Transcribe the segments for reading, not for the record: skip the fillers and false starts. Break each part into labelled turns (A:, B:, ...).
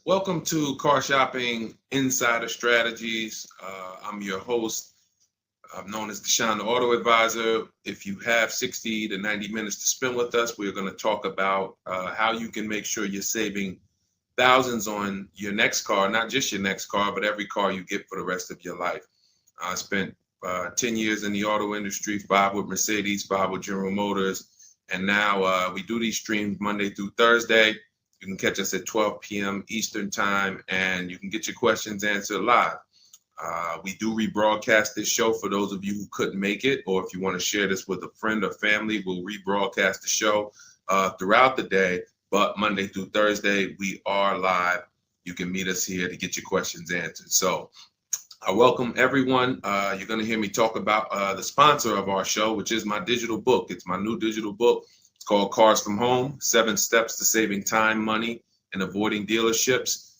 A: Welcome to Car Shopping Insider Strategies. I'm your host. I'm known as Deshone the Auto Advisor. If you have 60 to 90 minutes to spend with us, we're going to talk about how you can make sure you're saving thousands on your next car, not just your next car, but every car you get for the rest of your life. I spent 10 years in the auto industry, 5 with Mercedes, 5 with General Motors, and now we do these streams Monday through Thursday. You can catch us at 12 p.m. Eastern time, and you can get your questions answered live. We do rebroadcast this show for those of you who couldn't make it, or if you want to share this with a friend or family, we'll rebroadcast the show throughout the day. But Monday through Thursday, we are live. You can meet us here to get your questions answered. So I welcome everyone. You're going to hear me talk about the sponsor of our show, which is my digital book. It's my new digital book. It's called Cars from Home, 7 Steps to Saving Time, Money, and Avoiding Dealerships.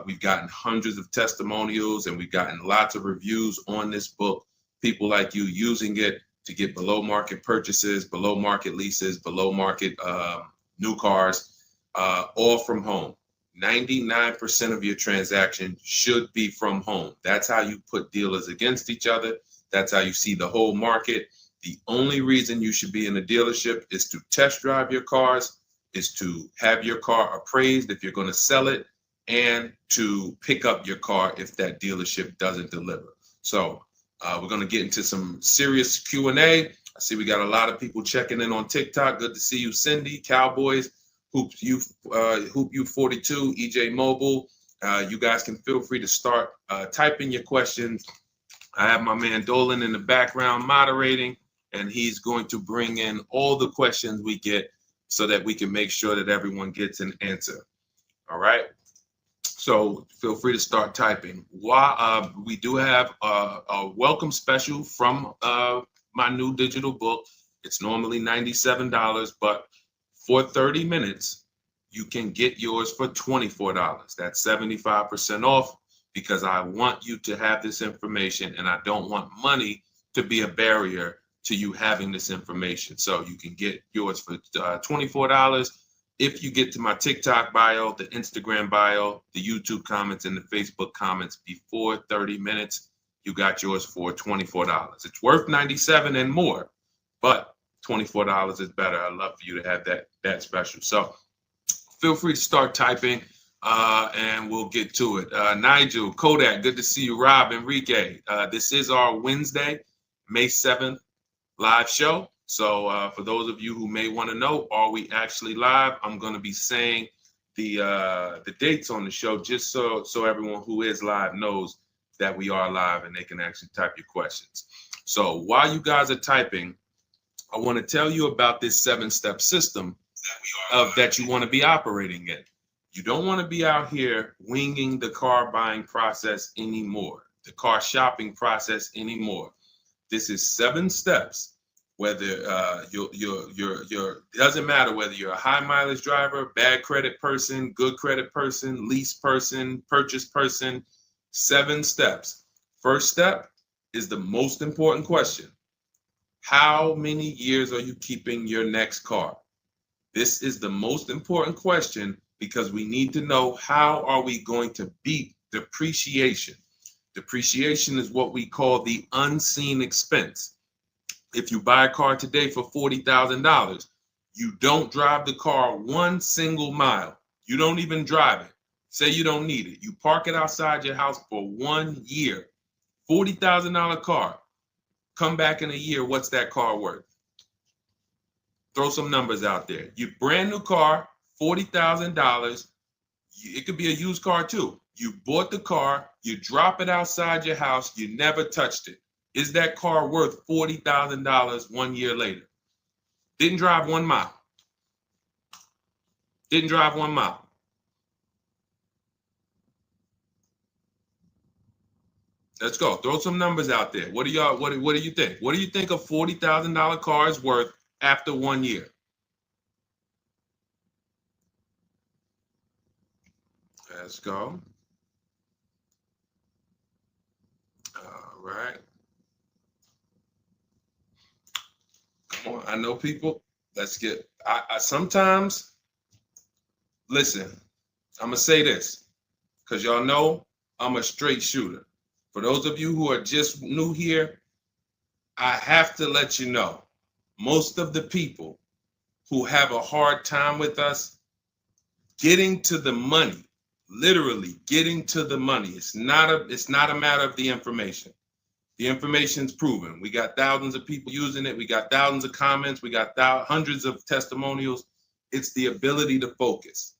A: We've gotten hundreds of testimonials and we've gotten lots of reviews on this book. People like you using it to get below market purchases, below market leases, below market new cars, all from home. 99% of your transaction should be from home. That's how you put dealers against each other. That's how you see the whole market. The only reason you should be in a dealership is to test drive your cars, is to have your car appraised if you're going to sell it, and to pick up your car if that dealership doesn't deliver. So we're going to get into some serious Q&A. I see we got a lot of people checking in on TikTok. Good to see you, Cindy, Cowboys, Hoop you 42, EJ Mobile. You guys can feel free to start typing your questions. I have my man Dolan in the background moderating, and he's going to bring in all the questions we get so that we can make sure that everyone gets an answer. All right. So feel free to start typing. We do have a welcome special from my new digital book. It's normally $97, but for 30 minutes, you can get yours for $24. That's 75% off because I want you to have this information and I don't want money to be a barrier to you having this information. So you can get yours for $24. If you get to my TikTok bio, the Instagram bio, the YouTube comments, and the Facebook comments before 30 minutes, you got yours for $24. It's worth $97 and more, but $24 is better. I'd love for you to have that special. So feel free to start typing and we'll get to it. Nigel, Kodak, good to see you. Rob, Enrique, this is our Wednesday, May 7th live show. So for those of you who may want to know, are we actually live? I'm going to be saying the dates on the show just so everyone who is live knows that we are live and they can actually type your questions. So while you guys are typing, I want to tell you about this 7-step system that you want to be operating in. You don't want to be out here winging the car buying process anymore, the car shopping process anymore. This is 7 steps. Whether it doesn't matter whether you're a high mileage driver, bad credit person, good credit person, lease person, purchase person. 7 steps. First step is the most important question. How many years are you keeping your next car? This is the most important question because we need to know how are we going to beat depreciation. Depreciation is what we call the unseen expense. If you buy a car today for $40,000, you don't drive the car one single mile. You don't even drive it. Say you don't need it. You park it outside your house for 1 year. $40,000 car. Come back in a year, what's that car worth? Throw some numbers out there. Your brand new car, $40,000. It could be a used car too. You bought the car, you drop it outside your house, you never touched it. Is that car worth $40,000 1 year later? Didn't drive 1 mile. Didn't drive 1 mile. Let's go. Throw some numbers out there. What do you think? What do you think a $40,000 car is worth after 1 year? Let's go. All right. Come on. I know people. Let's get. I sometimes listen. I'm going to say this because y'all know I'm a straight shooter. For those of you who are just new here, I have to let you know, most of the people who have a hard time with us getting to the money, literally getting to the money. It's not a matter of the information. The information's proven. We got thousands of people using it. We got thousands of comments. We got hundreds of testimonials. It's the ability to focus.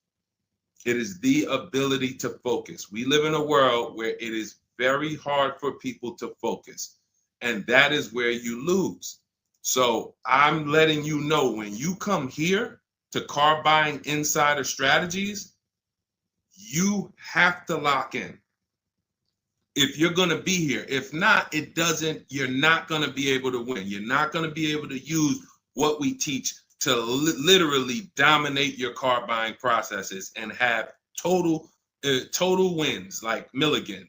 A: It is the ability to focus. We live in a world where it is very hard for people to focus, and that is where you lose. So I'm letting you know, when you come here to Car Buying Insider Strategies, you have to lock in. If you're going to be here, if not, you're not going to be able to win. You're not going to be able to use what we teach to literally dominate your car buying processes and have total wins, like Milligan,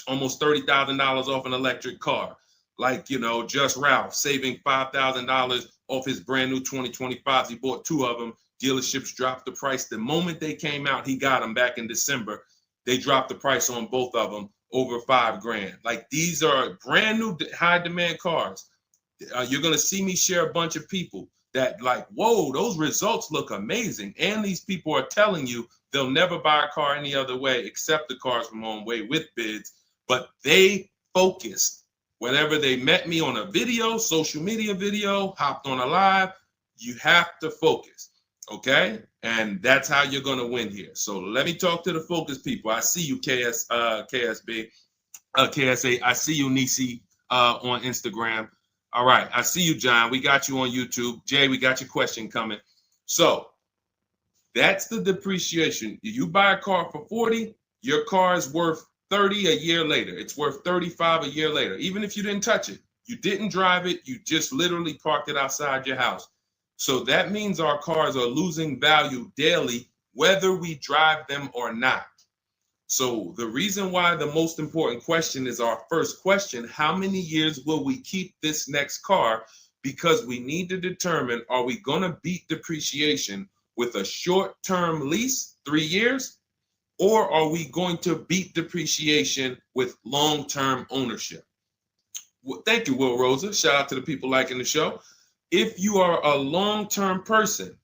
A: almost $30,000 off an electric car. Like, Just Ralph saving $5,000 off his brand new 2025s. He bought 2 of them. Dealerships dropped the price. The moment they came out, he got them back in December. They dropped the price on both of them over $5,000. Like, these are brand new high demand cars. You're going to see me share a bunch of people that like, whoa, those results look amazing. And these people are telling you they'll never buy a car any other way except the Cars from Home way with bids. But they focused. Whenever they met me on a video, social media video, hopped on a live, you have to focus, okay? And that's how you're going to win here. So let me talk to the focus people. I see you, KSA. I see you, Nisi, on Instagram. All right, I see you, John. We got you on YouTube. Jay, we got your question coming. So that's the depreciation. You buy a car for 40, your car is worth 30 a year later. It's worth 35 a year later. Even if you didn't touch it, you didn't drive it, you just literally parked it outside your house. So that means our cars are losing value daily, whether we drive them or not. So the reason why the most important question is our first question: how many years will we keep this next car? Because we need to determine, are we going to beat depreciation with a short-term lease, 3 years? Or are we going to beat depreciation with long-term ownership? Well, thank you, Will Rosa. Shout out to the people liking the show. If you are a long-term person,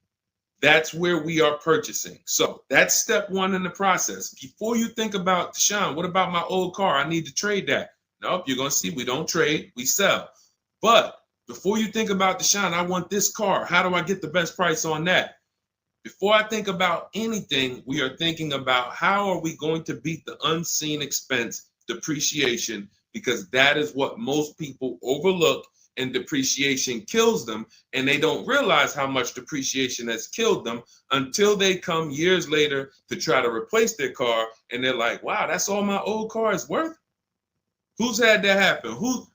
A: that's where we are purchasing. So that's step 1 in the process. Before you think about, Deshaun, what about my old car? I need to trade that. Nope, you're going to see we don't trade, we sell. But before you think about, Deshaun, I want this car. How do I get the best price on that? Before I think about anything, we are thinking about how are we going to beat the unseen expense, depreciation, because that is what most people overlook, and depreciation kills them, and they don't realize how much depreciation has killed them until they come years later to try to replace their car, and they're like, wow, that's all my old car is worth? Who's had that happen? Who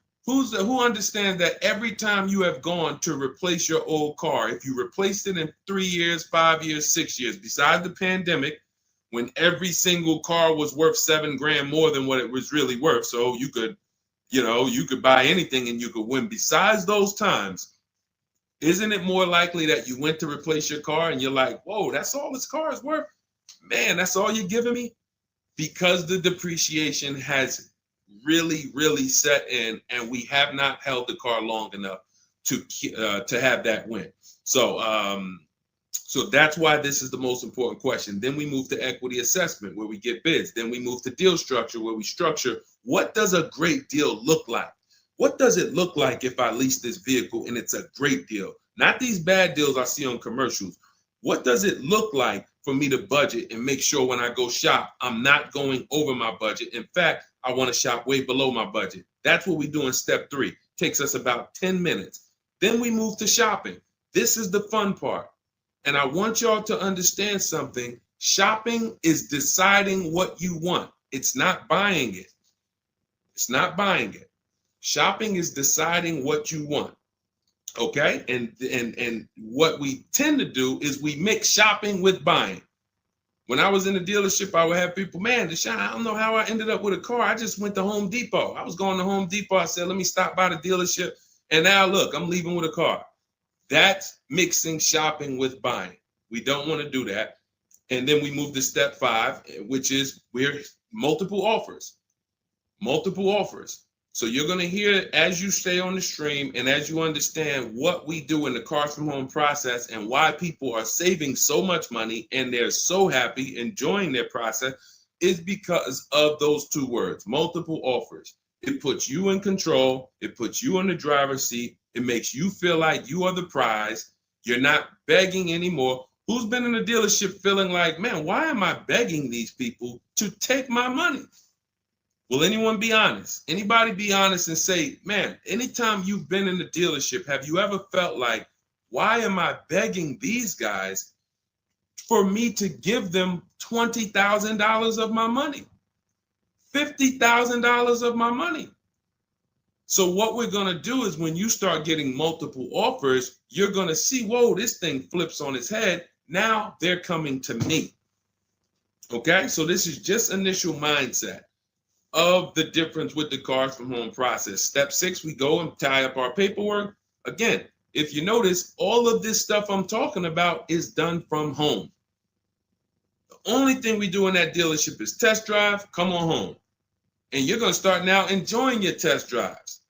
A: understands that every time you have gone to replace your old car, if you replaced it in 3 years, 5 years, 6 years, besides the pandemic, when every single car was worth $7,000 more than what it was really worth, so you could buy anything and you could win. Besides those times, isn't it more likely that you went to replace your car and you're like, whoa, that's all this car is worth? Man, that's all you're giving me? Because the depreciation has really set in, and we have not held the car long enough to have that win. So that's why this is the most important question. Then we move to equity assessment, where we get bids. Then we move to deal structure, where we structure, what does a great deal look like? What does it look like if I lease this vehicle and it's a great deal? Not these bad deals I see on commercials. What does it look like for me to budget and make sure when I go shop, I'm not going over my budget? In fact, I want to shop way below my budget. That's what we do in step 3. Takes us about 10 minutes. Then we move to shopping. This is the fun part. And I want y'all to understand something. Shopping is deciding what you want. It's not buying it. It's not buying it. Shopping is deciding what you want. Okay? And what we tend to do is we mix shopping with buying. When I was in the dealership, I would have people, man, Deshaun, I don't know how I ended up with a car. I just went to Home Depot. I was going to Home Depot. I said, let me stop by the dealership. And now look, I'm leaving with a car. That's mixing shopping with buying. We don't want to do that. And then we move to step 5, which is we're multiple offers. Multiple offers. So you're going to hear as you stay on the stream and as you understand what we do in the Cars from Home process and why people are saving so much money and they're so happy enjoying their process is because of those 2 words, multiple offers. It puts you in control. It puts you in the driver's seat. It makes you feel like you are the prize. You're not begging anymore. Who's been in a dealership feeling like, man, why am I begging these people to take my money? Will anyone be honest? Anybody be honest and say, man, anytime you've been in the dealership, have you ever felt like, why am I begging these guys for me to give them $20,000 of my money? $50,000 of my money. So what we're going to do is when you start getting multiple offers, you're going to see, whoa, this thing flips on its head. Now they're coming to me. Okay, so this is just initial mindset of the difference with the Cars from Home process. Step 6, we go and tie up our paperwork. Again, if you notice, all of this stuff I'm talking about is done from home. The only thing we do in that dealership is test drive, come on home. And you're going to start now enjoying your test drives.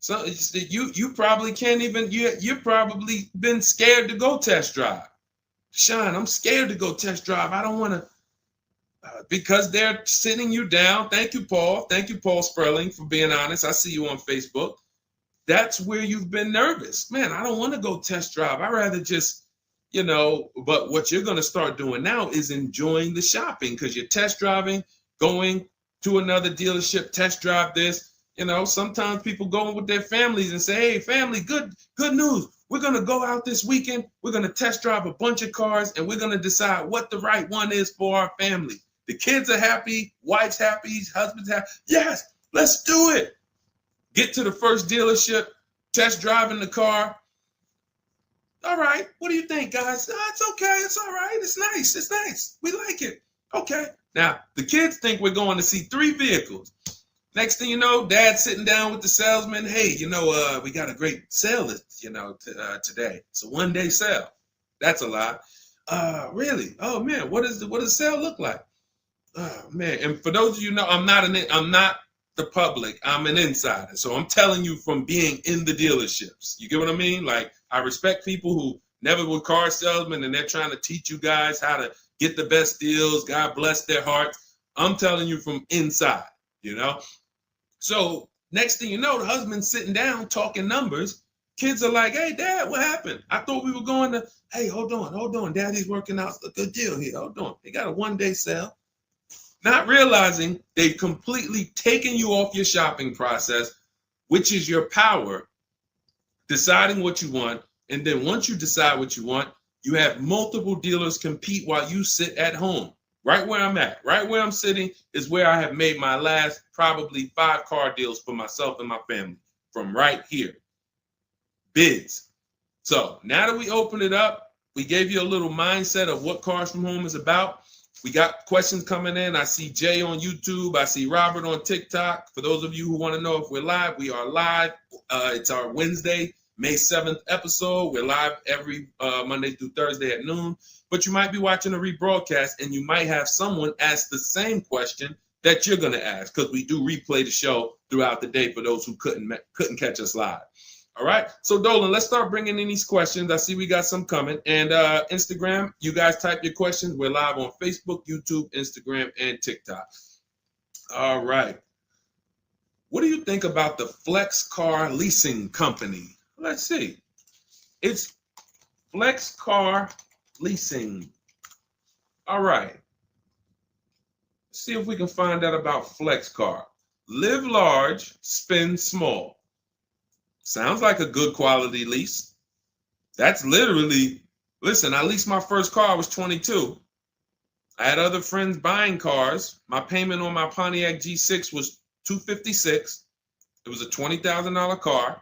A: So you probably can't even, you've probably been scared to go test drive. Sean, I'm scared to go test drive. I don't want to, because they're sitting you down. Thank you, Paul. Thank you, Paul Sperling, for being honest. I see you on Facebook. That's where you've been nervous. Man, I don't want to go test drive. I'd rather just, but what you're going to start doing now is enjoying the shopping because you're test driving, going to another dealership, test drive this. Sometimes people go with their families and say, hey, family, good news. We're going to go out this weekend. We're going to test drive a bunch of cars and we're going to decide what the right one is for our family. The kids are happy, wife's happy, husband's happy. Yes, let's do it. Get to the first dealership, test driving the car. All right, what do you think, guys? Oh, it's okay, it's all right, it's nice, we like it. Okay, now the kids think we're going to see 3 vehicles. Next thing you know, Dad's sitting down with the salesman. Hey, we got a great sale, today. It's a 1-day sale. That's a lie. Really? Oh man, what does the sale look like? Oh man, and for those of you know, I'm not the public. I'm an insider, so I'm telling you from being in the dealerships. You get what I mean? Like I respect people who never were car salesmen and they're trying to teach you guys how to get the best deals. God bless their hearts. I'm telling you from inside. So next thing you know, the husband's sitting down talking numbers. Kids are like, hey, Dad, what happened? I thought we were going to, hey, hold on. Daddy's working out a good deal here. Hold on. They got a 1-day sale. Not realizing they've completely taken you off your shopping process, which is your power, deciding what you want. And then once you decide what you want, you have multiple dealers compete while you sit at home. Right where I'm at, right where I'm sitting is where I have made my last probably 5 car deals for myself and my family from right here. Bids. So now that we open it up, we gave you a little mindset of what Cars from Home is about. We got questions coming in. I see Jay on YouTube. I see Robert on TikTok. For those of you who want to know if we're live, we are live. It's our Wednesday, May 7th episode. We're live every Monday through Thursday at noon. But you might be watching a rebroadcast and you might have someone ask the same question that you're going to ask because we do replay the show throughout the day for those who couldn't catch us live. All right. So Dolan, let's start bringing in these questions. I see we got some coming. And Instagram, you guys type your questions. We're live on Facebook, YouTube, Instagram, and TikTok. All right. What do you think about the Flex Car Leasing Company? Let's see. It's Flex Car Leasing. All right. Let's see if we can find out about Flex Car. Live large, spend small. Sounds like a good quality lease. That's literally, listen, I leased my first car, I was 22. I had other friends buying cars. My payment on my Pontiac G6 was $256. It was a $20,000 car.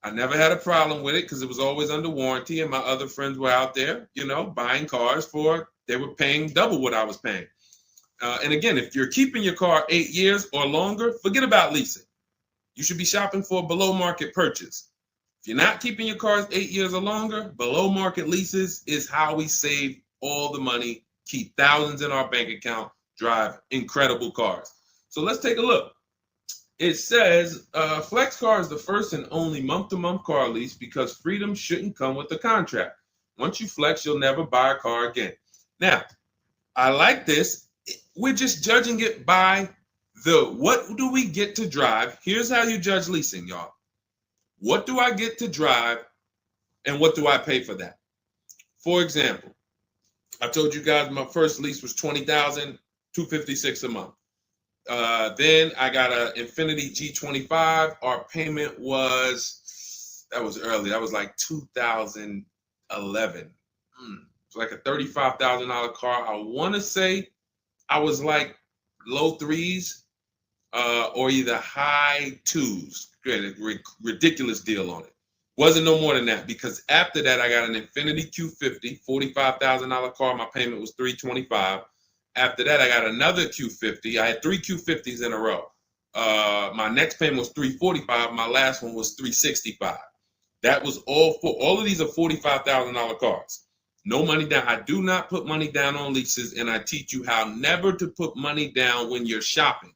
A: I never had a problem with it because it was always under warranty and my other friends were out there, buying cars they were paying double what I was paying. And again, if you're keeping your car 8 years or longer, forget about leasing. You should be shopping for a below market purchase. If you're not keeping your cars 8 years or longer, below market leases is how we save all the money keep thousands in our bank account, drive incredible cars. So let's take a look. It says Flex Car is the first and only month-to-month car lease because freedom shouldn't come with a contract. Once you flex, you'll never buy a car again. Now, I like this. We're just judging it by what do we get to drive? Here's how you judge leasing, y'all. What do I get to drive and what do I pay for that? For example, I told you guys my first lease was $20,256 a month. Then I got an Infiniti G25. Our payment was, that was early. That was like 2011. It's like a $35,000 car. I want to say I was like low threes or either high twos. Ridiculous deal on it. Wasn't no more than that because after that I got an Infiniti Q50, $45,000 car. My payment was $325. After that I got another Q50. I had 3 Q50s in a row. My next payment was $345. My last one was $365. That was all of these are $45,000 cars. No money down. I do not put money down on leases, and I teach you how never to put money down when you're shopping.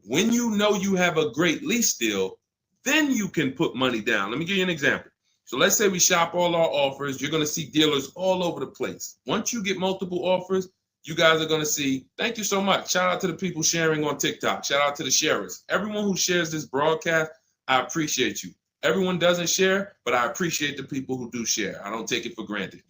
A: When you know you have a great lease deal, then you can put money down. Let me give you an example. So let's say we shop all our offers. You're going to see dealers all over the place. Once you get multiple offers, you guys are going to see, thank you so much. Shout out to the people sharing on TikTok. Shout out to the sharers. Everyone who shares this broadcast, I appreciate you. Everyone doesn't share, but I appreciate the people who do share. I don't take it for granted.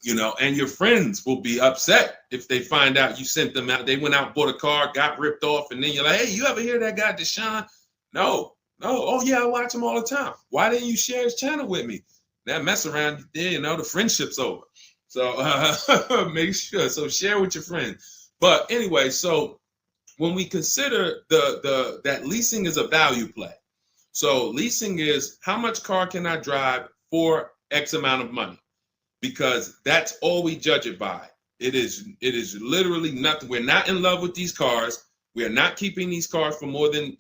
A: You know, and your friends will be upset if they find out you sent them out. They went out, bought a car, got ripped off, and then you're like, hey, you ever hear that guy, Deshone? No. Oh, yeah, I watch him all the time. Why didn't you share his channel with me? That mess around, you know, the friendship's over. So make sure. So share with your friends. But anyway, so when we consider that leasing is a value play. So leasing is how much car can I drive for X amount of money? Because that's all we judge it by. It is literally nothing. We're not in love with these cars. We are not keeping these cars for more than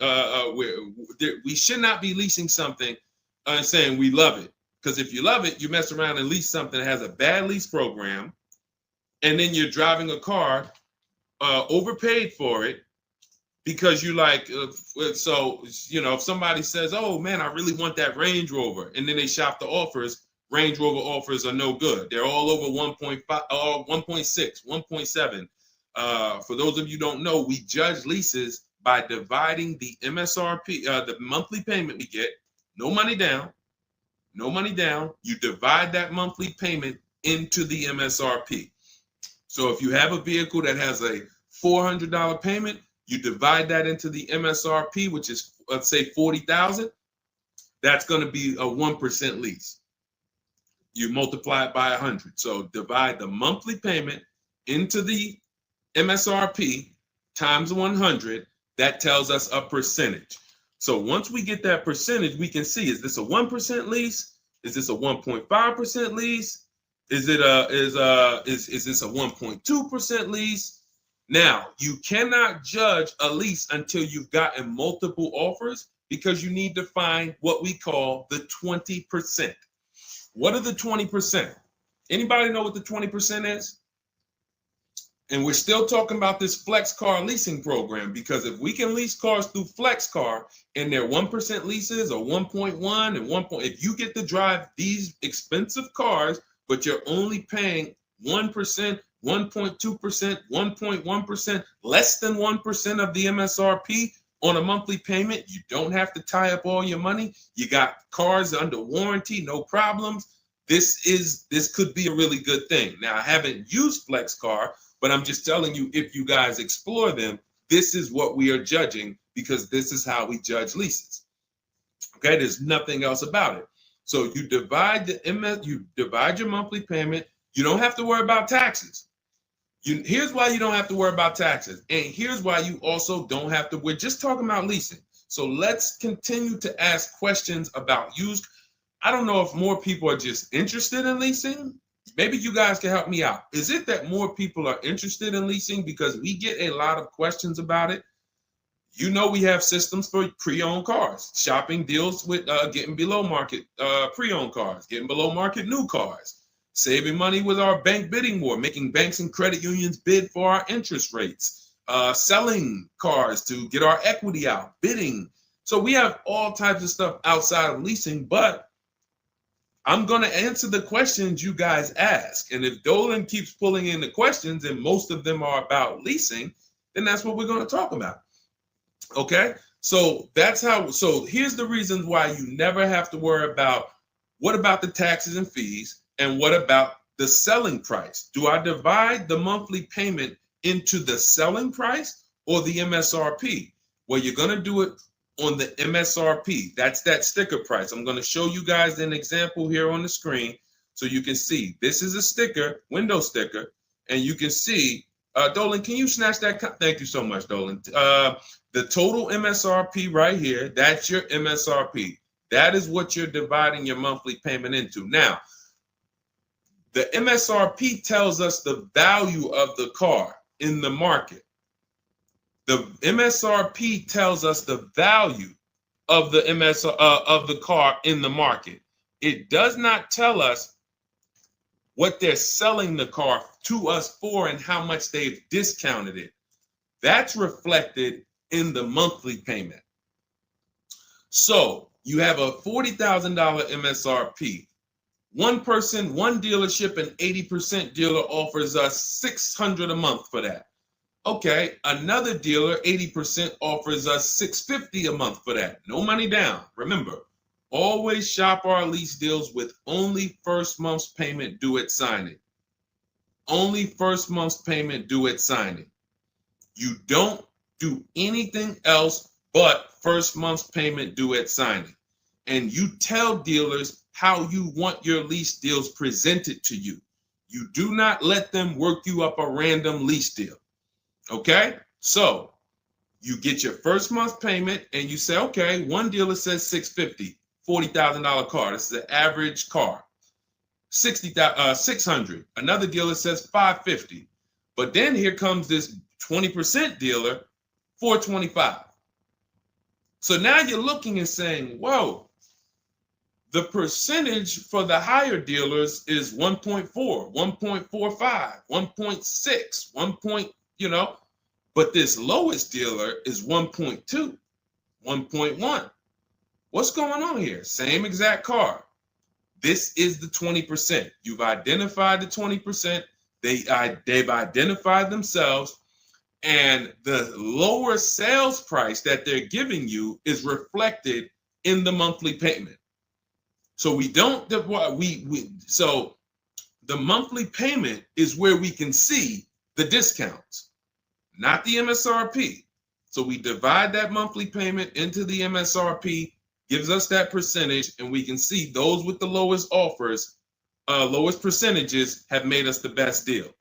A: we should not be leasing something and saying we love it. Because if you love it, you mess around and lease something that has a bad lease program, and then you're driving a car overpaid for it because you like. So you know, if somebody says, "Oh man, I really want that Range Rover," and then they shop the offers. Range Rover offers are no good. They're all over 1.5, 1.6, 1.7. For those of you who don't know, we judge leases by dividing the MSRP, the monthly payment we get, no money down. You divide that monthly payment into the MSRP. So if you have a vehicle that has a $400 payment, you divide that into the MSRP, which is, let's say, $40,000. That's going to be a 1% lease. You multiply it by 100. So divide the monthly payment into the MSRP times 100. That tells us a percentage. So once we get that percentage, we can see, is this a 1% lease? Is this a 1.5% lease? Is this a 1.2% lease? Now, you cannot judge a lease until you've gotten multiple offers because you need to find what we call the 20%. What are the 20%? Anybody know what the 20% is? And we're still talking about this Flex Car leasing program because if we can lease cars through Flex Car and they're 1% leases or 1.1 and 1. If you get to drive these expensive cars, but you're only paying 1%, 1.2%, 1.1%, less than 1% of the MSRP on a monthly payment, you don't have to tie up all your money. You got cars under warranty, no problems. This could be a really good thing. Now, I haven't used Flex Car, but I'm just telling you, if you guys explore them, this is what we are judging because this is how we judge leases. Okay, there's nothing else about it. So you divide your monthly payment. You don't have to worry about taxes. Here's why you don't have to worry about taxes. And here's why you also don't have to. We're just talking about leasing. So let's continue to ask questions about used. I don't know if more people are just interested in leasing. Maybe you guys can help me out. Is it that more people are interested in leasing because we get a lot of questions about it? You know, we have systems for pre-owned cars. Shopping deals with getting below market pre-owned cars, getting below market new cars. saving money with our bank bidding war, making banks and credit unions bid for our interest rates, selling cars to get our equity out, bidding. So we have all types of stuff outside of leasing, but I'm going to answer the questions you guys ask. And if Dolan keeps pulling in the questions and most of them are about leasing, then that's what we're going to talk about. Okay? So so here's the reasons why you never have to worry about what about the taxes and fees and what about the selling price? Do I divide the monthly payment into the selling price or the MSRP? Well, you're going to do it on the MSRP. That's that sticker price. I'm going to show you guys an example here on the screen so you can see. This is a sticker, window sticker, and you can see, Dolan, can you snatch that? Thank you so much, Dolan. The total MSRP right here, that's your MSRP. That is what you're dividing your monthly payment into. Now, the MSRP tells us the value of the car in the market. The MSRP tells us the value of the of the car in the market. It does not tell us what they're selling the car to us for and how much they've discounted it. That's reflected in the monthly payment. So you have a $40,000 MSRP. One person, one dealership, an 80% dealer offers us $600 a month for that. Okay, another dealer, 80%, offers us $650 a month for that. No money down. Remember, always shop our lease deals with only first month's payment due at signing. Only first month's payment due at signing. You don't do anything else but first month's payment due at signing. And you tell dealers how you want your lease deals presented to you. You do not let them work you up a random lease deal. Okay, so you get your first month payment and you say, okay, one dealer says $650, $40,000 car. This is an average car. $600. Another dealer says $550. But then here comes this 20% dealer, $425. So now you're looking and saying, whoa, the percentage for the higher dealers is 1.4, 1.45, 1.6, but this lowest dealer is 1.2, 1.1. What's going on here? Same exact car. This is the 20%. You've identified the 20%. They've identified themselves, and the lower sales price that they're giving you is reflected in the monthly payment. So so the monthly payment is where we can see the discounts, not the MSRP. So we divide that monthly payment into the MSRP, gives us that percentage, and we can see those with the lowest offers, lowest percentages have made us the best deal.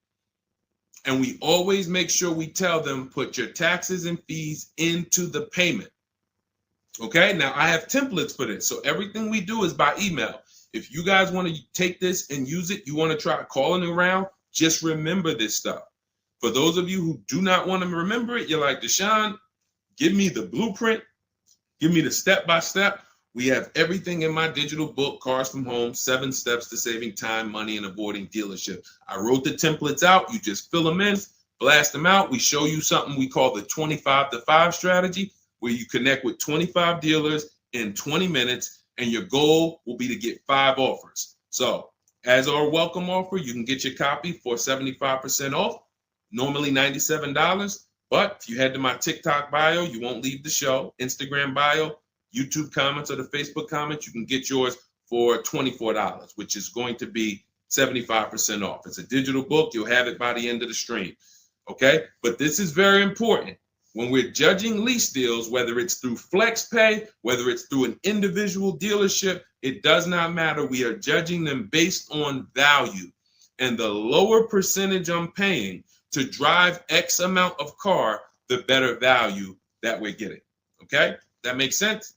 A: And we always make sure we tell them, put your taxes and fees into the payment. Okay, now I have templates for this. So everything we do is by email. If you guys want to take this and use it, you want to try calling around, just remember this stuff. For those of you who do not want to remember it, you're like, Deshone, give me the blueprint, give me the step-by-step. We have everything in my digital book, Cars from Home, 7 Steps to Saving Time, Money, and Avoiding Dealership. I wrote the templates out. You just fill them in, blast them out. We show you something we call the 25-to-5 strategy, where you connect with 25 dealers in 20 minutes, and your goal will be to get 5 offers. So as our welcome offer, you can get your copy for 75% off, normally $97. But if you head to my TikTok bio, you won't leave the show, Instagram bio, YouTube comments, or the Facebook comments, you can get yours for $24, which is going to be 75% off. It's a digital book. You'll have it by the end of the stream. Okay? But this is very important. When we're judging lease deals, whether it's through FlexPay, whether it's through an individual dealership, it does not matter. We are judging them based on value. And the lower percentage I'm paying to drive X amount of car, the better value that we're getting. Okay? That makes sense?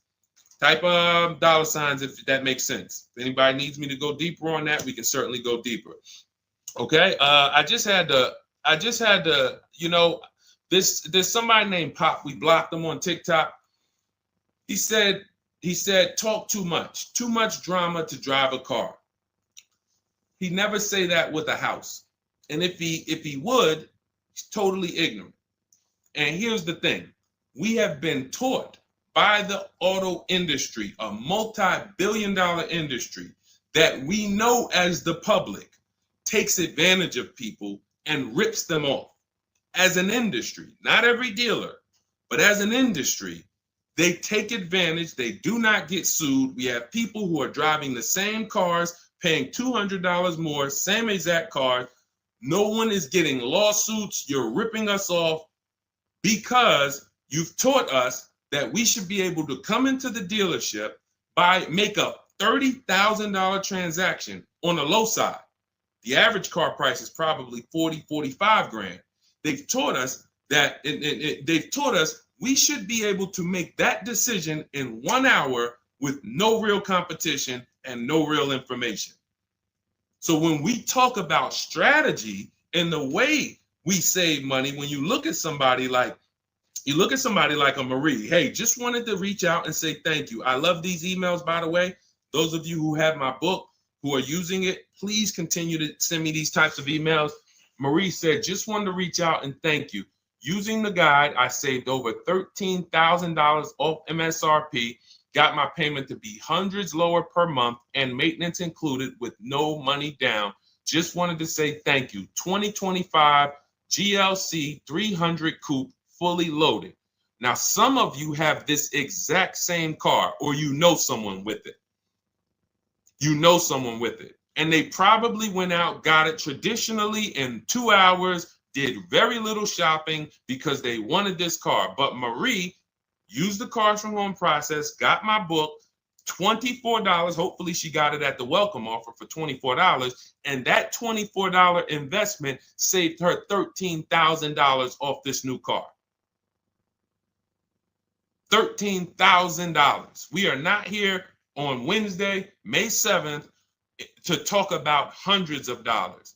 A: Type dollar signs if that makes sense. If anybody needs me to go deeper on that, we can certainly go deeper. Okay? I just had to, there's somebody named Pop. We blocked him on TikTok. He said, talk too much drama to drive a car. He never say that with a house. And if he would, he's totally ignorant. And here's the thing. We have been taught by the auto industry, a multi-billion-dollar industry, that we know as the public takes advantage of people and rips them off. As an industry, not every dealer, but as an industry, they take advantage. They do not get sued. We have people who are driving the same cars, paying $200 more, same exact car. No one is getting lawsuits. You're ripping us off because you've taught us that we should be able to come into the dealership, make a $30,000 transaction on the low side. The average car price is probably 40, 45 grand. They've taught us that they've taught us we should be able to make that decision in 1 hour with no real competition and no real information. So when we talk about strategy and the way we save money, when you look at somebody like a Marie, hey, just wanted to reach out and say thank you. I love these emails, by the way. Those of you who have my book, who are using it, please continue to send me these types of emails. Marie said, just wanted to reach out and thank you. Using the guide, I saved over $13,000 off MSRP, got my payment to be hundreds lower per month and maintenance included with no money down. Just wanted to say thank you. 2025 GLC 300 coupe, fully loaded. Now, some of you have this exact same car, or you know someone with it. You know someone with it. And they probably went out, got it traditionally in 2 hours, did very little shopping because they wanted this car. But Marie used the cars from home process, got my book, $24. Hopefully she got it at the welcome offer for $24. And that $24 investment saved her $13,000 off this new car. $13,000. We are not here on Wednesday, May 7th, to talk about hundreds of dollars.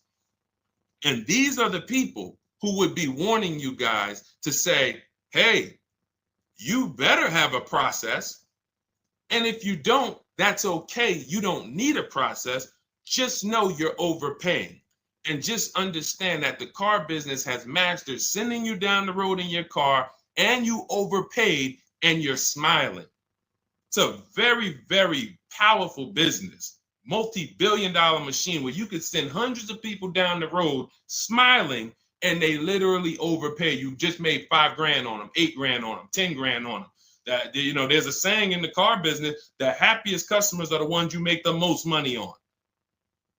A: And these are the people who would be warning you guys to say, hey, you better have a process. And if you don't, that's okay. You don't need a process. Just know you're overpaying. And just understand that the car business has mastered sending you down the road in your car and you overpaid and you're smiling. It's a very, very powerful business, multi-billion-dollar machine where you could send hundreds of people down the road smiling and they literally overpay. You just made $5 grand on them, $8 grand on them, 10 grand on them. That, you know, there's a saying in the car business, the happiest customers are the ones you make the most money on.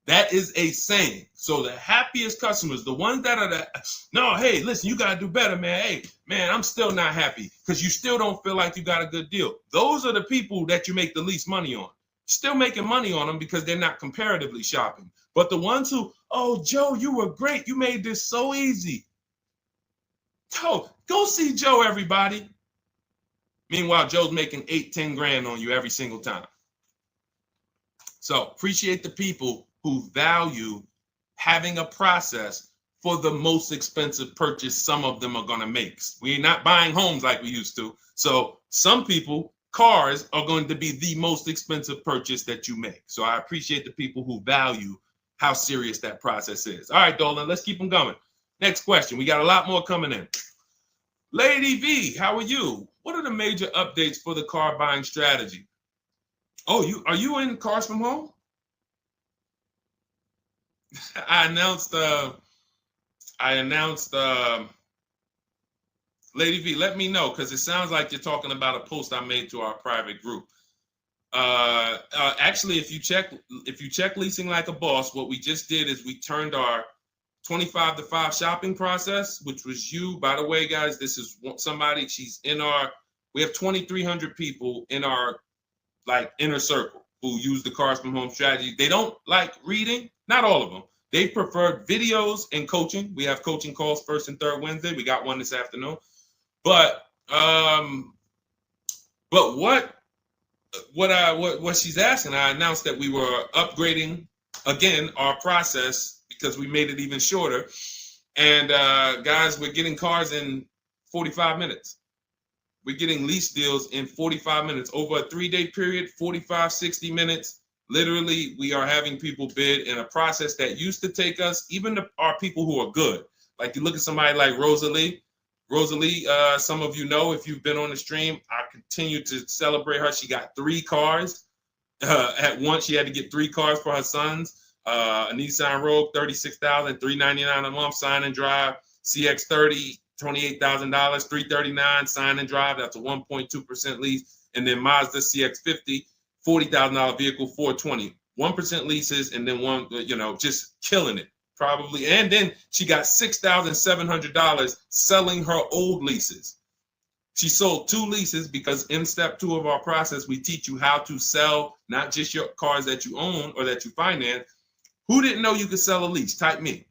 A: That is a saying. So the happiest customers, the ones that are no, hey, listen, you got to do better, man. Hey, man, I'm still not happy because you still don't feel like you got a good deal. Those are the people that you make the least money on. Still making money on them because they're not comparatively shopping. But the ones who, oh, Joe, you were great. You made this so easy. Go see Joe, everybody. Meanwhile, Joe's making 8, 10 grand on you every single time. So appreciate the people who value having a process for the most expensive purchase some of them are going to make. We're not buying homes like we used to. So some people, cars are going to be the most expensive purchase that you make. So I appreciate the people who value how serious that process is. All right, Dolan, let's keep them going. Next question. We got a lot more coming in. Lady V, how are you? What are the major updates for the car buying strategy? Oh, are you in Cars from Home? I announced Lady V, let me know, because it sounds like you're talking about a post I made to our private group. Actually, if you check Leasing Like a Boss, what we just did is we turned our 25 to 5 shopping process, which was you. By the way, guys, this is somebody, we have 2,300 people in our inner circle who use the Cars from Home strategy. They don't like reading, not all of them. They prefer videos and coaching. We have coaching calls first and third Wednesday. We got one this afternoon. But what she's asking, I announced that we were upgrading again our process because we made it even shorter. And guys, we're getting cars in 45 minutes. We're getting lease deals in 45 minutes over a 3-day period, 45, 60 minutes. Literally, we are having people bid in a process that used to take us, even our people who are good. Like you look at somebody like Rosalie. Rosalie, some of you know if you've been on the stream, I continue to celebrate her. She got 3 cars. At once, she had to get 3 cars for her sons. A Nissan Rogue, $36,000, $399 a month, sign and drive. CX-30, $28,000, $339 sign and drive. That's a 1.2% lease. And then Mazda CX-50, $40,000 vehicle, $420. 1% leases, and then one, just killing it. Probably. And then she got $6,700 selling her old leases. She sold 2 leases because in step 2 of our process, we teach you how to sell not just your cars that you own or that you finance. Who didn't know you could sell a lease? Type me.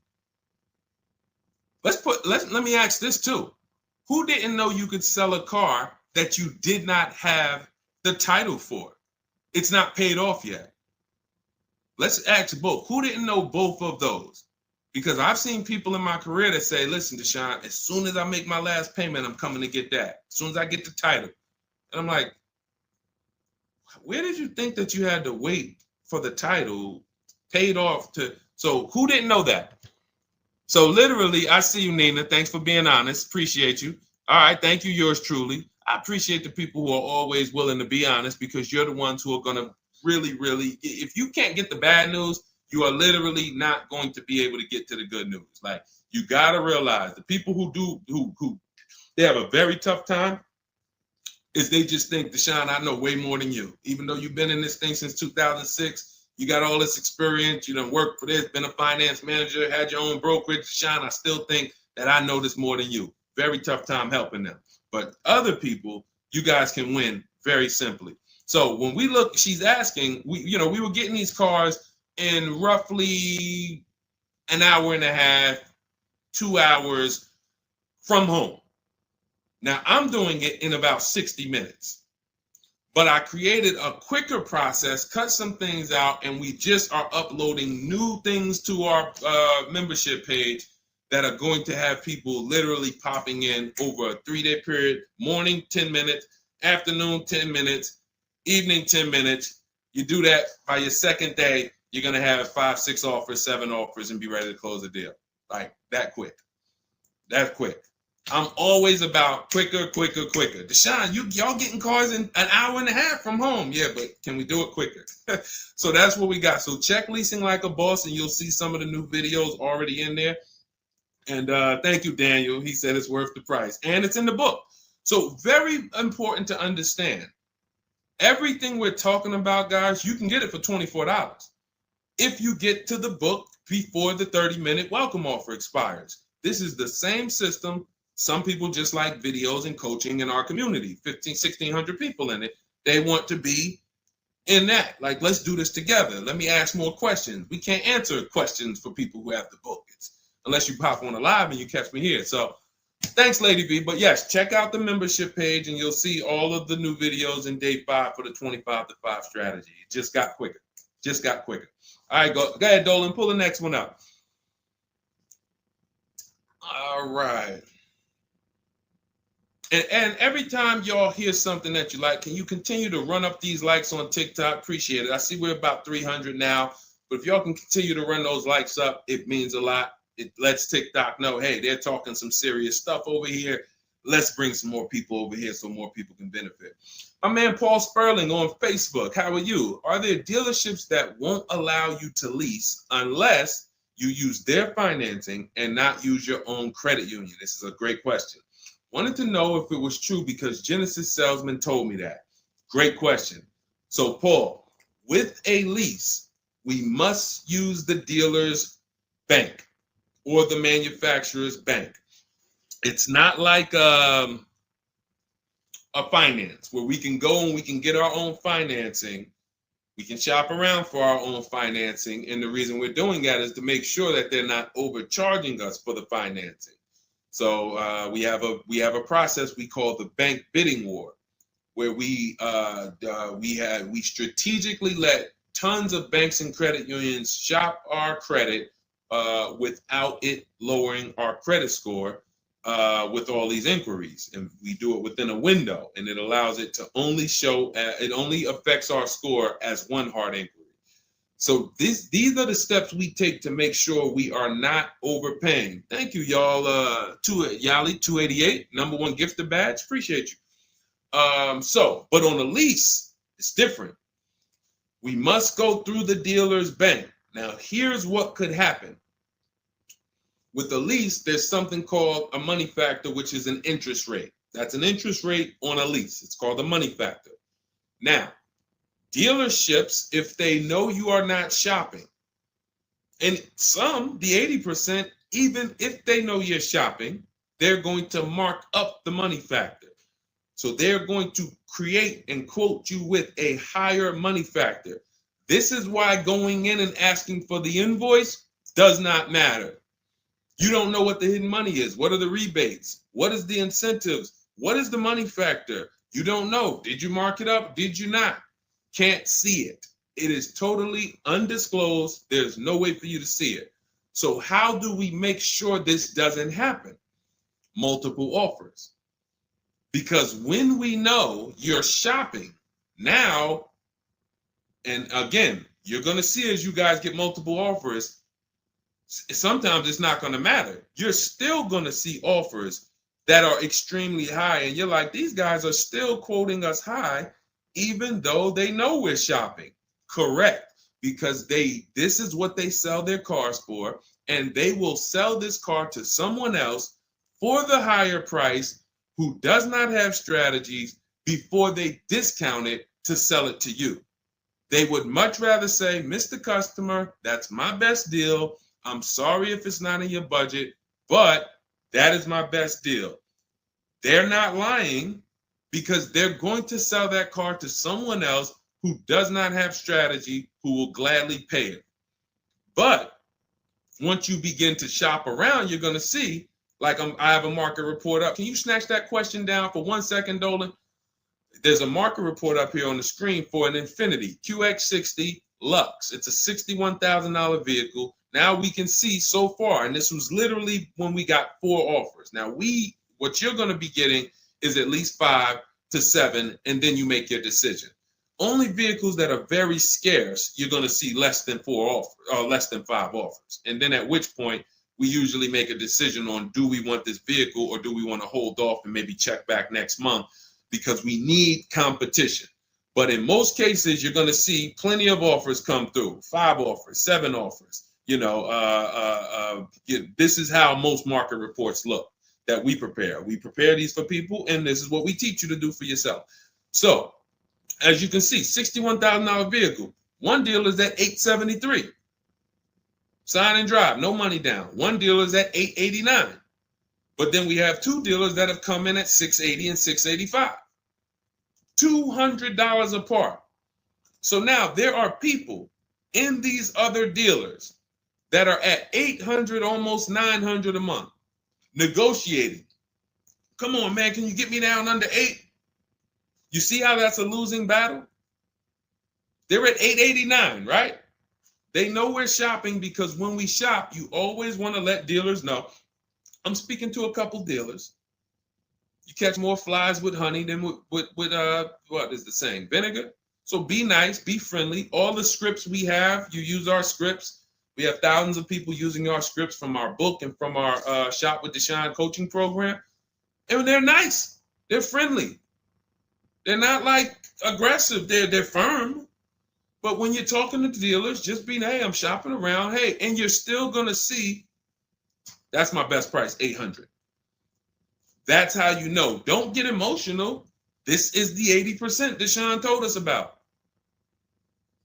A: Let me ask this too. Who didn't know you could sell a car that you did not have the title for? It's not paid off yet. Let's ask both. Who didn't know both of those? Because I've seen people in my career that say, listen, Deshone, as soon as I make my last payment, I'm coming to get that. As soon as I get the title. And I'm like, where did you think that you had to wait for the title paid off to? So who didn't know that? So literally, I see you, Nina. Thanks for being honest. Appreciate you. All right. Thank you, yours truly. I appreciate the people who are always willing to be honest, because you're the ones who are going to really, if you can't get the bad news, you are literally not going to be able to get to the good news. Like, you got to realize the people who they have a very tough time is they just think, Deshone, I know way more than you. Even though you've been in this thing since 2006, you got all this experience, you done worked for this, been a finance manager, had your own brokerage. Deshone, I still think that I know this more than you. Very tough time helping them. But other people, you guys can win very simply. So when we look, she's asking, we were getting these cars in roughly an hour and a half, 2 hours from home. Now I'm doing it in about 60 minutes, but I created a quicker process, cut some things out, and we just are uploading new things to our membership page that are going to have people literally popping in over a 3-day period. Morning, 10 minutes, afternoon, 10 minutes, evening, 10 minutes. You do that by your second day, you're going to have 5, 6 offers, 7 offers, and be ready to close the deal. Like that quick. That quick. I'm always about quicker. Deshone, y'all getting cars in an hour and a half from home. Yeah, but can we do it quicker? So that's what we got. So check Leasing Like a Boss, and you'll see some of the new videos already in there. And thank you, Daniel. He said it's worth the price. And it's in the book. So very important to understand. Everything we're talking about, guys, you can get it for $24 if you get to the book before the 30-minute welcome offer expires. This is the same system. Some people just like videos and coaching in our community, 1,600 people in it. They want to be in that. Like, let's do this together. Let me ask more questions. We can't answer questions for people who have the book. Unless you pop on a live and you catch me here. So thanks, Lady V. But yes, check out the membership page and you'll see all of the new videos in day 5 for the 25 to 5 strategy. It just got quicker. All right, go ahead, Dolan. Pull the next one up. All right. And every time y'all hear something that you like, can you continue to run up these likes on TikTok? Appreciate it. I see we're about 300 now. But if y'all can continue to run those likes up, it means a lot. It lets TikTok know, hey, they're talking some serious stuff over here. Let's bring some more people over here so more people can benefit. My man Paul Sperling on Facebook. How are you? Are there dealerships that won't allow you to lease unless you use their financing and not use your own credit union? This is a great question. Wanted to know if it was true because Genesis Salesman told me that. Great question. So Paul, with a lease, we must use the dealer's bank or the manufacturer's bank. It's not like a finance where we can go and we can get our own financing. We can shop around for our own financing. And the reason we're doing that is to make sure that they're not overcharging us for the financing. So we have a process we call the bank bidding war, where we strategically let tons of banks and credit unions shop our credit without it lowering our credit score with all these inquiries. And we do it within a window, and it allows it to only show, it only affects our score as one hard inquiry. So these are the steps we take to make sure we are not overpaying. Thank you, y'all. Yali 288, #1 gifted badge. Appreciate you. But on a lease, it's different. We must go through the dealer's bank. Now, here's what could happen. With a lease, there's something called a money factor, which is an interest rate. That's an interest rate on a lease. It's called a money factor. Now, dealerships, if they know you are not shopping, and some, the 80%, even if they know you're shopping, they're going to mark up the money factor. So they're going to create and quote you with a higher money factor. This is why going in and asking for the invoice does not matter. You don't know what the hidden money is. What are the rebates? What is the incentives? What is the money factor? You don't know. Did you mark it up? Did you not? Can't see it. It is totally undisclosed. There's no way for you to see it. So how do we make sure this doesn't happen? Multiple offers. Because when we know you're shopping now, and again, you're going to see as you guys get multiple offers, sometimes it's not going to matter. You're still going to see offers that are extremely high. And you're like, these guys are still quoting us high, even though they know we're shopping. Correct. Because this is what they sell their cars for. And they will sell this car to someone else for the higher price who does not have strategies before they discount it to sell it to you. They would much rather say, Mr. Customer, that's my best deal. I'm sorry if it's not in your budget, but that is my best deal. They're not lying because they're going to sell that car to someone else who does not have strategy, who will gladly pay it. But once you begin to shop around, you're going to see, like I have a market report up. Can you snatch that question down for 1 second, Dolan? There's a market report up here on the screen for an Infiniti QX60 Lux. It's a $61,000 vehicle. Now we can see so far, and this was literally when we got 4 offers. Now what you're going to be getting is at least 5 to 7, and then you make your decision. Only vehicles that are very scarce, you're going to see less than 4 offers, or less than 5 offers. And then at which point, we usually make a decision on, do we want this vehicle or do we want to hold off and maybe check back next month, because we need competition. But in most cases, you're going to see plenty of offers come through, 5 offers, 7 offers. This is how most market reports look that we prepare. We prepare these for people, and this is what we teach you to do for yourself. So as you can see, $61,000 vehicle. One deal is at $873. Sign and drive, no money down. One dealer is at $889. But then we have 2 dealers that have come in at $680 and $685. $200 apart. So now there are people in these other dealers that are at $800, almost $900 a month, negotiating. Come on, man, can you get me down under 8? You see how that's a losing battle? They're at $889, right? They know we're shopping, because when we shop, you always want to let dealers know. I'm speaking to a couple dealers. You catch more flies with honey than with what is the saying? Vinegar. So be nice, be friendly. All the scripts we have, you use our scripts. We have thousands of people using our scripts from our book and from our Shop with Deshone coaching program. And they're nice. They're friendly. They're not like aggressive. They're firm. But when you're talking to dealers, just be, hey, I'm shopping around. Hey, and you're still going to see, that's my best price, $800. That's how you know. Don't get emotional. This is the 80% Deshone told us about.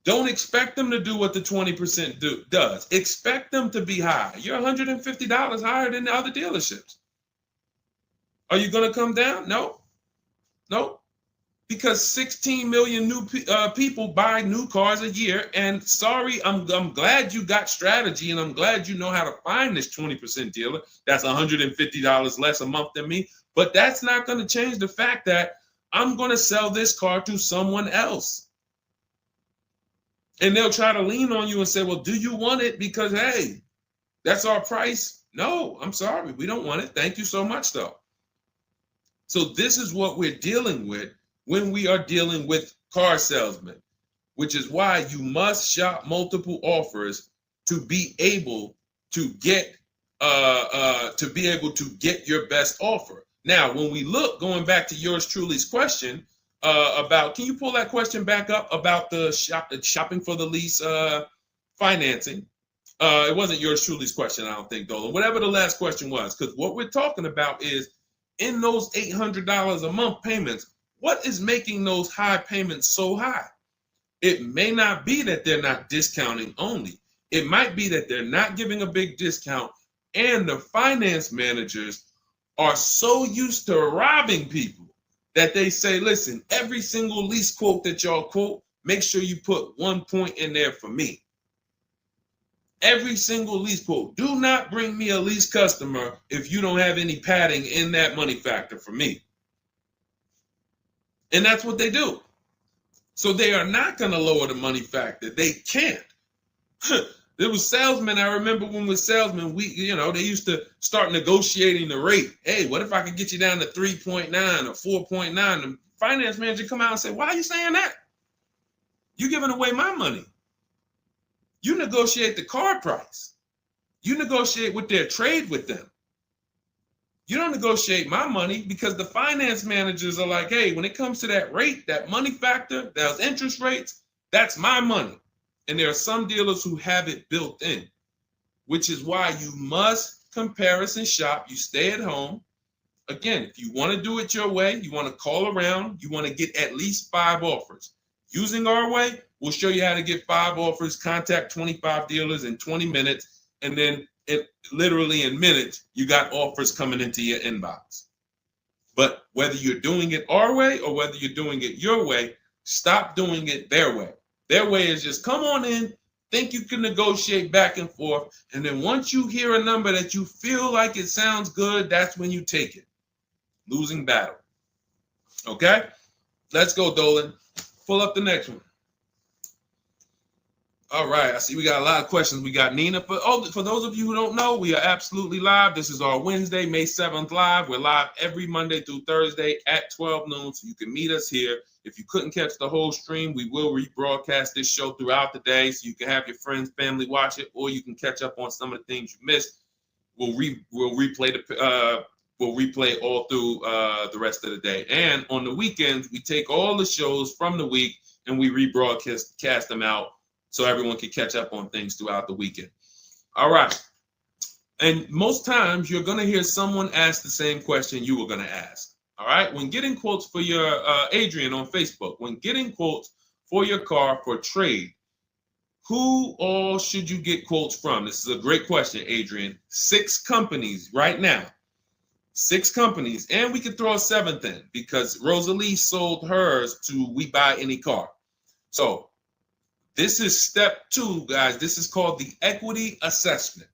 A: Don't expect them to do what the 20% does. Expect them to be high. You're $150 higher than the other dealerships. Are you going to come down? No. No. Because 16 million new people buy new cars a year. And sorry, I'm glad you got strategy, and I'm glad you know how to find this 20% dealer that's $150 less a month than me. But that's not going to change the fact that I'm going to sell this car to someone else. And they'll try to lean on you and say, well, do you want it? Because, hey, that's our price. No, I'm sorry. We don't want it. Thank you so much, though. So this is what we're dealing with when we are dealing with car salesmen. which is why you must shop multiple offers to be able to get your best offer. Now, when we look, going back to yours truly's question about, can you pull that question back up about the shopping for the lease financing? It wasn't yours truly's question, I don't think, Dolan. Whatever the last question was, because what we're talking about is in those $800 a month payments, what is making those high payments so high? It may not be that they're not discounting only. It might be that they're not giving a big discount, and the finance managers are so used to robbing people that they say, listen, every single lease quote that y'all quote, make sure you put 1 point in there for me. Every single lease quote. Do not bring me a lease customer if you don't have any padding in that money factor for me. And that's what they do. So they are not going to lower the money factor. They can't. There was salesmen. I remember when we were salesmen, they used to start negotiating the rate. Hey, what if I could get you down to 3.9 or 4.9? The finance manager come out and say, why are you saying that? You're giving away my money. You negotiate the car price. You negotiate with their trade with them. You don't negotiate my money, because the finance managers are like, hey, when it comes to that rate, that money factor, those interest rates, that's my money. And there are some dealers who have it built in, which is why you must comparison shop. You stay at home. Again, if you want to do it your way, you want to call around, you want to get at least 5 offers. Using our way, we'll show you how to get 5 offers, contact 25 dealers in 20 minutes, and then literally in minutes, you got offers coming into your inbox. But whether you're doing it our way or whether you're doing it your way, stop doing it their way. Their way is just come on in, think you can negotiate back and forth, and then once you hear a number that you feel like it sounds good, that's when you take it. Losing battle. Okay? Let's go, Dolan. Pull up the next one. All right, I see we got a lot of questions. We got Nina. For those of you who don't know, we are absolutely live. This is our Wednesday, May 7th live. We're live every Monday through Thursday at 12 noon, so you can meet us here. If you couldn't catch the whole stream, we will rebroadcast this show throughout the day, so you can have your friends, family watch it, or you can catch up on some of the things you missed. We'll replay all through the rest of the day. And on the weekends, we take all the shows from the week and we rebroadcast them out, so everyone can catch up on things throughout the weekend. All right. And most times you're going to hear someone ask the same question you were going to ask. All right. When getting quotes for your Adrian on Facebook, when getting quotes for your car for trade, who all should you get quotes from? This is a great question, Adrian. 6 companies right now. 6 companies. And we could throw a 7th in because Rosalie sold hers to We Buy Any Car. So this is step 2, guys. This is called the equity assessment,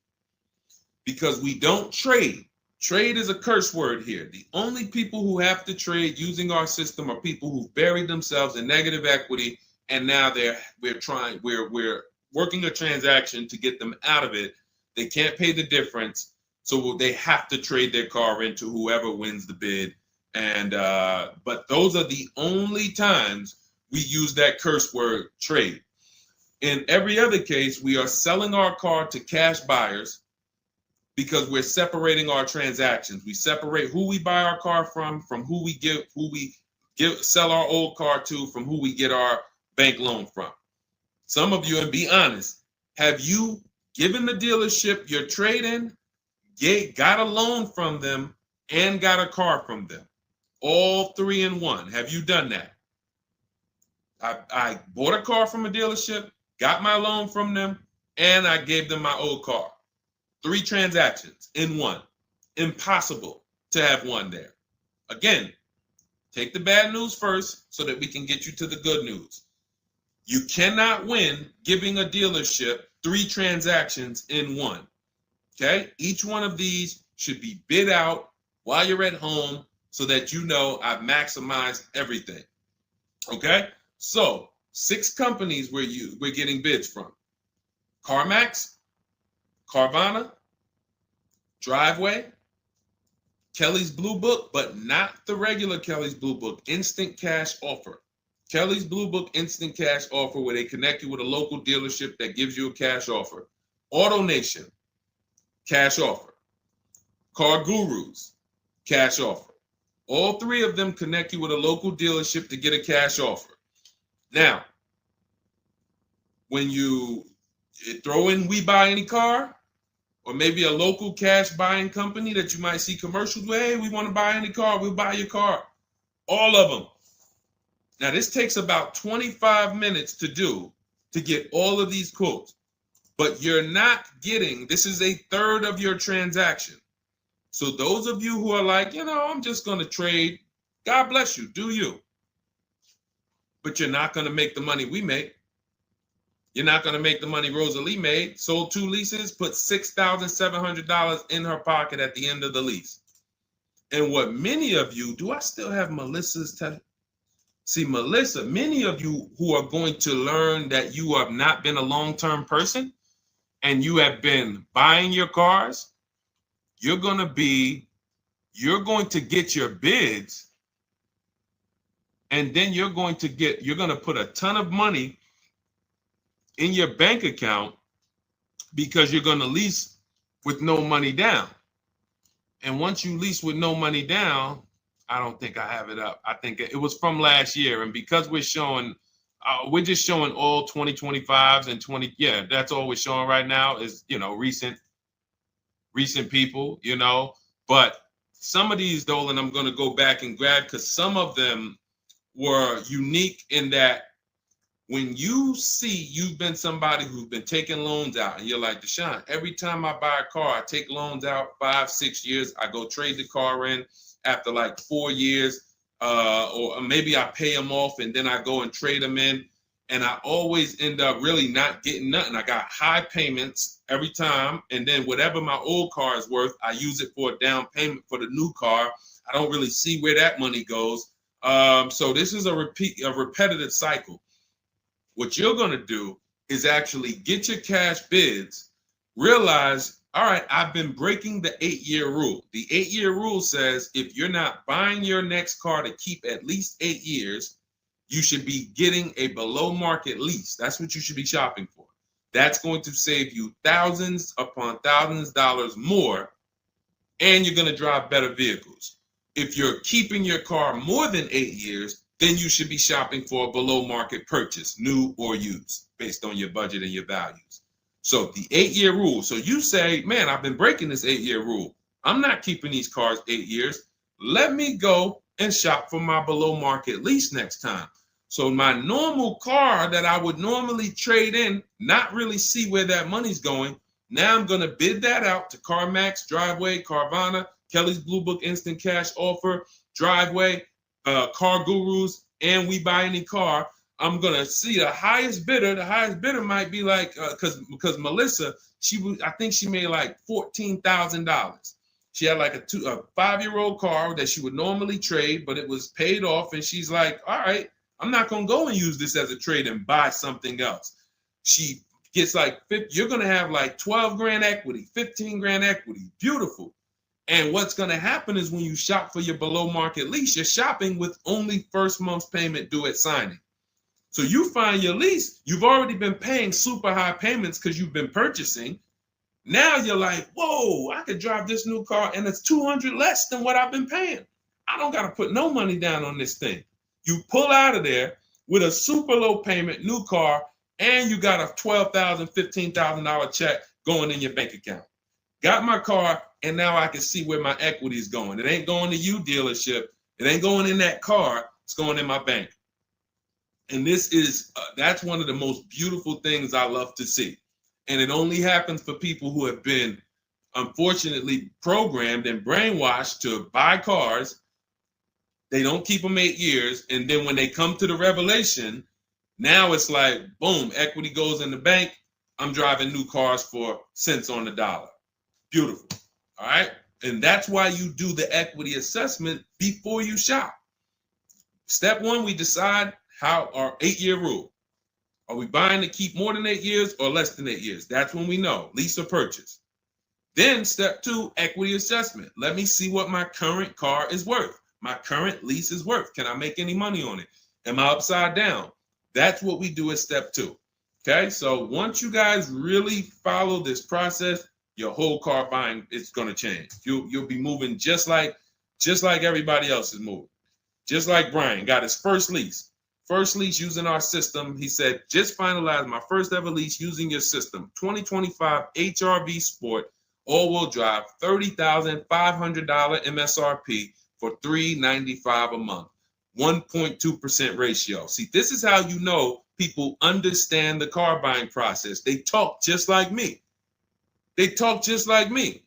A: because we don't trade. Trade is a curse word here. The only people who have to trade using our system are people who've buried themselves in negative equity, and now we're working a transaction to get them out of it. They can't pay the difference, so they have to trade their car into whoever wins the bid. And but those are the only times we use that curse word, trade. In every other case, we are selling our car to cash buyers because we're separating our transactions. We separate who we buy our car from who we sell our old car to, from who we get our bank loan from. Some of you, and be honest, have you given the dealership your trade-in, got a loan from them, and got a car from them? All 3 in 1. Have you done that? I bought a car from a dealership, got my loan from them, and I gave them my old car. 3 transactions in 1. Impossible to have 1 there. Again, take the bad news first so that we can get you to the good news. You cannot win giving a dealership 3 transactions in 1. Okay? Each one of these should be bid out while you're at home so that you know I've maximized everything. Okay? So 6 companies we're getting bids from: CarMax, Carvana, Driveway, Kelly's Blue Book, but not the regular Kelly's Blue Book, Instant Cash Offer. Kelly's Blue Book Instant Cash Offer, where they connect you with a local dealership that gives you a cash offer. Auto Nation, cash offer. Car Gurus, cash offer. All three of them connect you with a local dealership to get a cash offer. Now, when you throw in We Buy Any Car, or maybe a local cash buying company that you might see commercials with, hey, we want to buy any car, we'll buy your car. All of them. Now, this takes about 25 minutes to do to get all of these quotes, but you're not getting, this is a third of your transaction. So those of you who are like, I'm just going to trade, God bless you, do you. But you're not going to make the money we make. You're not going to make the money Rosalie made. Sold 2 leases, put $6,700 in her pocket at the end of the lease. And what many of you, do I still have Melissa's test? See, Melissa, many of you who are going to learn that you have not been a long-term person and you have been buying your cars, you're going to get your bids, and then you're going to put a ton of money in your bank account because you're going to lease with no money down. And once you lease with no money down, I don't think I have it up. I think it was from last year. And because we're just showing all 2025s and 20. Yeah, that's all we're showing right now is, recent people, But some of these, Dolan, I'm going to go back and grab because some of them were unique in that when you see you've been somebody who's been taking loans out and you're like, Deshone, every time I buy a car, I take loans out 5-6 years. I go trade the car in after like 4 years, or maybe I pay them off and then I go and trade them in. And I always end up really not getting nothing. I got high payments every time. And then whatever my old car is worth, I use it for a down payment for the new car. I don't really see where that money goes. So this is a repetitive cycle. What you're going to do is actually get your cash bids, realize, all right, I've been breaking the 8-year rule. The 8-year rule says if you're not buying your next car to keep at least 8 years, you should be getting a below market lease. That's what you should be shopping for. That's going to save you thousands upon thousands of dollars more, and you're going to drive better vehicles. If you're keeping your car more than 8 years, then you should be shopping for a below market purchase, new or used, based on your budget and your values. So the 8-year rule. So you say, man, I've been breaking this 8-year rule. I'm not keeping these cars 8 years. Let me go and shop for my below market lease next time. So my normal car that I would normally trade in, not really see where that money's going. Now I'm going to bid that out to CarMax, Driveway, Carvana, Kelly's Blue Book Instant Cash Offer, Driveway, Car Gurus, and We Buy Any Car. I'm gonna see the highest bidder. The highest bidder might be like because Melissa, I think she made like $14,000. She had like a 5-year-old car that she would normally trade, but it was paid off, and she's like, all right, I'm not gonna go and use this as a trade and buy something else. She gets like you're gonna have like 12 grand equity, 15 grand equity, beautiful. And what's going to happen is when you shop for your below market lease, you're shopping with only first month's payment due at signing. So you find your lease, you've already been paying super high payments because you've been purchasing. Now you're like, whoa, I could drive this new car and it's $200 less than what I've been paying. I don't got to put no money down on this thing. You pull out of there with a super low payment new car, and you got a $12,000, $15,000 check going in your bank account. Got my car, and now I can see where my equity is going. It ain't going to you, dealership. It ain't going in that car. It's going in my bank. And this is, that's one of the most beautiful things I love to see. And it only happens for people who have been, unfortunately, programmed and brainwashed to buy cars. They don't keep them 8 years. And then when they come to the revelation, now it's like, boom, equity goes in the bank. I'm driving new cars for cents on the dollar. Beautiful. All right. And that's why you do the equity assessment before you shop. Step one, we decide how our 8-year rule. Are we buying to keep more than 8 years or less than 8 years? That's when we know, lease or purchase. Then step two, equity assessment. Let me see what my current car is worth. My current lease is worth. Can I make any money on it? Am I upside down? That's what we do at step 2. Okay, so once you guys really follow this process, your whole car buying is going to change. You'll be moving just like everybody else is moving. Just like Brian got his first lease. First lease using our system. He said, just finalized my first ever lease using your system. 2025 HRV Sport, all-wheel drive, $30,500 MSRP for $395 a month. 1.2% ratio. See, this is how you know people understand the car buying process. They talk just like me. They talk just like me.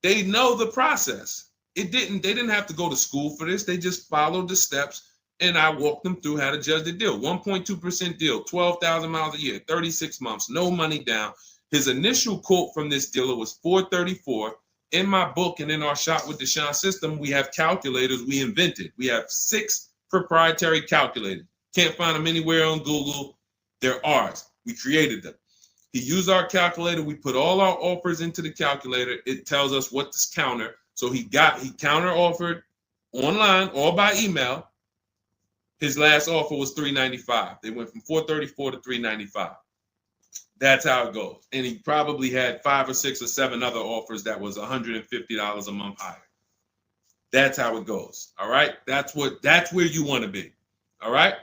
A: They know the process. They didn't have to go to school for this. They just followed the steps, and I walked them through how to judge the deal. 1.2% deal, 12,000 miles a year, 36 months, no money down. His initial quote from this dealer was $434. In my book and in our Shop with Deshone system, we have calculators we invented. We have 6 proprietary calculators. Can't find them anywhere on Google. They're ours. We created them. He used our calculator. We put all our offers into the calculator. It tells us what to counter. So he counter offered online or by email. His last offer was $395. They went from $434 to $395. That's how it goes. And he probably had 5 or 6 or 7 other offers that was $150 a month higher. That's how it goes. All right. That's where you want to be. All right.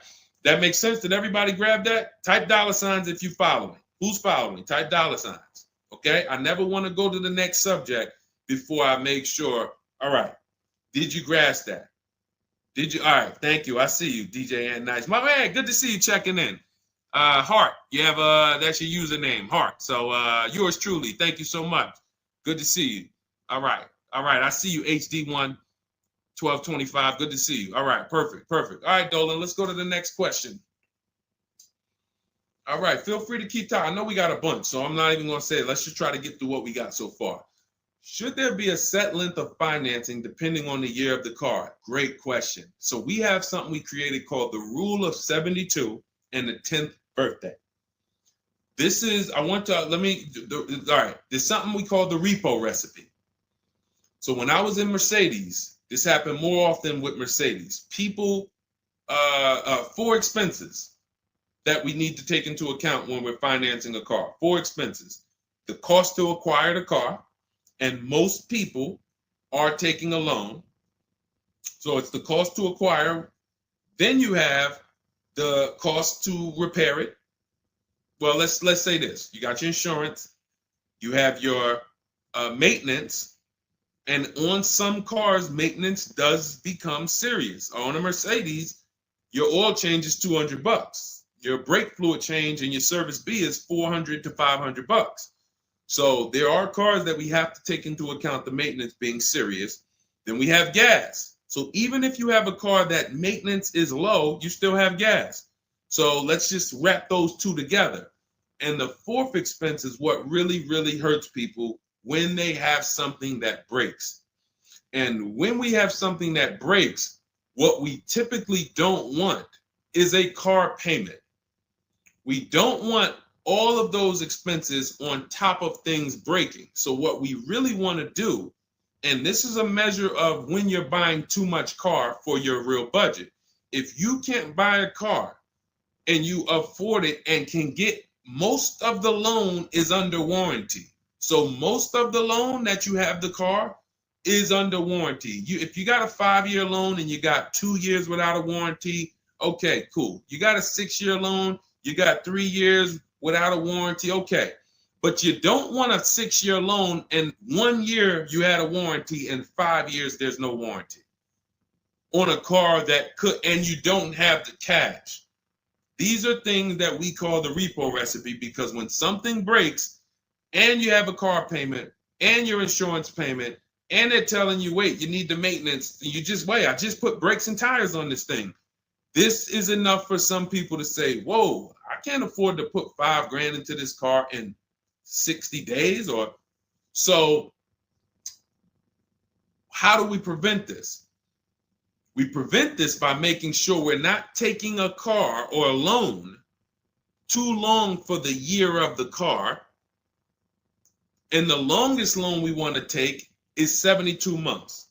A: That makes sense. Did everybody grab that? Type $ if you follow me. Who's following? Type $. Okay. I never want to go to the next subject before I make sure. All right. Did you grasp that? Did you? All right. Thank you. I see you, DJ and Nice. My man, good to see you checking in. Hart, you have that's your username, Hart. So yours truly. Thank you so much. Good to see you. All right. I see you, HD1 1225. Good to see you. All right, perfect. All right, Dolan, let's go to the next question. All right, feel free to keep talking. I know we got a bunch, so I'm not even gonna say it. Let's just try to get through what we got so far. Should there be a set length of financing depending on the year of the car? Great question. So we have something we created called the Rule of 72 and the 10th birthday. This is, all right, there's something we call the repo recipe. So when I was in Mercedes, this happened more often with Mercedes. People, 4 expenses that we need to take into account when we're financing a car. 4 expenses. The cost to acquire the car, and most people are taking a loan. So it's the cost to acquire. Then you have the cost to repair it. Well, let's say this. You got your insurance. You have your maintenance. And on some cars, maintenance does become serious. On a Mercedes, your oil change is $200. Your brake fluid change and your service B is $400 to $500. So there are cars that we have to take into account the maintenance being serious. Then we have gas. So even if you have a car that maintenance is low, you still have gas. So let's just wrap those 2 together. And the 4th expense is what really, really hurts people when they have something that breaks. And when we have something that breaks, what we typically don't want is a car payment. We don't want all of those expenses on top of things breaking. So what we really want to do, and this is a measure of when you're buying too much car for your real budget. If you can't buy a car and you afford it and can get, most of the loan is under warranty. So most of the loan that you have the car is under warranty. If you got a 5-year loan and you got 2 years without a warranty, okay, cool. You got a 6-year loan, you got 3 years without a warranty, okay. But you don't want a 6-year loan and 1 year you had a warranty and 5 years there's no warranty on a car that could, and you don't have the cash. These are things that we call the repo recipe, because when something breaks and you have a car payment and your insurance payment and they're telling you, wait, you need the maintenance, you just wait, I just put brakes and tires on this thing. This is enough for some people to say, whoa, I can't afford to put $5,000 into this car in 60 days. Or so how do we prevent this? We prevent this by making sure we're not taking a car or a loan too long for the year of the car. And the longest loan we want to take is 72 months.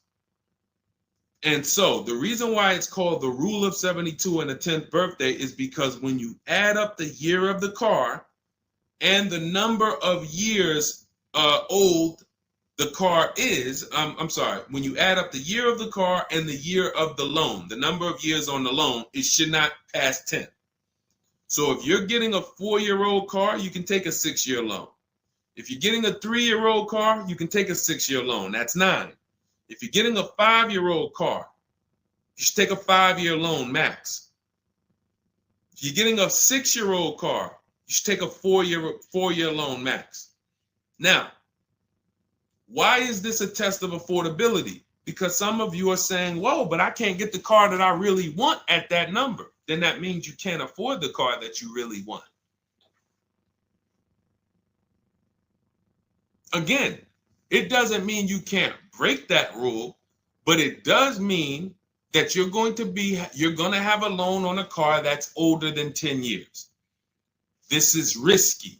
A: And so the reason why it's called the rule of 72 and the 10th birthday is because when you add up the year of the car and the number of years old the car is, I'm sorry, when you add up the year of the car and the year of the loan, the number of years on the loan, it should not pass 10. So if you're getting a 4-year-old car, you can take a 6-year loan. If you're getting a 3-year-old car, you can take a 6-year loan. That's 9. If you're getting a 5-year-old car, you should take a 5-year loan max. If you're getting a 6-year-old car, you should take a 4-year loan max. Now, why is this a test of affordability? Because some of you are saying, whoa, but I can't get the car that I really want at that number. Then that means you can't afford the car that you really want. Again, it doesn't mean you can't break that rule, but it does mean that you're going to have a loan on a car that's older than 10 years. This is risky.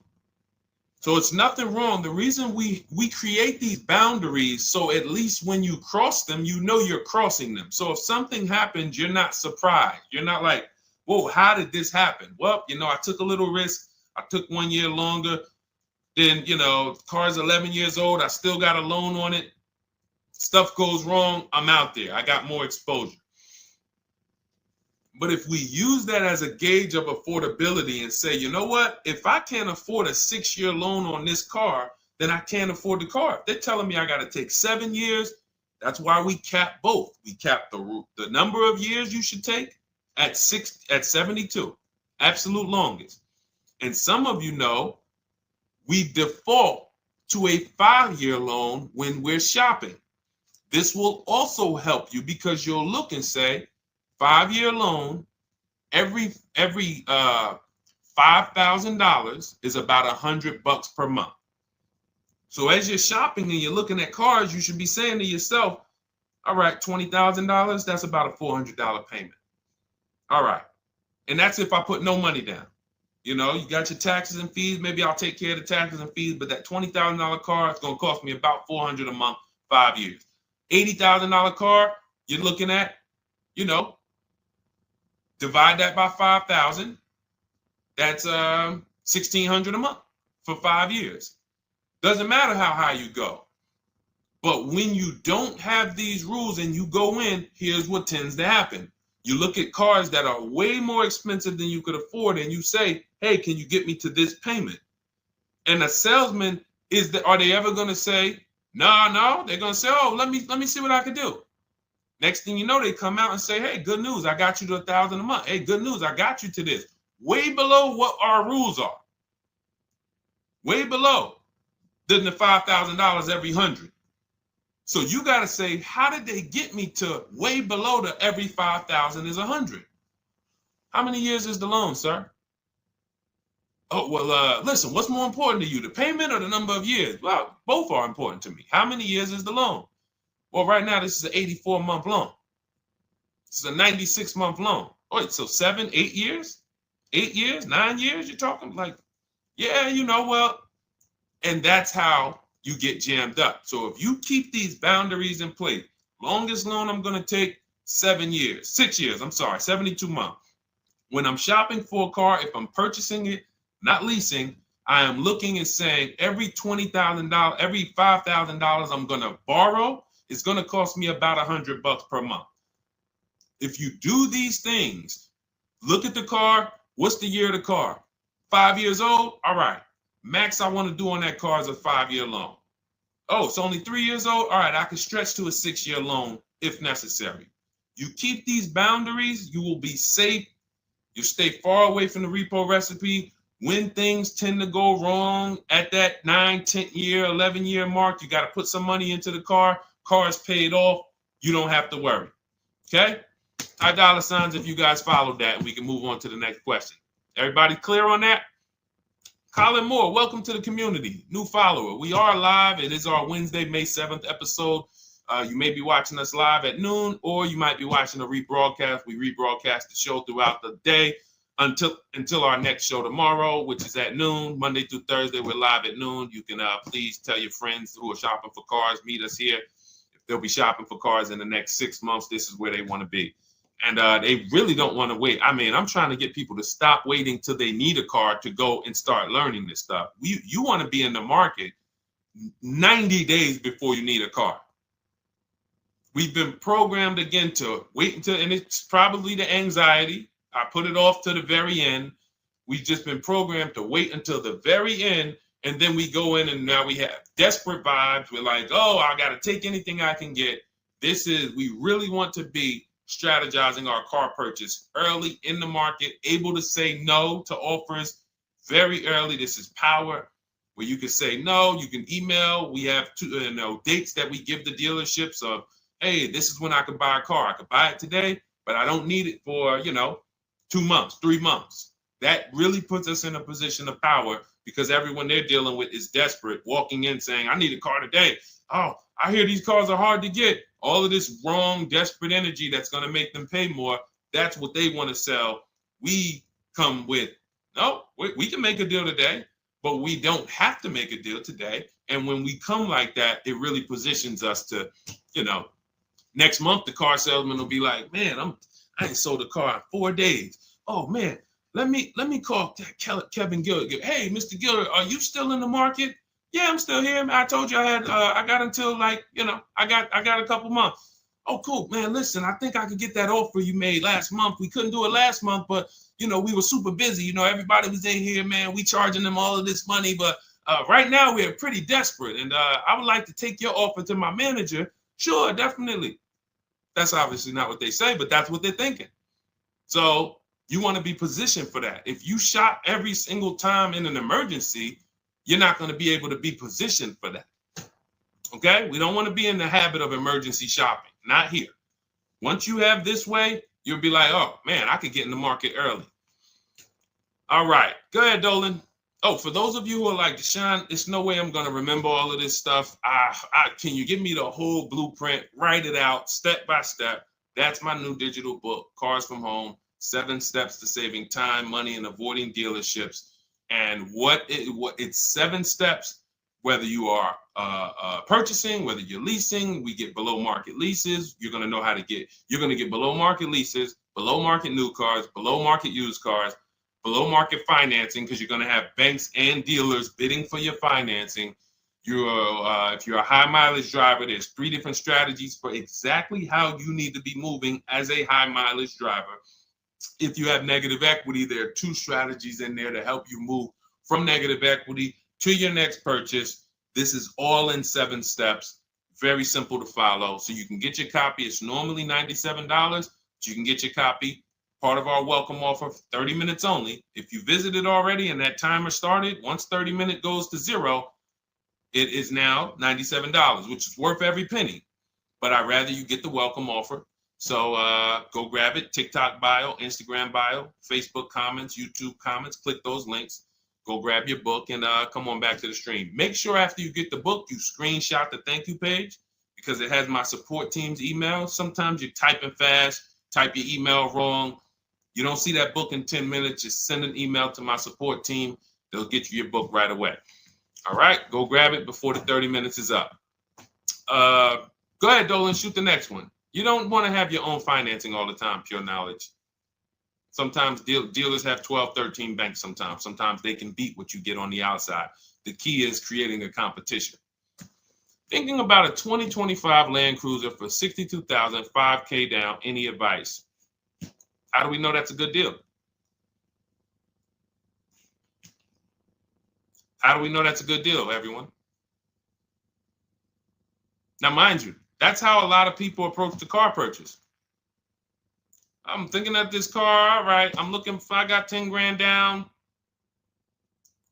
A: So it's nothing wrong. The reason we create these boundaries, so at least when you cross them, you know you're crossing them. So if something happens, you're not surprised. You're not like, whoa, how did this happen? Well, I took a little risk. I took 1 year longer. Then, the car's 11 years old. I still got a loan on it. Stuff goes wrong. I'm out there. I got more exposure. But if we use that as a gauge of affordability and say, you know what, if I can't afford a 6-year loan on this car, then I can't afford the car. If they're telling me I got to take 7 years, that's why we cap both. We cap the number of years you should take at 72, absolute longest. And some of you know we default to a 5-year loan when we're shopping. This will also help you because you'll look and say, 5-year loan, every $5,000 is about $100 per month. So as you're shopping and you're looking at cars, you should be saying to yourself, all right, $20,000, that's about a $400 payment. All right. And that's if I put no money down. You got your taxes and fees. Maybe I'll take care of the taxes and fees, but that $20,000 car is going to cost me about $400 a month, 5 years. $80,000 car, you're looking at, divide that by 5,000. That's $1,600 a month for 5 years. Doesn't matter how high you go. But when you don't have these rules and you go in, here's what tends to happen. You look at cars that are way more expensive than you could afford, and you say, hey, can you get me to this payment? And a salesman, are they ever going to say, no? They're going to say, oh, let me see what I can do. Next thing you know, they come out and say, hey, good news, I got you to $1,000 a month. Hey, good news, I got you to this. Way below what our rules are. Way below than the $5,000 every 100. So you got to say, how did they get me to way below the every 5,000 is 100? How many years is the loan, sir? Oh, well, listen, what's more important to you, the payment or the number of years? Well, both are important to me. How many years is the loan? Well, right now, this is an 84-month loan. This is a 96-month loan. Wait, so 7, 8 years? 8 years, 9 years? You're talking like, yeah, well, and that's how you get jammed up. So if you keep these boundaries in place, longest loan I'm going to take 6 years, 72 months. When I'm shopping for a car, if I'm purchasing it, not leasing, I am looking and saying every $20,000, every $5,000 I'm going to borrow, it's going to cost me about $100 per month. If you do these things, look at the car. What's the year of the car? 5 years old? All right. Max I want to do on that car is a 5-year loan. Oh, it's only 3 years old? All right, I can stretch to a 6-year loan if necessary. You keep these boundaries, you will be safe. You stay far away from the repo recipe. When things tend to go wrong at that 9, 10 year, 11 year mark, you got to put some money into the car. Car is paid off. You don't have to worry. Okay? High dollar signs if you guys followed that, and we can move on to the next question. Everybody clear on that? Colin Moore, welcome to the community. New follower. We are live. It is our Wednesday, May 7th episode. You may be watching us live at noon, or you might be watching a rebroadcast. We rebroadcast the show throughout the day until our next show tomorrow, which is at noon. Monday through Thursday, we're live at noon. You can please tell your friends who are shopping for cars, meet us here. they'll be shopping for cars in the next 6 months. This is where they want to be. And they really don't want to wait. I mean, I'm trying to get people to stop waiting till they need a car to go and start learning this stuff. You want to be in the market 90 days before you need a car. We've been programmed again to wait until, and it's probably the anxiety. I put it off to the very end. We've just been programmed to wait until the very end, and then we go in and now we have desperate vibes. We're like, oh, I got to take anything I can get. We really want to be strategizing our car purchase early in the market, able to say no to offers very early. This is power, where you can say no. You can email. We have dates that we give the dealerships of, hey, this is when I could buy a car. I could buy it today, but I don't need it for, 2 months, 3 months. That really puts us in a position of power because everyone they're dealing with is desperate, walking in saying, I need a car today. Oh, I hear these cars are hard to get. All of this wrong, desperate energy that's going to make them pay more. That's what they want to sell. We come with, no, we can make a deal today, but we don't have to make a deal today. And when we come like that, it really positions us to, next month, the car salesman will be like, man, I ain't sold a car in 4 days. Oh man, let me call Kevin Gilder. Hey, Mr. Gilder, are you still in the market? Yeah, I'm still here. I told you I got until I got a couple months. Oh, cool, man. Listen, I think I could get that offer you made last month. We couldn't do it last month, but we were super busy. Everybody was in here, man. We charging them all of this money, but right now we're pretty desperate, and I would like to take your offer to my manager. Sure, definitely. That's obviously not what they say, but that's what they're thinking. So you want to be positioned for that. If you shop every single time in an emergency, you're not going to be able to be positioned for that. Okay? We don't want to be in the habit of emergency shopping. Not here. Once you have this way, you'll be like, oh, man, I could get in the market early. All right. Go ahead, Dolan. Oh, for those of you who are like, Deshone, there's no way I'm going to remember all of this stuff. Can you give me the whole blueprint? Write it out step by step. That's my new digital book, Cars from Home, 7 Steps to Saving Time, Money, and Avoiding Dealerships. And it's 7 steps, whether you are purchasing, whether you're leasing. We get below market leases. You're going to get below market leases, below market new cars, below market used cars, below market financing, because you're going to have banks and dealers bidding for your financing. If you're a high mileage driver, there's 3 different strategies for exactly how you need to be moving as a high mileage driver. If you have negative equity, there are 2 strategies in there to help you move from negative equity to your next purchase. This is all in 7 steps. Very simple to follow. So you can get your copy. It's normally $97, but you can get your copy. Part of our welcome offer, 30 minutes only. If you visited already and that timer started, once 30 minutes goes to 0, it is now $97, which is worth every penny. But I'd rather you get the welcome offer. So go grab it. TikTok bio, Instagram bio, Facebook comments, YouTube comments. Click those links. Go grab your book and come on back to the stream. Make sure after you get the book, you screenshot the thank you page because it has my support team's email. Sometimes you're typing fast, type your email wrong. You don't see that book in 10 minutes, just send an email to my support team. They'll get you your book right away. All right, go grab it before the 30 minutes is up. Go ahead, Dolan, shoot the next one. You don't want to have your own financing all the time, pure knowledge. Sometimes dealers have 12, 13 banks sometimes. Sometimes they can beat what you get on the outside. The key is creating a competition. Thinking about a 2025 Land Cruiser for $62,000, $5K down, any advice? How do we know that's a good deal? How do we know that's a good deal, everyone? Now, mind you, that's how a lot of people approach the car purchase. I'm thinking of this car, all right, I'm looking for, I got 10 grand down.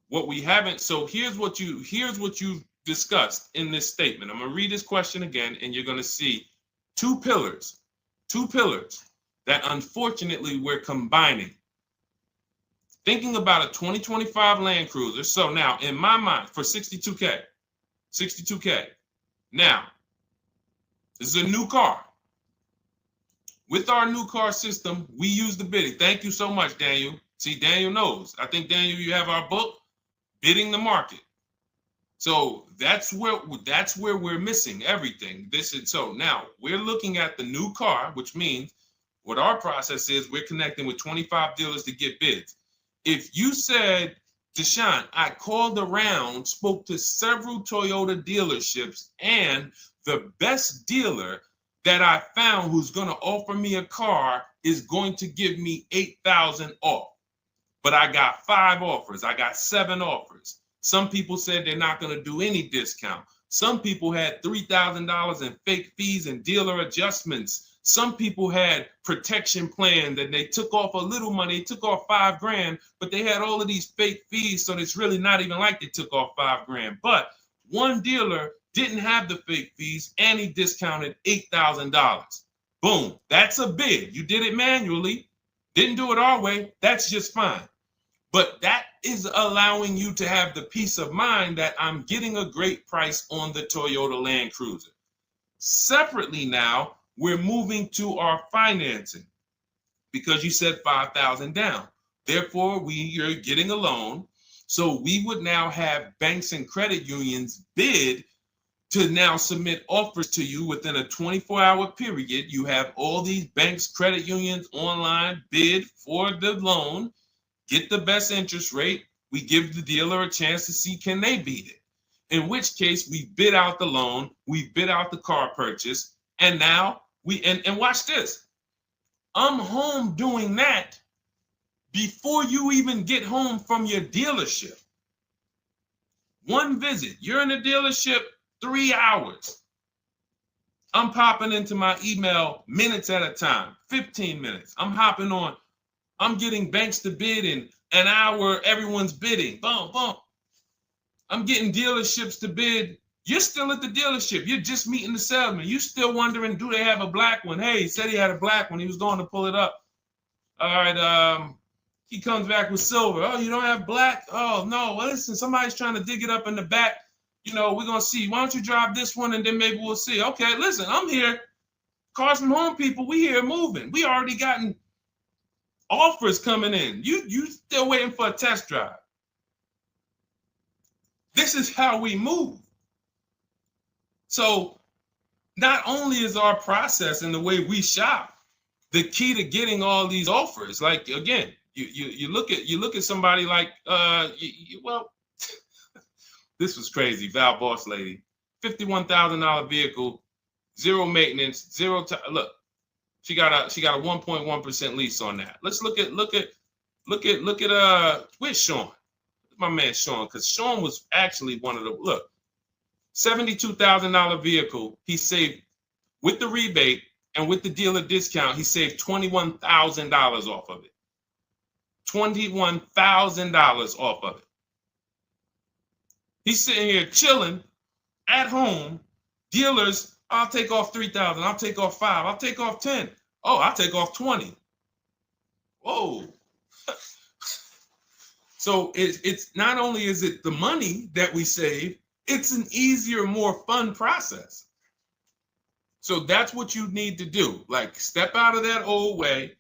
A: What we haven't, so here's what you discussed in this statement. I'm gonna read this question again, and you're gonna see 2 pillars that unfortunately we're combining. Thinking about a 2025 Land Cruiser. So now in my mind for 62K. Now, this is a new car. With our new car system, we use the bidding. Thank you so much, Daniel. See, Daniel knows. I think, Daniel, you have our book, Bidding the Market. So that's where we're missing everything. So now we're looking at the new car, which means what our process is, we're connecting with 25 dealers to get bids. If you said, Deshone, I called around, spoke to several Toyota dealerships, and the best dealer that I found who's going to offer me a car is going to give me $8,000 off. But I got 5 offers. I got 7 offers. Some people said they're not going to do any discount. Some people had $3,000 in fake fees and dealer adjustments. Some people had protection plans and they took off a little money, took off $5,000, but they had all of these fake fees. So it's really not even like they took off $5,000. But one dealer didn't have the fake fees and he discounted $8,000. Boom. That's a bid. You did it manually. Didn't do it our way. That's just fine. But that is allowing you to have the peace of mind that I'm getting a great price on the Toyota Land Cruiser. Separately now, we're moving to our financing because you said $5,000 down. Therefore, you're getting a loan. So we would now have banks and credit unions bid to now submit offers to you within a 24-hour period. You have all these banks, credit unions online bid for the loan, get the best interest rate. We give the dealer a chance to see can they beat it. In which case we bid out the loan, we bid out the car purchase, and now and watch this. I'm home doing that before you even get home from your dealership. One visit, you're in the dealership 3 hours. I'm popping into my email minutes at a time, 15 minutes. I'm hopping on. I'm getting banks to bid in an hour. Everyone's bidding. Boom, boom. I'm getting dealerships to bid. You're still at the dealership. You're just meeting the salesman. You're still wondering, do they have a black one? Hey, he said he had a black one. He was going to pull it up. All right. He comes back with silver. Oh, you don't have black? Oh, no. Well, listen, somebody's trying to dig it up in the back. We're going to see. Why don't you drive this one and then maybe we'll see. Okay, listen, I'm here. Cars from home people, we here moving. We already gotten offers coming in. You still waiting for a test drive. This is how we move. So not only is our process and the way we shop the key to getting all these offers, like again, you look at somebody like this was crazy. Val Boss lady, $51,000 vehicle, zero maintenance, zero time. Look, she got a 1.1% lease on that. Let's look at where's Sean? My man Sean, because Sean was actually one of the $72,000 vehicle. He saved with the rebate and with the dealer discount. He saved $21,000 off of it. $21,000 off of it. He's sitting here chilling at home. Dealers, I'll take off $3,000. I'll take off $5,000. I'll take off $10,000. Oh, I'll take off $20,000. Whoa. So it's not only is it the money that we save, it's an easier, more fun process. So that's what you need to do. Like, step out of that old way.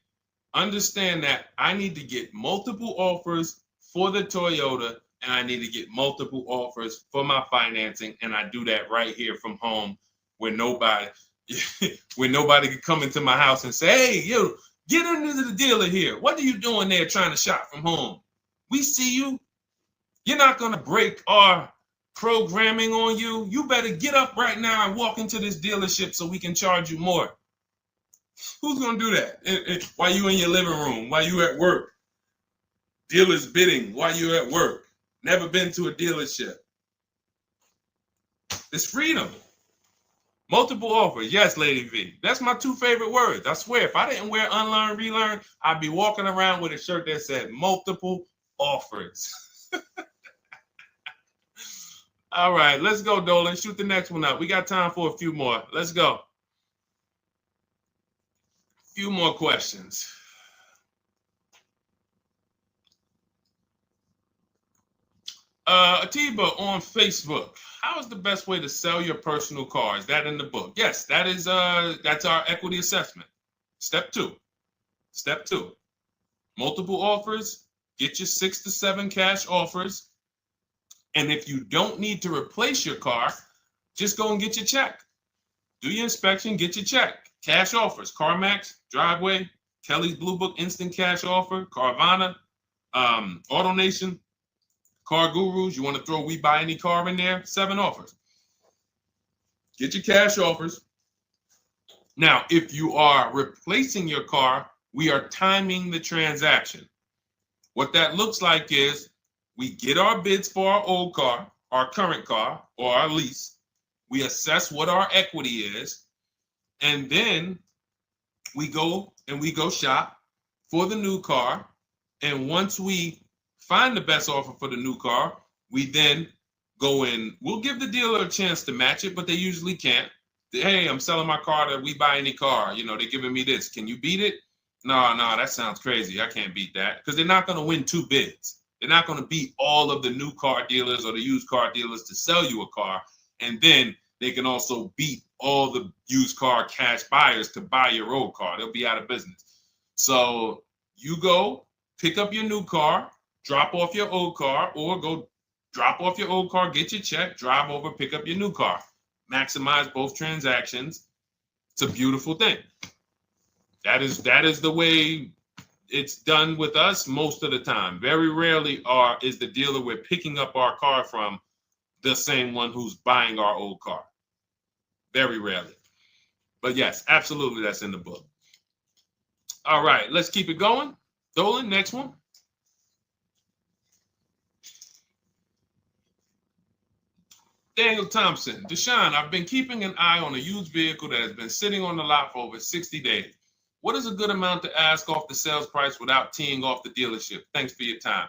A: Understand that I need to get multiple offers for the Toyota, and I need to get multiple offers for my financing, and I do that right here from home, where nobody can come into my house and say, hey, get into the dealer here. What are you doing there trying to shop from home? We see you. You're not going to break our programming on you. You better get up right now and walk into this dealership so we can charge you more. Who's going to do that? While you in your living room, while you at work? Dealers bidding while you're at work. Never been to a dealership. It's freedom. Multiple offers. Yes, Lady V. That's my 2 favorite words. I swear, if I didn't wear unlearn, relearn, I'd be walking around with a shirt that said multiple offers. All right, let's go, Dolan. Shoot the next one up. We got time for a few more. Let's go. A few more questions. Atiba on Facebook. How is the best way to sell your personal car? Is that in the book? Yes, that's our equity assessment. Step 2. Step 2. Multiple offers. Get your 6 to 7 cash offers. And if you don't need to replace your car, just go and get your check. Do your inspection, get your check. Cash offers, CarMax, Driveway, Kelly's Blue Book Instant Cash Offer, Carvana, AutoNation, Car Gurus. You want to throw We Buy Any Car in there? 7 offers. Get your cash offers. Now, if you are replacing your car, we are timing the transaction. What that looks like is we get our bids for our old car, our current car, or our lease. We assess what our equity is, and then we go shop for the new car. And once we find the best offer for the new car, we then go in. We'll give the dealer a chance to match it, but they usually can't. Hey, I'm selling my car to We Buy Any Car. You know, they're giving me this. Can you beat it? No, that sounds crazy. I can't beat that, because they're not going to win 2 bids. They're not going to beat all of the new car dealers or the used car dealers to sell you a car. And then they can also beat all the used car cash buyers to buy your old car. They'll be out of business. So you go pick up your new car, drop off your old car, or go drop off your old car, get your check, drive over, pick up your new car. Maximize both transactions. It's a beautiful thing. That is the way it's done with us most of the time. Very rarely is the dealer we're picking up our car from the same one who's buying our old car. Very rarely. But yes, absolutely, that's in the book. All right, let's keep it going. Dolan, next one. Daniel Thompson. Deshone, I've been keeping an eye on a used vehicle that has been sitting on the lot for over 60 days. What is a good amount to ask off the sales price without teeing off the dealership? Thanks for your time.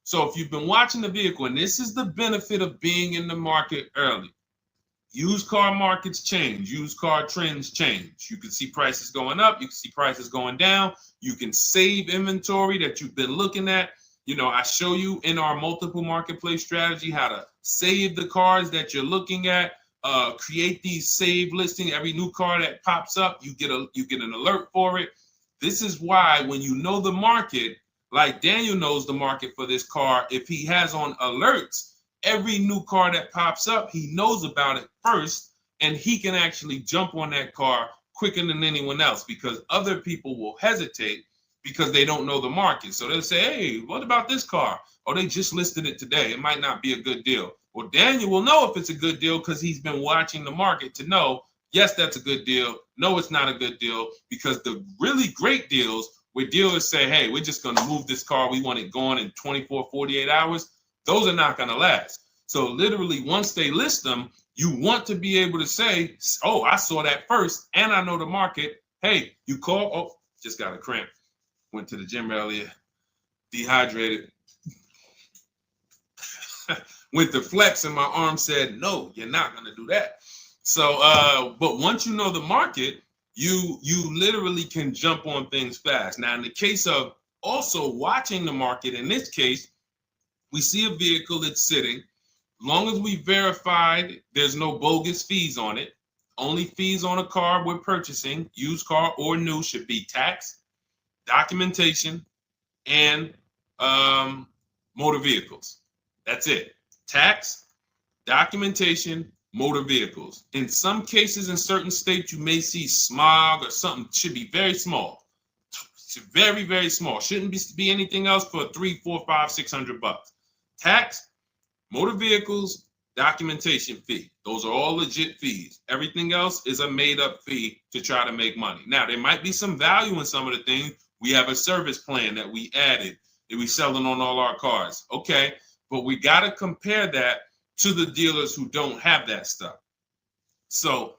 A: So if you've been watching the vehicle, and this is the benefit of being in the market early, used car markets change, used car trends change. You can see prices going up, you can see prices going down, you can save inventory that you've been looking at. You know, I show you in our multiple marketplace strategy how to save the cars that you're looking at, create these save listings. Every new car that pops up, you get an alert for it. This is why when you know the market, like Daniel knows the market for this car, if he has on alerts, every new car that pops up, he knows about it first, and he can actually jump on that car quicker than anyone else, because other people will hesitate because they don't know the market. So they'll say, hey, what about this car? Oh, they just listed it today. It might not be a good deal. Well, Daniel will know if it's a good deal because he's been watching the market to know, yes, that's a good deal. No, it's not a good deal, because the really great deals where dealers say, hey, we're just going to move this car. We want it gone in 24, 48 hours. Those are not going to last. So literally, once they list them, you want to be able to say, oh, I saw that first and I know the market. Hey, you call. Oh, just got a cramp. Went to the gym earlier, dehydrated. Went to flex and my arm said, no, you're not going to do that. So, but once you know the market, you literally can jump on things fast. Now, in the case of also watching the market, in this case, we see a vehicle that's sitting. Long as we verified there's no bogus fees on it, only fees on a car we're purchasing, used car or new, should be tax, documentation, and motor vehicles. That's it. Tax, documentation, motor vehicles. In some cases, in certain states, you may see smog or something. Should be very small. Very, very small. Shouldn't be anything else for $300, $400, $500, $600. Tax, motor vehicles, documentation fee. Those are all legit fees. Everything else is a made-up fee to try to make money. Now, there might be some value in some of the things. We have a service plan that we added that we selling on all our cars. Okay, but we got to compare that to the dealers who don't have that stuff. So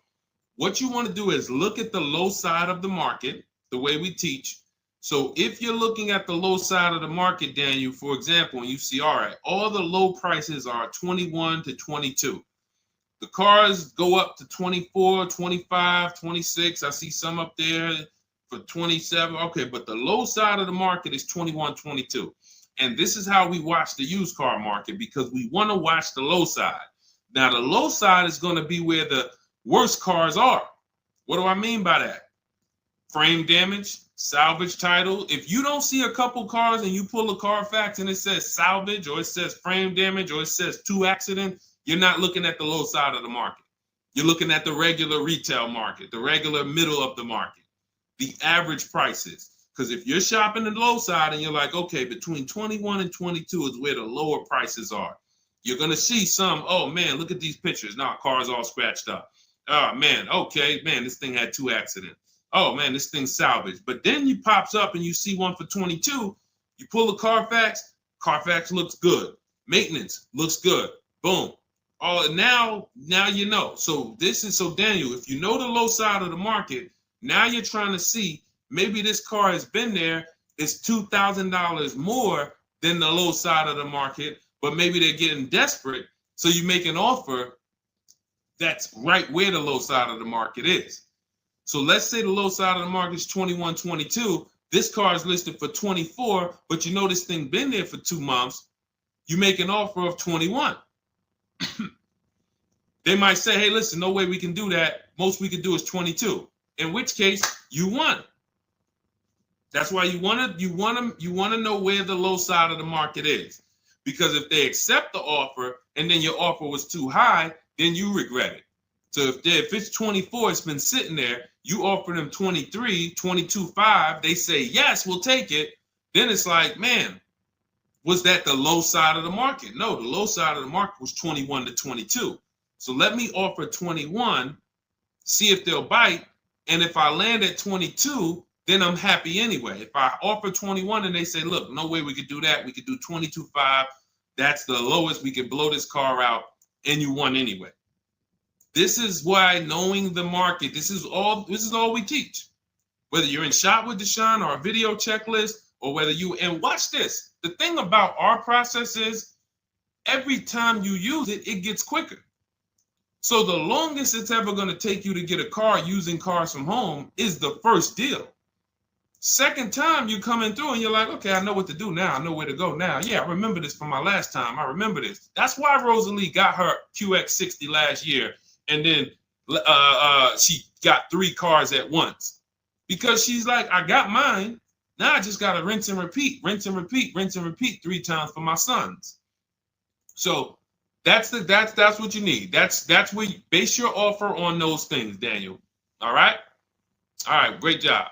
A: what you want to do is look at the low side of the market, the way we teach. So if you're looking at the low side of the market, Daniel, for example, and you see, all right, all the low prices are 21 to 22. The cars go up to 24, 25, 26. I see some up there for 27. Okay, but the low side of the market is 21, 22. And this is how we watch the used car market, because we want to watch the low side. Now, the low side is going to be where the worst cars are. What do I mean by that? frame damage, salvage title. If you don't see a couple cars and you pull a Carfax and it says salvage or it says frame damage or it says 2 accident, you're not looking at the low side of the market. You're looking at the regular retail market, the regular middle of the market, the average prices. Because if you're shopping the low side and you're like, okay, between 21 and 22 is where the lower prices are, you're going to see some, oh man, look at these pictures. Now, car's all scratched up. Oh man, okay, man, this thing had 2 accidents. Oh man, this thing's salvaged. But then you pops up and you see one for 22. You pull a Carfax. Carfax looks good. Maintenance looks good. Boom. Oh, now you know. So Daniel, if you know the low side of the market, now you're trying to see maybe this car has been there. It's $2,000 more than the low side of the market, but maybe they're getting desperate. So you make an offer that's right where the low side of the market is. So let's say the low side of the market is 21, 22. This car is listed for 24, but you know this thing been there for 2 months. You make an offer of 21. They might say, hey, listen, no way we can do that. Most we can do is 22. In which case, you won. That's why you want to know where the low side of the market is. Because if they accept the offer and then your offer was too high, then you regret it. So if it's 24, it's been sitting there, you offer them 23, 22.5, they say, yes, we'll take it. Then it's like, man, was that the low side of the market? No, the low side of the market was 21 to 22. So let me offer 21, see if they'll bite. And if I land at 22, then I'm happy anyway. If I offer 21 and they say, look, no way we could do that. We could do 22.5. That's the lowest. We can blow this car out, and you won anyway. This is why knowing the market, this is all we teach. Whether you're in Shop with Deshone or a video checklist, or whether and watch this. The thing about our process is every time you use it, it gets quicker. So the longest it's ever going to take you to get a car using Cars from Home is the first deal. Second time you coming through and you're like, okay, I know what to do now. I know where to go now. Yeah, I remember this from my last time. I remember this. That's why Rosalie got her QX60 last year. And then she got 3 cars at once. Because she's like, I got mine. Now I just got to rinse and repeat 3 times for my sons. So that's what you need. That's where you base your offer on those things, Daniel. All right? All right, great job.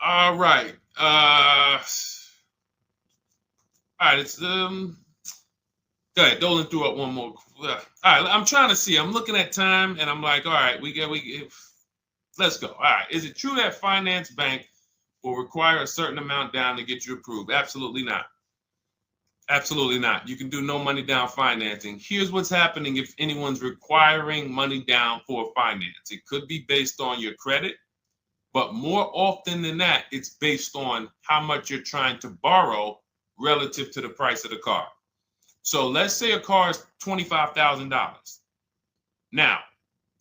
A: All right. All right, it's go ahead, Dolan threw up one more. All right, I'm trying to see. I'm looking at time and I'm like, all right, let's go. All right. Is it true that finance bank will require a certain amount down to get you approved? Absolutely not. Absolutely not. You can do no money down financing. Here's what's happening if anyone's requiring money down for finance. It could be based on your credit, but more often than that, it's based on how much you're trying to borrow relative to the price of the car. So let's say a car is $25,000. Now,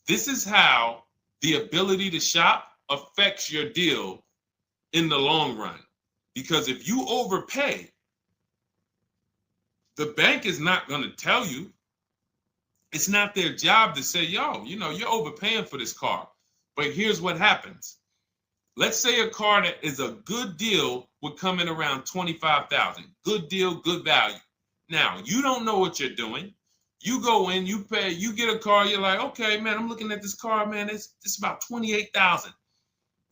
A: this is how the ability to shop affects your deal in the long run. Because if you overpay, the bank is not going to tell you. It's not their job to say, yo, you're overpaying for this car. But here's what happens. Let's say a car that is a good deal would come in around $25,000. Good deal, good value. Now, you don't know what you're doing. You go in, you pay, you get a car, you're like, okay, man, I'm looking at this car, man, it's about $28,000.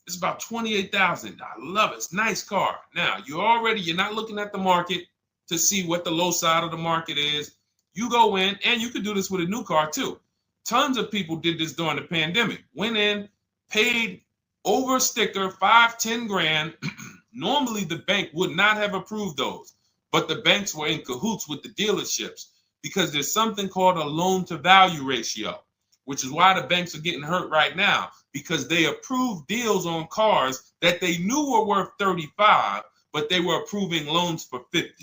A: It's about $28,000. I love it. It's a nice car. Now, you're not looking at the market to see what the low side of the market is. You go in, and you could do this with a new car too. Tons of people did this during the pandemic. Went in, paid over sticker, 5-10 grand. Normally, the bank would not have approved those, but the banks were in cahoots with the dealerships because there's something called a loan to value ratio, which is why the banks are getting hurt right now because they approved deals on cars that they knew were worth 35, but they were approving loans for 50.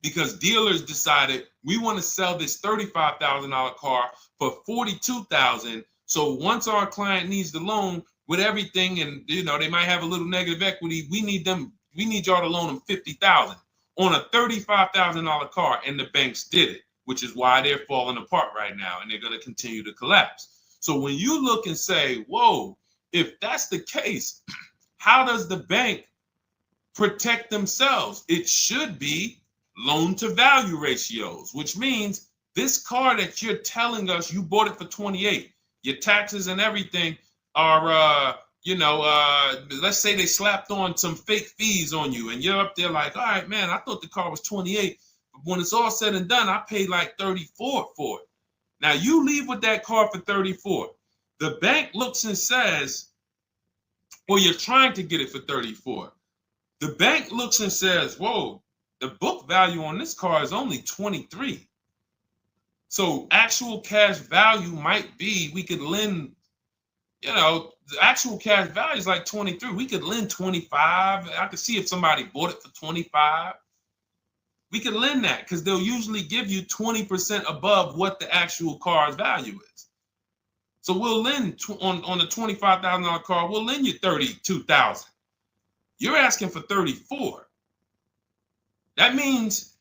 A: Because dealers decided we want to sell this $35,000 car for $42,000. So once our client needs the loan with everything, and they might have a little negative equity, we need y'all to loan them $50,000 on a $35,000 car, and the banks did it, which is why they're falling apart right now, and they're going to continue to collapse. So when you look and say, whoa, if that's the case, how does the bank protect themselves? It should be loan to value ratios, which means this car that you're telling us you bought it for 28, your taxes and everything are, let's say they slapped on some fake fees on you and you're up there like, all right, man, I thought the car was 28. But when it's all said and done, I paid like 34 for it. Now you leave with that car for 34. The bank looks and says, well, you're trying to get it for 34. The bank looks and says, whoa, the book value on this car is only 23. So actual cash value might be, we could lend, the actual cash value is like 23. We could lend 25. I could see if somebody bought it for 25. We could lend that because they'll usually give you 20% above what the actual car's value is. So we'll lend on the $25,000 car, we'll lend you $32,000. You're asking for 34. That means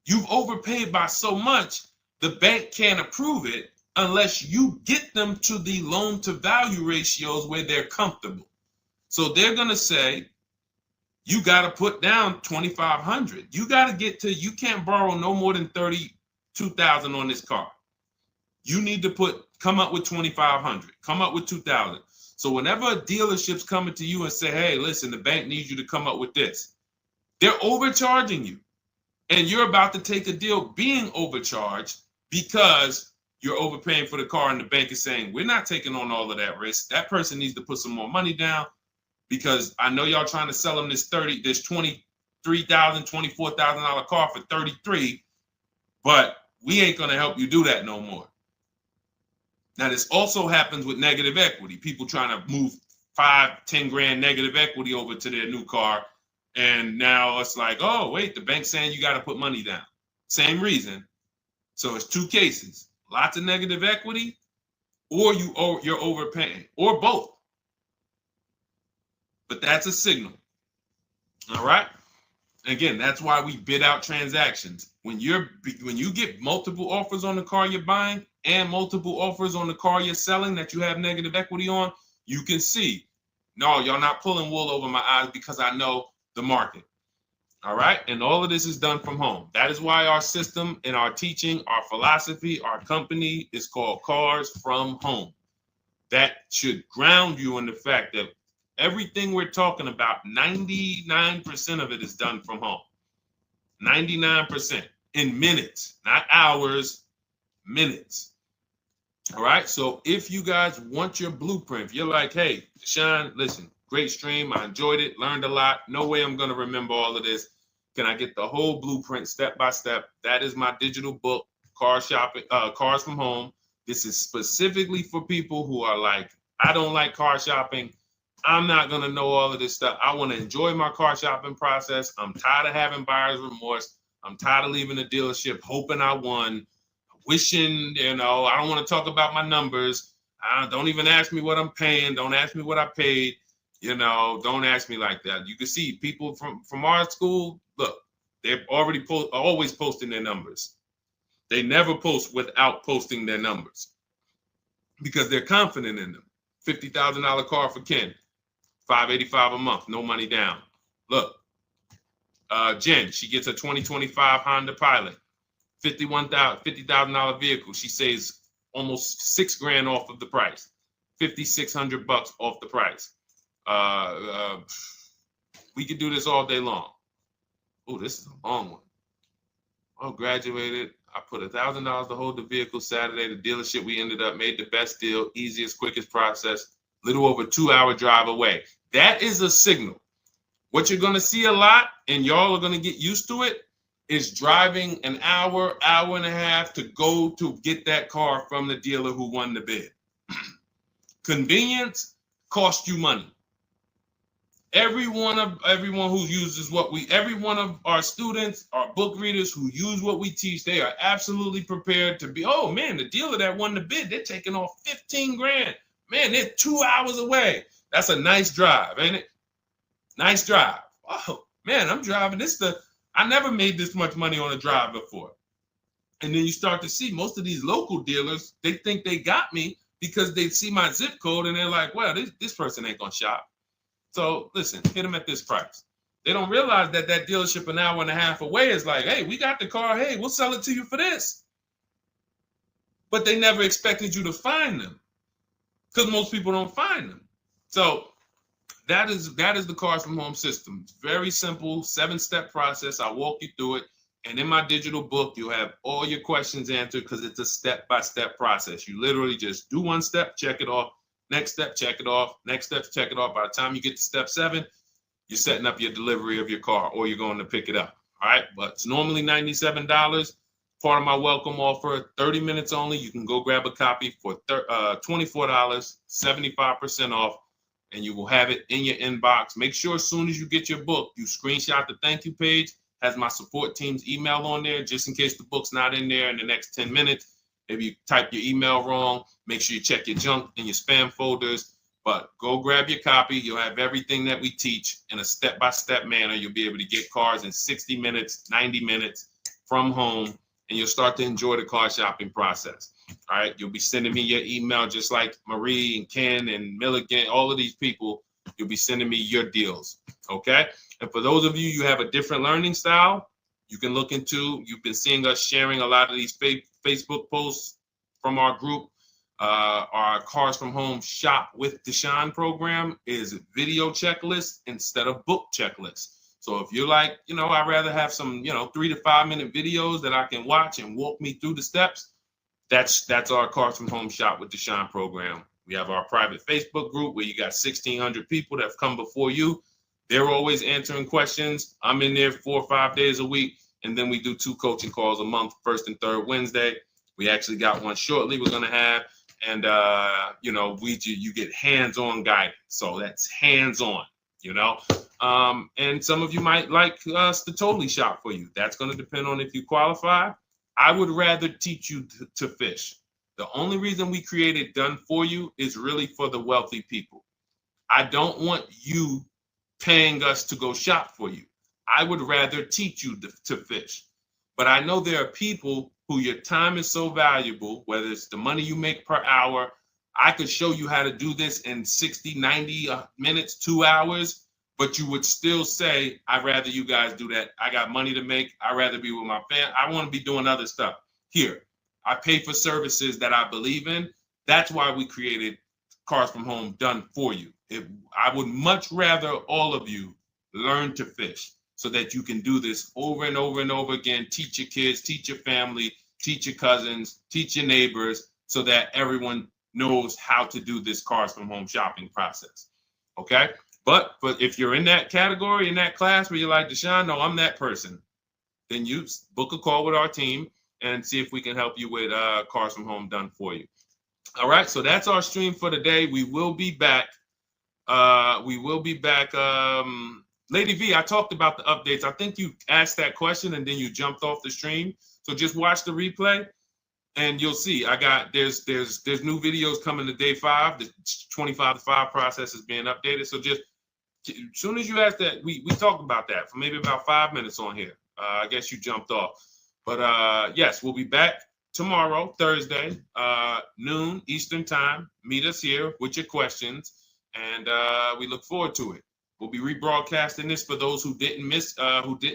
A: you've overpaid by so much, the bank can't approve it unless you get them to the loan to value ratios where they're comfortable. So they're going to say, you got to put down $2,500. You got to get to, you can't borrow no more than $32,000 on this car. You need to come up with $2,500, come up with $2,000. So whenever a dealership's coming to you and say, hey, listen, the bank needs you to come up with this, they're overcharging you. And you're about to take a deal being overcharged because you're overpaying for the car and the bank is saying, we're not taking on all of that risk. That person needs to put some more money down because I know y'all trying to sell them this $23,000, $24,000 car for 33, but we ain't going to help you do that no more. Now, this also happens with negative equity. People trying to move 5-10 grand negative equity over to their new car. And now it's like, oh, wait, the bank's saying you got to put money down. Same reason. So it's two cases, lots of negative equity or you're overpaying or both. But that's a signal. All right. Again, that's why we bid out transactions. When you get multiple offers on the car you're buying and multiple offers on the car you're selling that you have negative equity on, you can see, no, y'all not pulling wool over my eyes because I know the market. All right. And all of this is done from home. That is why our system and our teaching, our philosophy, our company is called Cars from Home. That should ground you in the fact that everything we're talking about, 99% of it is done from home. 99% in minutes, not hours, minutes. All right. So if you guys want your blueprint, if you're like, hey, Deshone, listen, great stream. I enjoyed it, learned a lot. No way I'm going to remember all of this. Can I get the whole blueprint step by step? That is my digital book, Cars from Home. This is specifically for people who are like, I don't like car shopping. I'm not going to know all of this stuff. I want to enjoy my car shopping process. I'm tired of having buyer's remorse. I'm tired of leaving the dealership hoping I won, wishing, I don't want to talk about my numbers. Don't even ask me what I'm paying. Don't ask me what I paid. Don't ask me like that. You can see people from our school, look, they're already always posting their numbers. They never post without posting their numbers because they're confident in them. $50,000 car for Ken, $585 a month, no money down. Look, Jen, she gets a 2025 Honda Pilot, $50,000 vehicle. She saves almost $6,000 off of the price, $5,600 off the price. We could do this all day long. Oh, this is a long one. Oh, graduated. I put $1,000 to hold the vehicle Saturday. The dealership we ended up made the best deal, easiest, quickest process, little over 2-hour drive away. That is a signal. What you're going to see a lot, and y'all are going to get used to it, is driving an hour, hour and a half to go to get that car from the dealer who won the bid. Convenience costs you money. Every one of our students, our book readers who use what we teach, they are absolutely prepared to be, oh man, the dealer that won the bid, they're taking off $15,000. Man, they're 2 hours away. That's a nice drive, ain't it? Nice drive. Oh man, I'm driving I never made this much money on a drive before. And then you start to see most of these local dealers, they think they got me because they see my zip code and they're like, well, this person ain't gonna shop. So listen, hit them at this price. They don't realize that that dealership an hour and a half away is like, hey, we got the car. Hey, we'll sell it to you for this. But they never expected you to find them because most people don't find them. So that is the Cars from Home system. It's very simple, 7-step process. I walk you through it. And in my digital book, you'll have all your questions answered because it's a step-by-step process. You literally just do one step, check it off. Next step, check it off. Next step, check it off. By the time you get to step 7, you're setting up your delivery of your car or you're going to pick it up. All right. But it's normally $97. Part of my welcome offer, 30 minutes only. You can go grab a copy for $24, 75% off, and you will have it in your inbox. Make sure as soon as you get your book, you screenshot the thank you page, has my support team's email on there, just in case the book's not in there in the next 10 minutes. Maybe you type your email wrong. Make sure you check your junk and your spam folders. But go grab your copy. You'll have everything that we teach in a step-by-step manner. You'll be able to get cars in 60 minutes, 90 minutes from home, and you'll start to enjoy the car shopping process. All right. You'll be sending me your email just like Marie and Ken and Milligan, all of these people. You'll be sending me your deals. Okay. And for those of you, you have a different learning style, you can look into, you've been seeing us sharing a lot of these Facebook posts from our group. Our Cars from Home Shop with Deshone program is video checklist instead of book checklist. So if you're like, I'd rather have some, 3 to 5 minute videos that I can watch and walk me through the steps, that's our Cars from Home Shop with Deshone program. We have our private Facebook group where you got 1,600 people that have come before you. They're always answering questions. I'm in there 4 or 5 days a week. And then we do 2 coaching calls a month, first and third Wednesday. We actually got one shortly we're going to have. And, you get hands-on guidance. So that's hands-on, and some of you might like us to totally shop for you. That's going to depend on if you qualify. I would rather teach you to fish. The only reason we created Done For You is really for the wealthy people. I don't want you paying us to go shop for you. I would rather teach you to fish. But I know there are people who your time is so valuable, whether it's the money you make per hour. I could show you how to do this in 60, 90 minutes, 2 hours, but you would still say, I'd rather you guys do that. I got money to make. I'd rather be with my family. I want to be doing other stuff. Here, I pay for services that I believe in. That's why we created Cars from Home Done For You. I would much rather all of you learn to fish so that you can do this over and over and over again. Teach your kids, teach your family, teach your cousins, teach your neighbors, so that everyone knows how to do this Cars from Home shopping process. Okay? But if you're in that category, in that class where you're like, Deshone, no, I'm that person, then you book a call with our team and see if we can help you with Cars from Home Done For You. All right, so that's our stream for today. We will be back. Lady V, I talked about the updates. I think you asked that question and then you jumped off the stream. So just watch the replay and you'll see there's new videos coming to day 5. The 25 to 5 process is being updated. So just as soon as you asked that, we talked about that for maybe about 5 minutes on here. I guess you jumped off. But yes, we'll be back tomorrow, Thursday, noon Eastern time. Meet us here with your questions, and we look forward to it. We'll be rebroadcasting this for those who didn't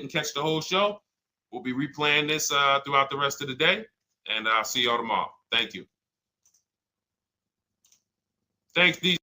A: catch the whole show. We'll be replaying this throughout the rest of the day, and I'll see y'all tomorrow. Thank you. Thanks, D.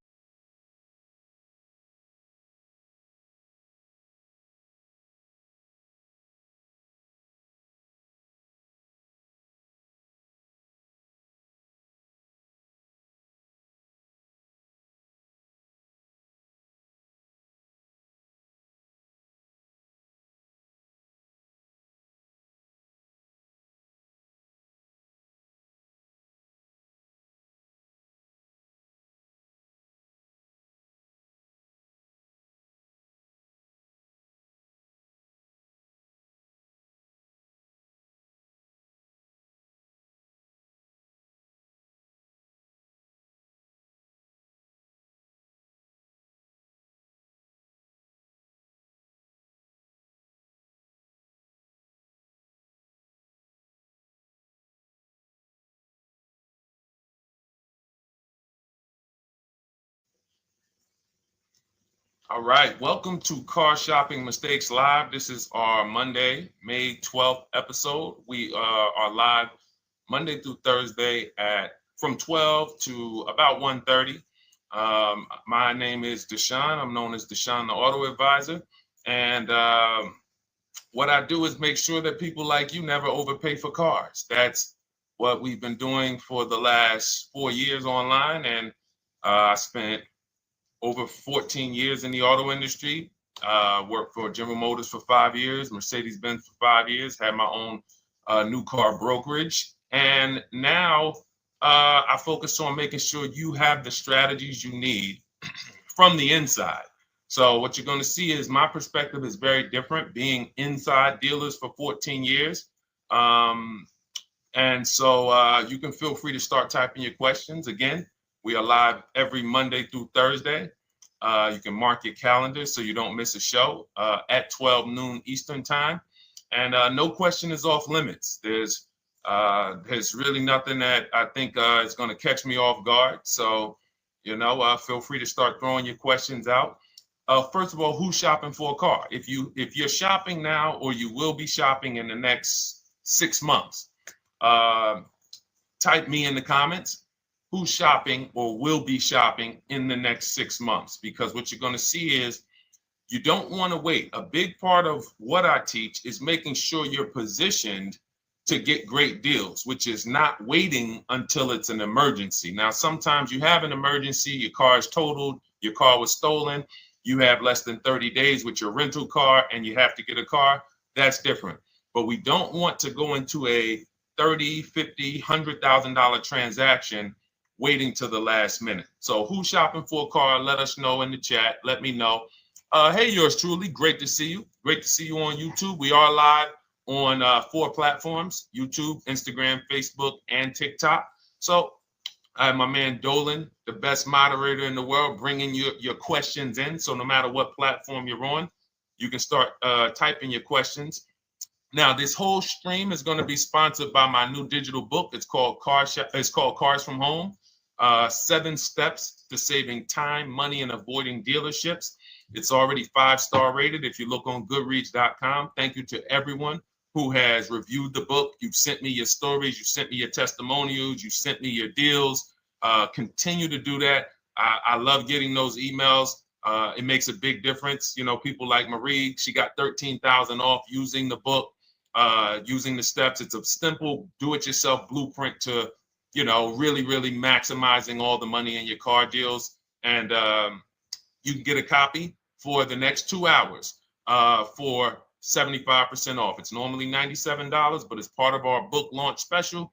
A: All right, welcome to Car Shopping Mistakes Live. This is our Monday, May 12th episode. We are live Monday through Thursday from 12 to about 1:30. My name is Deshone. I'm known as Deshone the Auto Advisor. And what I do is make sure that people like you never overpay for cars. That's what we've been doing for the last 4 years online. And I spent over 14 years in the auto industry. Worked for General Motors for 5 years, Mercedes-Benz for 5 years, had my own new car brokerage. And now I focus on making sure you have the strategies you need from the inside. So what you're going to see is my perspective is very different, being inside dealers for 14 years. And so you can feel free to start typing your questions. Again, we are live every Monday through Thursday. You can mark your calendar so you don't miss a show at 12 noon Eastern time. And no question is off limits. There's really nothing that I think is going to catch me off guard. So, feel free to start throwing your questions out. First of all, who's shopping for a car? If you're shopping now, or you will be shopping in the next 6 months, type me in the comments. Who's shopping or will be shopping in the next 6 months? Because what you're going to see is you don't want to wait. A big part of what I teach is making sure you're positioned to get great deals, which is not waiting until it's an emergency. Now, sometimes you have an emergency, your car is totaled, your car was stolen, you have less than 30 days with your rental car and you have to get a car. That's different. But we don't want to go into a $30,000, $50,000, $100,000 transaction waiting to the last minute. So who's shopping for a car? Let us know in the chat. Let me know. Hey, yours truly. Great to see you. Great to see you on YouTube. We are live on 4 platforms: YouTube, Instagram, Facebook, and TikTok. So I have my man Dolan, the best moderator in the world, bringing your questions in. So no matter what platform you're on, you can start typing your questions. Now, this whole stream is going to be sponsored by my new digital book. It's called Cars from Home. 7 steps to saving time, money, and avoiding dealerships. It's already 5-star rated. If you look on goodreads.com, thank you to everyone who has reviewed the book. You've sent me your stories. You sent me your testimonials. You sent me your deals. Continue to do that. I love getting those emails. It makes a big difference. People like Marie, she got 13,000 off using the book, using the steps. It's a simple do-it-yourself blueprint to really, really maximizing all the money in your car deals. And you can get a copy for the next 2 hours for 75% off. It's normally $97, but as part of our book launch special,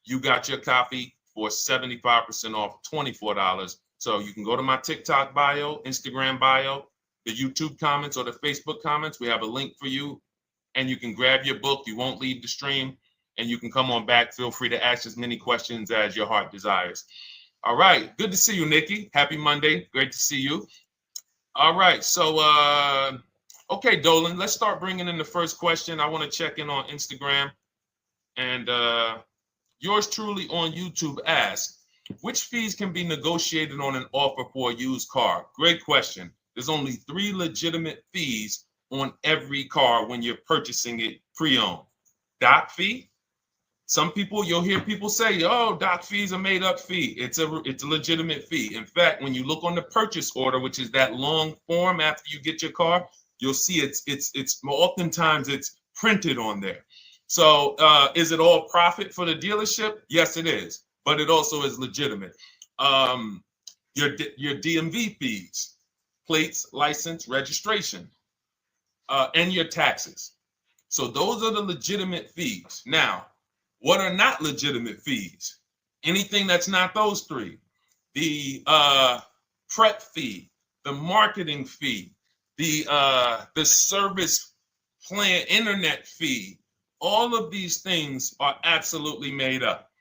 A: you got your copy for 75% off, $24. So you can go to my TikTok bio, Instagram bio, the YouTube comments, or the Facebook comments. We have a link for you, and you can grab your book. You won't leave the stream. And you can come on back. Feel free to ask as many questions as your heart desires. All right. Good to see you, Nikki. Happy Monday. Great to see you. All right. So, okay, Dolan, let's start bringing in the first question. I want to check in on Instagram. And yours truly on YouTube asks, which fees can be negotiated on an offer for a used car? Great question. There's only 3 legitimate fees on every car when you're purchasing it pre-owned. Doc fee. Some people, you'll hear people say, "Oh, doc fees are made up fee." It's a legitimate fee. In fact, when you look on the purchase order, which is that long form after you get your car, you'll see it's oftentimes it's printed on there. So is it all profit for the dealership? Yes, it is, but it also is legitimate. Your DMV fees, plates, license, registration, and your taxes. So those are the legitimate fees. Now, what are not legitimate fees? Anything that's not those 3. The prep fee, the marketing fee, the service plan, internet fee. All of these things are absolutely made up.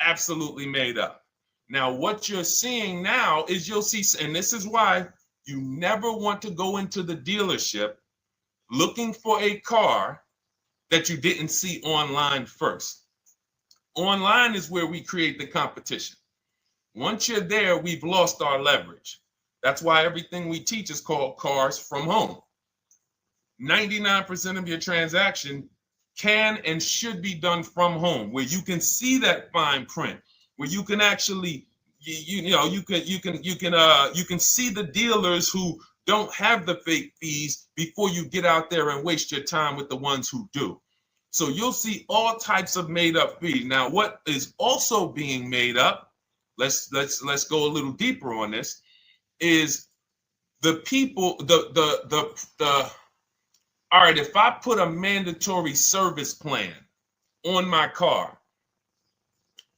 A: Absolutely made up. Now, what you're seeing now is you'll see, and this is why you never want to go into the dealership looking for a car that you didn't see online first. Online is where we create the competition. Once you're there, we've lost our leverage. That's why everything we teach is called Cars from Home. 99% of your transaction can and should be done from home, where you can see that fine print, where you can actually you can see the dealers who don't have the fake fees before you get out there and waste your time with the ones who do. So you'll see all types of made up fees. Now, what is also being made up, let's go a little deeper on this, is the people, all right, if I put a mandatory service plan on my car,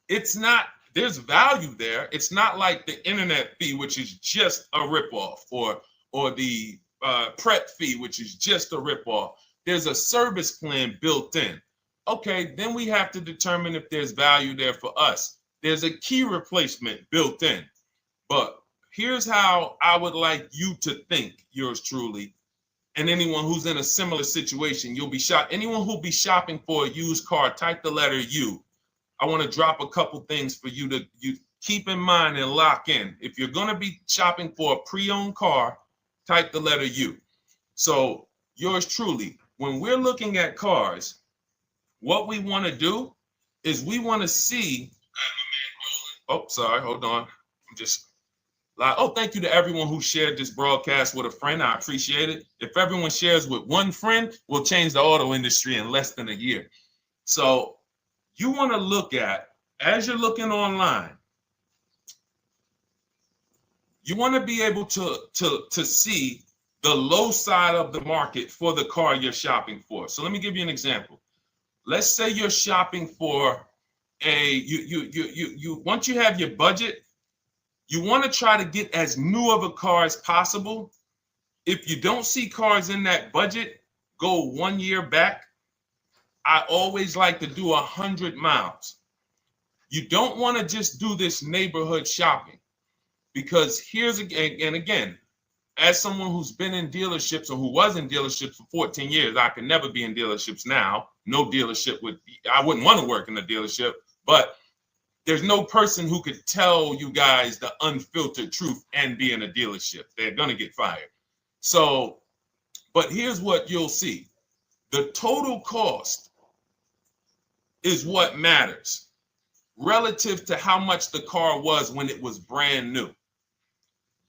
A: it's not, there's value there. It's not like the internet fee, which is just a ripoff, or the prep fee, which is just a ripoff. There's a service plan built in. Okay, then we have to determine if there's value there for us. There's a key replacement built in. But here's how I would like you to think, yours truly, and anyone who's in a similar situation. You'll be shocked. Anyone who'll be shopping for a used car, type the letter U. I want to drop a couple things for you to keep in mind and lock in. If you're going to be shopping for a pre-owned car, type the letter U. So yours truly, when we're looking at cars, what we want to do is we want to see. Oh, sorry, hold on. I'm just. Oh, thank you to everyone who shared this broadcast with a friend. I appreciate it. If everyone shares with one friend, we'll change the auto industry in less than a year. So you want to look at, as you're looking online, you want to be able to see the low side of the market for the car you're shopping for. So let me give you an example. Let's say you're shopping for once you have your budget, you want to try to get as new of a car as possible. If you don't see cars in that budget, go 1 year back. I always like to do 100 miles. You don't want to just do this neighborhood shopping, because here's again, as someone who's been in dealerships or who was in dealerships for 14 years, I can never be in dealerships now. No dealership I wouldn't want to work in a dealership, but there's no person who could tell you guys the unfiltered truth and be in a dealership. They're going to get fired. So, but here's what you'll see. The total cost is what matters relative to how much the car was when it was brand new.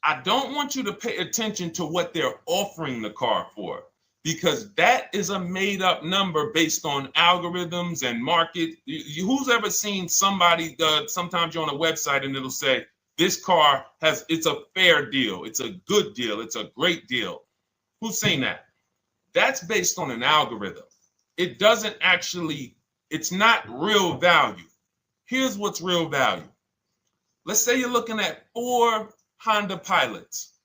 A: I don't want you to pay attention to what they're offering the car for, because that is a made up number based on algorithms and market. Who's ever seen somebody, sometimes you're on a website and it'll say, this car it's a fair deal. It's a good deal. It's a great deal. Who's seen that? That's based on an algorithm. It doesn't actually, it's not real value. Here's what's real value. Let's say you're looking at 4 Honda Pilots.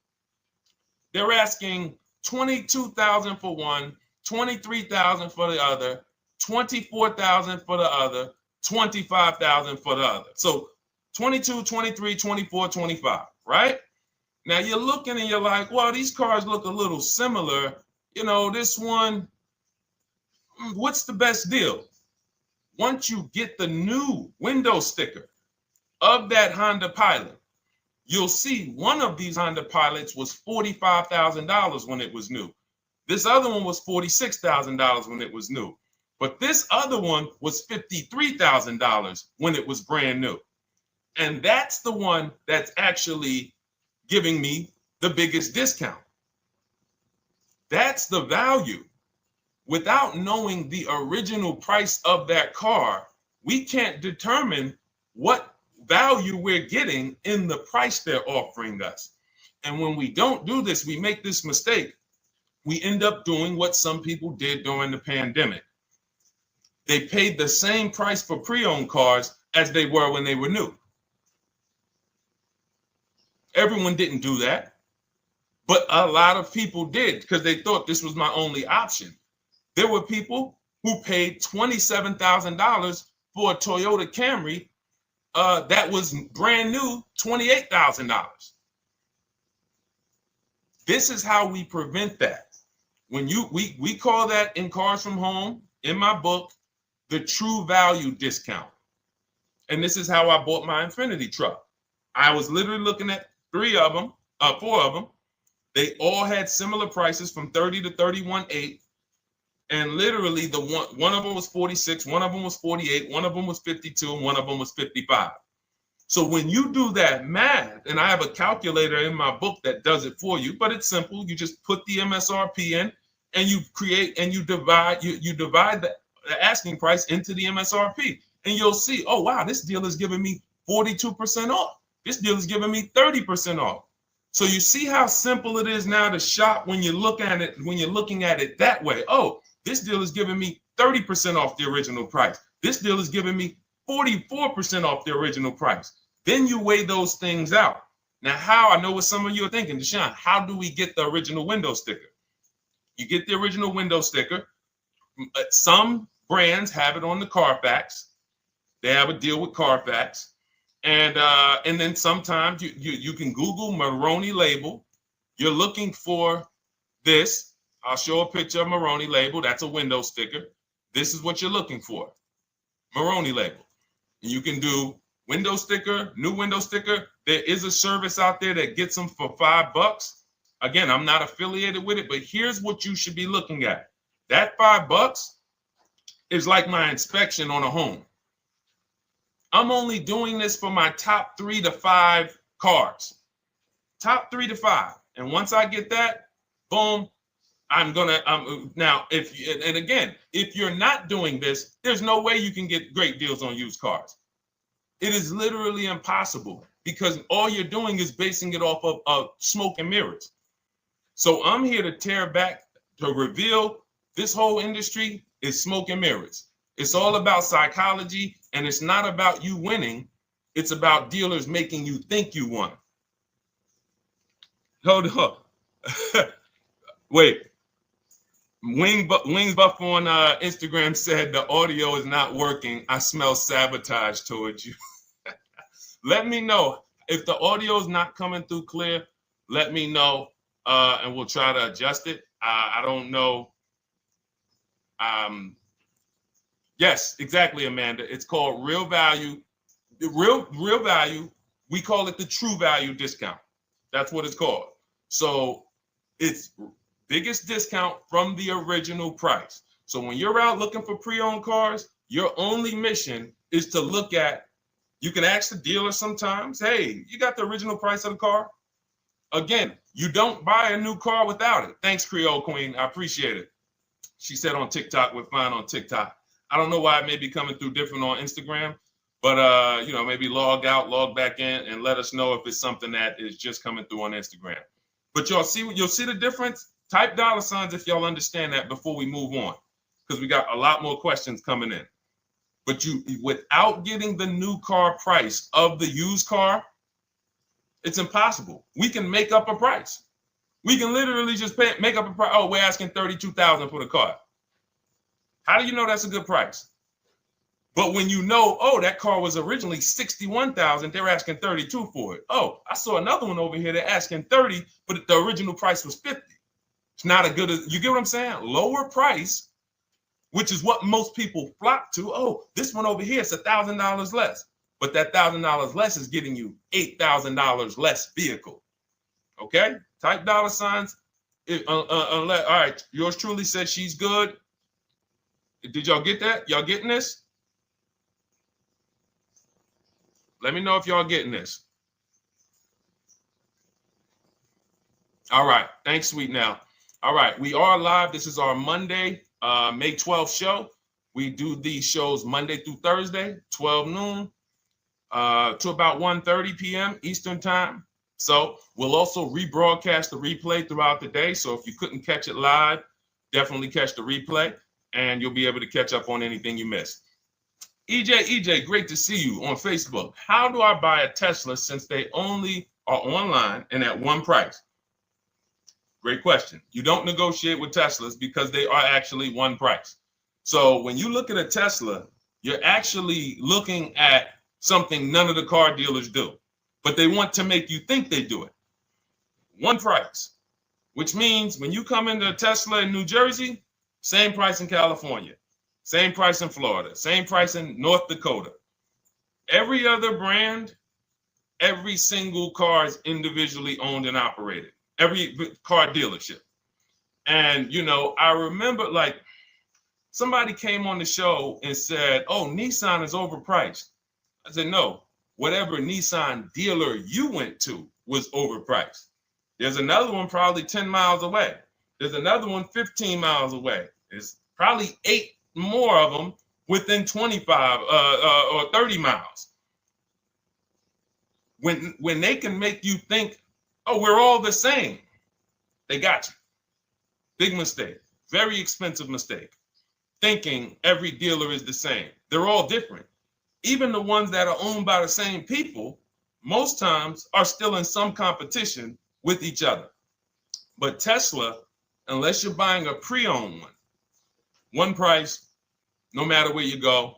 A: They're asking $22,000 for one, $23,000 for the other, $24,000 for the other, $25,000 for the other. So 22, 23, 24, 25, right? Now you're looking and you're like, well, these cars look a little similar. You know, this one, what's the best deal? Once you get the new window sticker of that Honda Pilot, you'll see one of these Honda Pilots was $45,000 when it was new. This other one was $46,000 when it was new. But this other one was $53,000 when it was brand new. And that's the one that's actually giving me the biggest discount. That's the value. Without knowing the original price of that car, we can't determine what value we're getting in the price they're offering us. And when we don't do this, we make this mistake. We end up doing what some people did during the pandemic. They paid the same price for pre-owned cars as they were when they were new. Everyone didn't do that, but a lot of people did because they thought this was my only option. There were people who paid $27,000 for a Toyota Camry that was brand new, $28,000. This is how we prevent that. When we call that in Cars from Home, in my book, the true value discount. And this is how I bought my Infinity truck. I was literally looking at 3 of them, 4 of them. They all had similar prices from 30 to 31.8. And literally the one of them was 46, one of them was 48, one of them was 52, and one of them was 55. So when you do that math, and I have a calculator in my book that does it for you, but it's simple. You just put the MSRP in and you create and you divide the asking price into the MSRP. And you'll see, oh, wow, this deal is giving me 42% off. This deal is giving me 30% off. So you see how simple it is now to shop when you look at it, when you're looking at it that way. Oh, this deal is giving me 30% off the original price. This deal is giving me 44% off the original price. Then you weigh those things out. Now, how? I know what some of you are thinking, Deshone, how do we get the original window sticker? You get the original window sticker. Some brands have it on the Carfax. They have a deal with Carfax. And then sometimes you can Google Maroney label. You're looking for this. I'll show a picture of Maroney label. That's a window sticker. This is what you're looking for. Maroney label. And you can do window sticker, new window sticker. There is a service out there that gets them for $5. Again, I'm not affiliated with it, but here's what you should be looking at. That $5 is like my inspection on a home. I'm only doing this for my top 3 to 5 cars. Top 3 to 5. And once I get that, boom, now, if you're not doing this, there's no way you can get great deals on used cars. It is literally impossible because all you're doing is basing it off of smoke and mirrors. So I'm here to tear back, to reveal this whole industry is smoke and mirrors. It's all about psychology, and it's not about you winning. It's about dealers making you think you won. Hold up. Wait. Wings Buff on Instagram said the audio is not working. I smell sabotage towards you. Let me know if the audio is not coming through clear. Let me know, and we'll try to adjust it. I don't know. Yes, exactly, Amanda. It's called real value. Real value. We call it the true value discount. That's what it's called. So it's biggest discount from the original price. So when you're out looking for pre-owned cars, your only mission is to look at, you can ask the dealer sometimes, hey, you got the original price of the car? Again, you don't buy a new car without it. Thanks, Creole Queen. I appreciate it. She said on TikTok, we're fine on TikTok. I don't know why it may be coming through different on Instagram, but maybe log out, log back in, and let us know if it's something that is just coming through on Instagram. But you'll see the difference. Type $ if y'all understand that before we move on, because we got a lot more questions coming in. But without getting the new car price of the used car, it's impossible. We can make up a price. We can literally just make up a price. Oh, we're asking $32,000 for the car. How do you know that's a good price? But when you know, oh, that car was originally $61,000, they're asking $32,000 for it. Oh, I saw another one over here. They're asking $30,000, but the original price was $50,000. It's not a good, you get what I'm saying? Lower price, which is what most people flock to. Oh, this one over here is $1,000 less. But that $1,000 less is getting you $8,000 less vehicle. Okay? Type $. All right, yours truly said she's good. Did y'all get that? Y'all getting this? Let me know if y'all getting this. All right. Thanks, Sweet Now. All right. We are live. This is our Monday, May 12th show. We do these shows Monday through Thursday, 12 noon to about 1:30 p.m. Eastern time. So we'll also rebroadcast the replay throughout the day. So if you couldn't catch it live, definitely catch the replay, and you'll be able to catch up on anything you missed. EJ, great to see you on Facebook. How do I buy a Tesla since they only are online and at one price? Great question. You don't negotiate with Teslas because they are actually one price. So when you look at a Tesla, you're actually looking at something none of the car dealers do, but they want to make you think they do it. One price, which means when you come into a Tesla in New Jersey, same price in California, same price in Florida, same price in North Dakota. Every other brand Every single car is individually owned and operated. Every car dealership. And, I remember like somebody came on the show and said, oh, Nissan is overpriced. I said, no, whatever Nissan dealer you went to was overpriced. There's another one probably 10 miles away. There's another one 15 miles away. There's probably 8 more of them within 25 or 30 miles. When they can make you think, oh, we're all the same, they got you. Big mistake. Very expensive mistake. Thinking every dealer is the same. They're all different. Even the ones that are owned by the same people, most times are still in some competition with each other. But Tesla, unless you're buying a pre-owned one price, no matter where you go,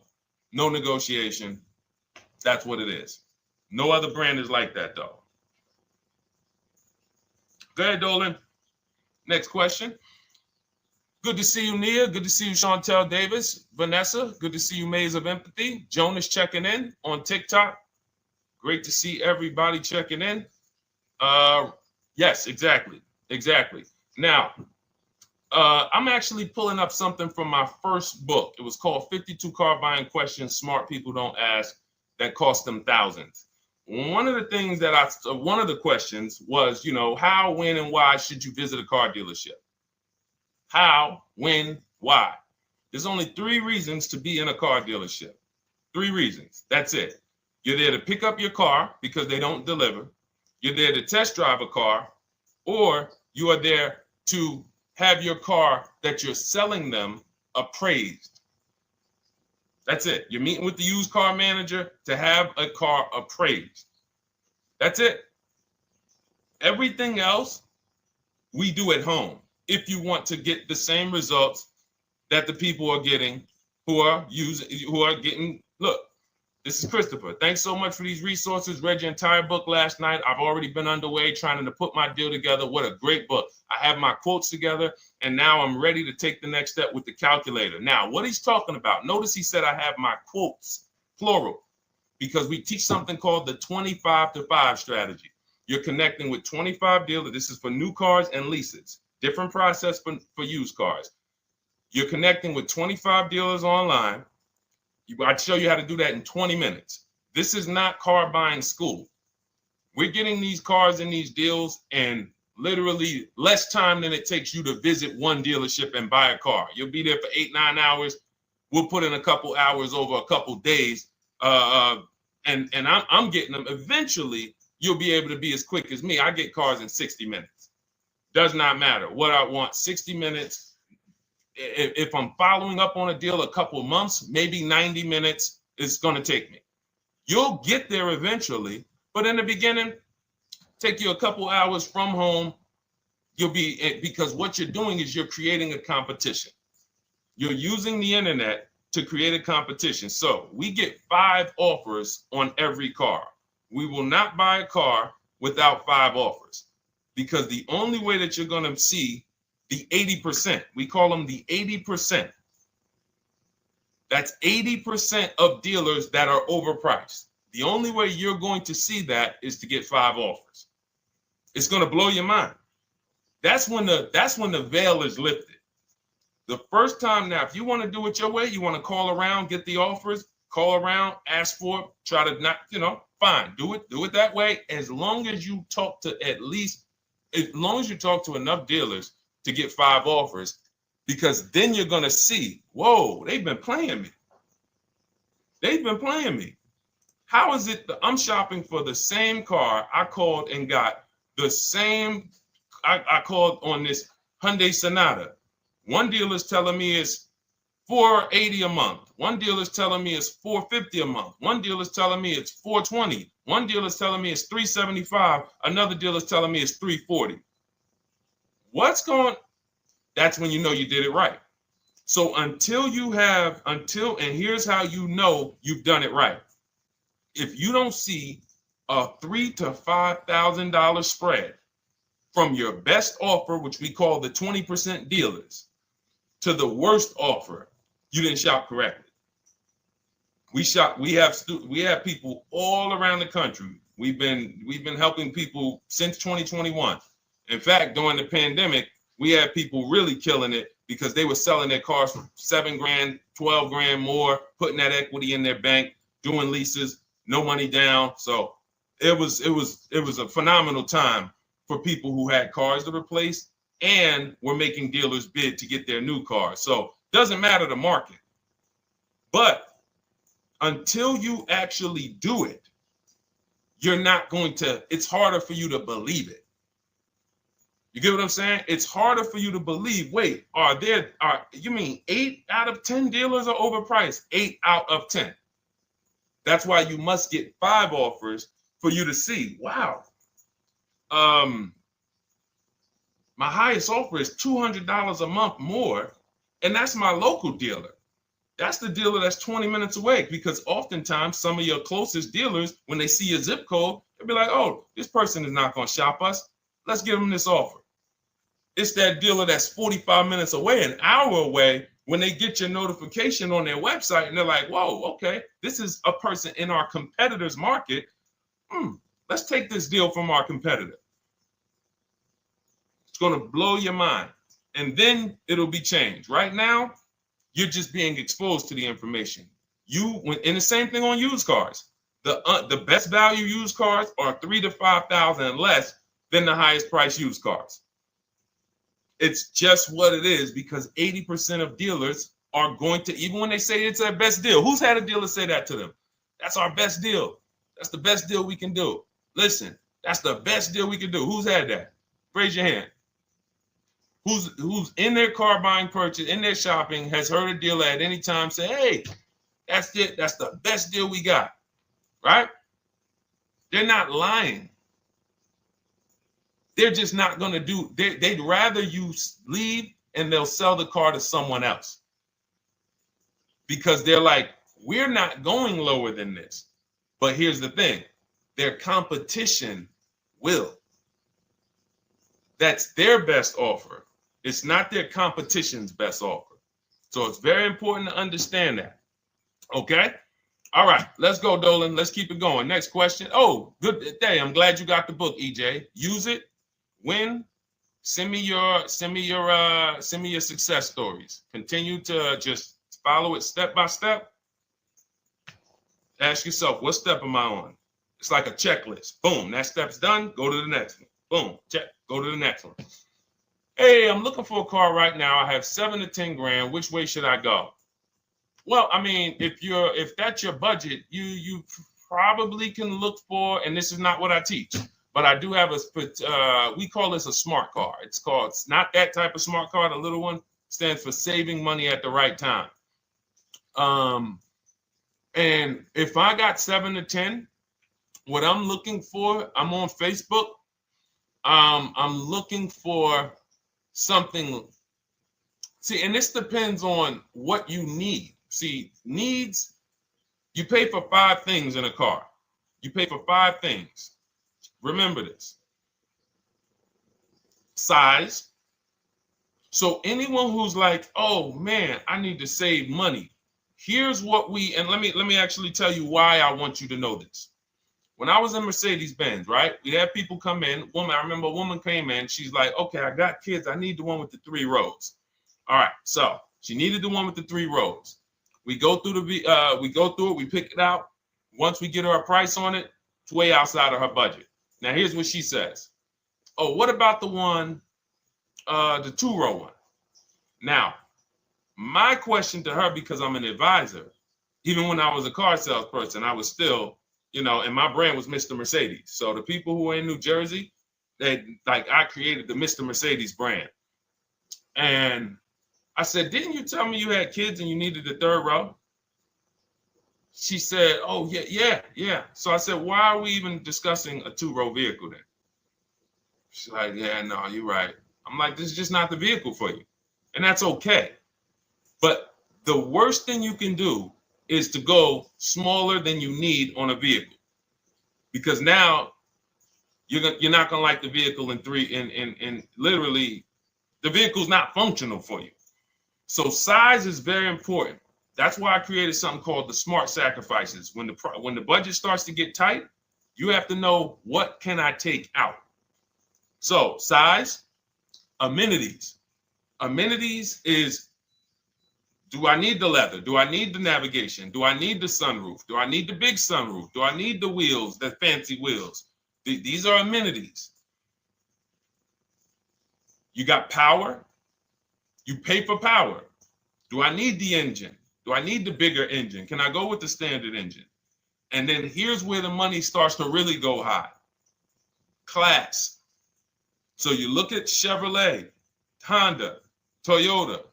A: no negotiation. That's what it is. No other brand is like that, though. Go ahead, Dolan. Next question. Good to see you, Nia. Good to see you, Chantel Davis. Vanessa, good to see you, Maze of Empathy. Jonas checking in on TikTok. Great to see everybody checking in. Yes, exactly. Now, I'm actually pulling up something from my first book. It was called 52 Car Buying Questions Smart People Don't Ask That Cost Them Thousands. One of the questions was, how, when, and why should you visit a car dealership? How, when, why? There's only 3 reasons to be in a car dealership. 3 reasons. That's it. You're there to pick up your car because they don't deliver. You're there to test drive a car, or you are there to have your car that you're selling them appraised. That's it. You're meeting with the used car manager to have a car appraised. That's it. Everything else we do at home if you want to get the same results that the people are getting who are getting. Look, this is Christopher. Thanks so much for these resources. Read your entire book last night. I've already been underway trying to put my deal together. What a great book. I have my quotes together, and now I'm ready to take the next step with the calculator. Now, what he's talking about, notice he said I have my quotes, plural, because we teach something called the 25 to 5 strategy. You're connecting with 25 dealers. This is for new cars and leases. Different process for used cars. You're connecting with 25 dealers online. I'd show you how to do that in 20 minutes. This is not car buying school. We're getting these cars and these deals in literally less time than it takes you to visit one dealership and buy a car. You'll be there for 8-9 hours. We'll put in a couple hours over a couple days. And I'm getting them. Eventually, you'll be able to be as quick as me. I get cars in 60 minutes. Does not matter what I want. 60 minutes. If I'm following up on a deal a couple of months, maybe 90 minutes is going to take me. You'll get there eventually, but in the beginning, take you a couple hours from home. Because what you're doing is you're creating a competition. You're using the internet to create a competition. So we get 5 offers on every car. We will not buy a car without 5 offers, because the only way that you're going to see the 80%, we call them the 80%. That's 80% of dealers that are overpriced. The only way you're going to see that is to get 5 offers. It's going to blow your mind. That's when the veil is lifted. The first time now, if you want to do it your way, you want to call around, get the offers, call around, ask for it, try to not, fine, do it that way. As long as you talk to enough dealers to get 5 offers, because then you're going to see, whoa, they've been playing me. How is it that I'm shopping for the same car? I called and got the same. I called on this Hyundai Sonata. One dealer's telling me it's $480 a month. One dealer's telling me it's $450 a month. One dealer's telling me it's $420. One dealer's telling me it's $375. Another dealer's telling me it's $340. That's when you know you did it right. So and here's how you know you've done it right. If you don't see a $3,000 to $5,000 spread from your best offer, which we call the 20% dealers, to the worst offer, you didn't shop correctly. We have people all around the country, We've been helping people since 2021. In fact, during the pandemic, we had people really killing it because they were selling their cars for 7 grand, 12 grand more, putting that equity in their bank, doing leases, no money down. So it was a phenomenal time for people who had cars to replace and were making dealers bid to get their new cars. So doesn't matter the market. But until you actually do it, you're not going to, it's harder for you to believe it. You get what I'm saying? It's harder for you to believe, wait, you mean 8 out of 10 dealers are overpriced? 8 out of 10. That's why you must get 5 offers for you to see, wow. My highest offer is $200 a month more, and that's my local dealer. That's the dealer that's 20 minutes away, because oftentimes some of your closest dealers, when they see your zip code, they'll be like, oh, this person is not going to shop us. Let's give them this offer. It's that dealer that's 45 minutes away, an hour away, when they get your notification on their website and they're like, whoa, okay, this is a person in our competitor's market. Let's take this deal from our competitor. It's going to blow your mind. And then it'll be changed. Right now, you're just being exposed to the information. And the same thing on used cars. The best value used cars are $3,000 to $5,000 less than the highest price used cars. It's just what it is, because 80% of dealers are going to, even when they say it's their best deal. Who's had a dealer say that to them? That's our best deal. That's the best deal we can do. Listen, that's the best deal we can do. Who's had that? Raise your hand. Who's in their car buying purchase, in their shopping, has heard a dealer at any time say, hey, that's it. That's the best deal we got, right? They're not lying. They're just not going to do, they'd rather you leave and they'll sell the car to someone else. Because they're like, we're not going lower than this. But here's the thing, their competition will. That's their best offer. It's not their competition's best offer. So it's very important to understand that. Okay? All right, let's go, Dolan. Let's keep it going. Next question. Oh, good day. I'm glad you got the book, EJ. Use it. Win. Send me your success stories. Continue to just follow it step by step. Ask yourself, what step am I on? It's like a checklist. Boom, that step's done. Go to the next one. Boom, check. Go to the next one. Hey, I'm looking for a car right now. I have 7 to 10 grand. Which way should I go? Well, I mean, if that's your budget, you probably can look for, and this is not what I teach, but I do have we call this a smart car. It's not that type of smart car. The little one stands for saving money at the right time. And if I got 7 to 10, what I'm looking for, I'm on Facebook. I'm looking for something. See, and this depends on what you need. See, needs, you pay for 5 things in a car. You pay for 5 things. Remember this. Size. So anyone who's like, oh man, I need to save money. Here's what and let me actually tell you why I want you to know this. When I was in Mercedes-Benz, right? We had people come in. I remember a woman came in. She's like, okay, I got kids. I need the one with the 3 rows. All right. So she needed the one with the 3 rows. We go through it. We pick it out. Once we get her a price on it, it's way outside of her budget. Now, here's what she says. Oh, what about the one, the 2-row one? Now, my question to her, because I'm an advisor, even when I was a car salesperson, I was still, and my brand was Mr. Mercedes. So the people who are in New Jersey, I created the Mr. Mercedes brand. And I said, didn't you tell me you had kids and you needed the 3rd row? She said, oh, yeah. So I said, why are we even discussing a 2-row vehicle then? She's like, yeah, no, you're right. I'm like, this is just not the vehicle for you. And that's okay. But the worst thing you can do is to go smaller than you need on a vehicle, because now you're not gonna like the vehicle in literally the vehicle's not functional for you. So size is very important. That's why I created something called the smart sacrifices. When the budget starts to get tight, You have to know, what can I take out? So size, amenities. Amenities is, do I need the leather? Do I need the navigation? Do I need the sunroof? Do I need the big sunroof? Do I need the wheels, the fancy wheels? These are amenities. You got power. You pay for power. Do I need the engine? Do I need the bigger engine? Can I go with the standard engine? And then here's where the money starts to really go high. Class. So you look at Chevrolet, Honda, Toyota.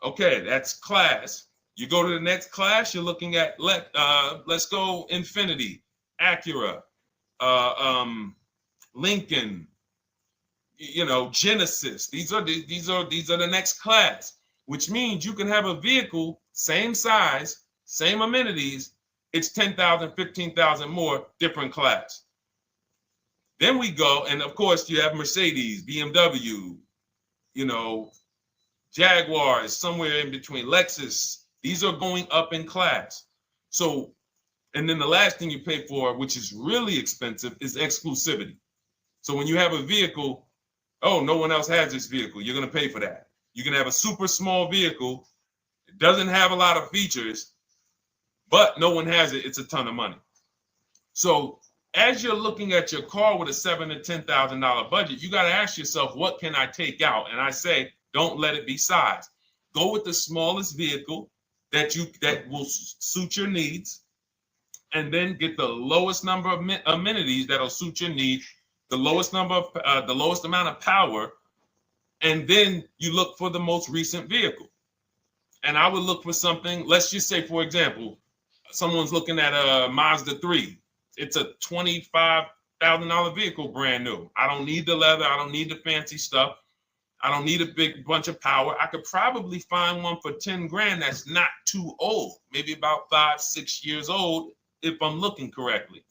A: Okay, that's class. You go to the next class, you're looking at, let's go Infiniti, Acura, Lincoln, Genesis. These are the next class, which means you can have a vehicle, same size, same amenities. It's 10,000, 15,000 more, different class. Then we go, and of course you have Mercedes, BMW, Jaguars, somewhere in between, Lexus. These are going up in class. So, and then the last thing you pay for, which is really expensive, is exclusivity. So when you have a vehicle, oh, no one else has this vehicle, you're going to pay for that. You can have a super small vehicle. It doesn't have a lot of features, but no one has it. It's a ton of money. So as you're looking at your car with a $7,000 to $10,000 budget, you got to ask yourself, what can I take out? And I say, don't let it be size. Go with the smallest vehicle that will suit your needs, and then get the lowest number of amenities that'll suit your needs, the lowest amount of power, and then you look for the most recent vehicle. And I would look for something. Let's just say, for example, someone's looking at a Mazda 3. It's a $25,000 vehicle, brand new. I don't need the leather. I don't need the fancy stuff. I don't need a big bunch of power. I could probably find one for 10 grand that's not too old, maybe about 5-6 years old, if I'm looking correctly.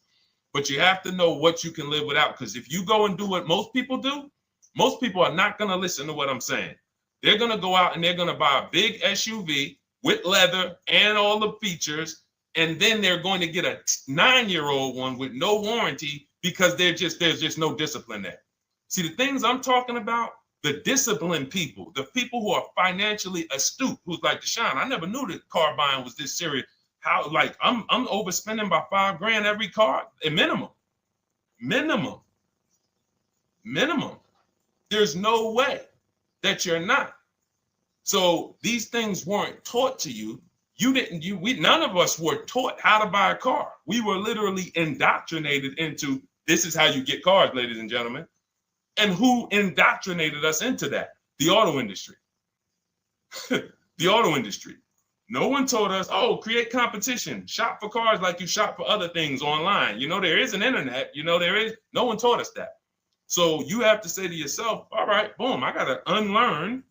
A: But you have to know what you can live without, because if you go and do what most people do, most people are not going to listen to what I'm saying. They're going to go out and they're going to buy a big SUV with leather and all the features, and then they're going to get a 9-year-old one with no warranty because there's just no discipline there. See, the things I'm talking about, the disciplined people, the people who are financially astute, who's like, Deshone, I never knew that car buying was this serious. How, like, I'm overspending by $5 grand every car, a minimum. There's no way that you're not. So these things weren't taught to you. None of us were taught how to buy a car. We were literally indoctrinated into, this is how you get cars, ladies and gentlemen. And who indoctrinated us into that? The auto industry. The auto industry. No one told us, oh, create competition, shop for cars like you shop for other things online. There is an internet, no one taught us that. So you have to say to yourself, all right, boom, I got to unlearn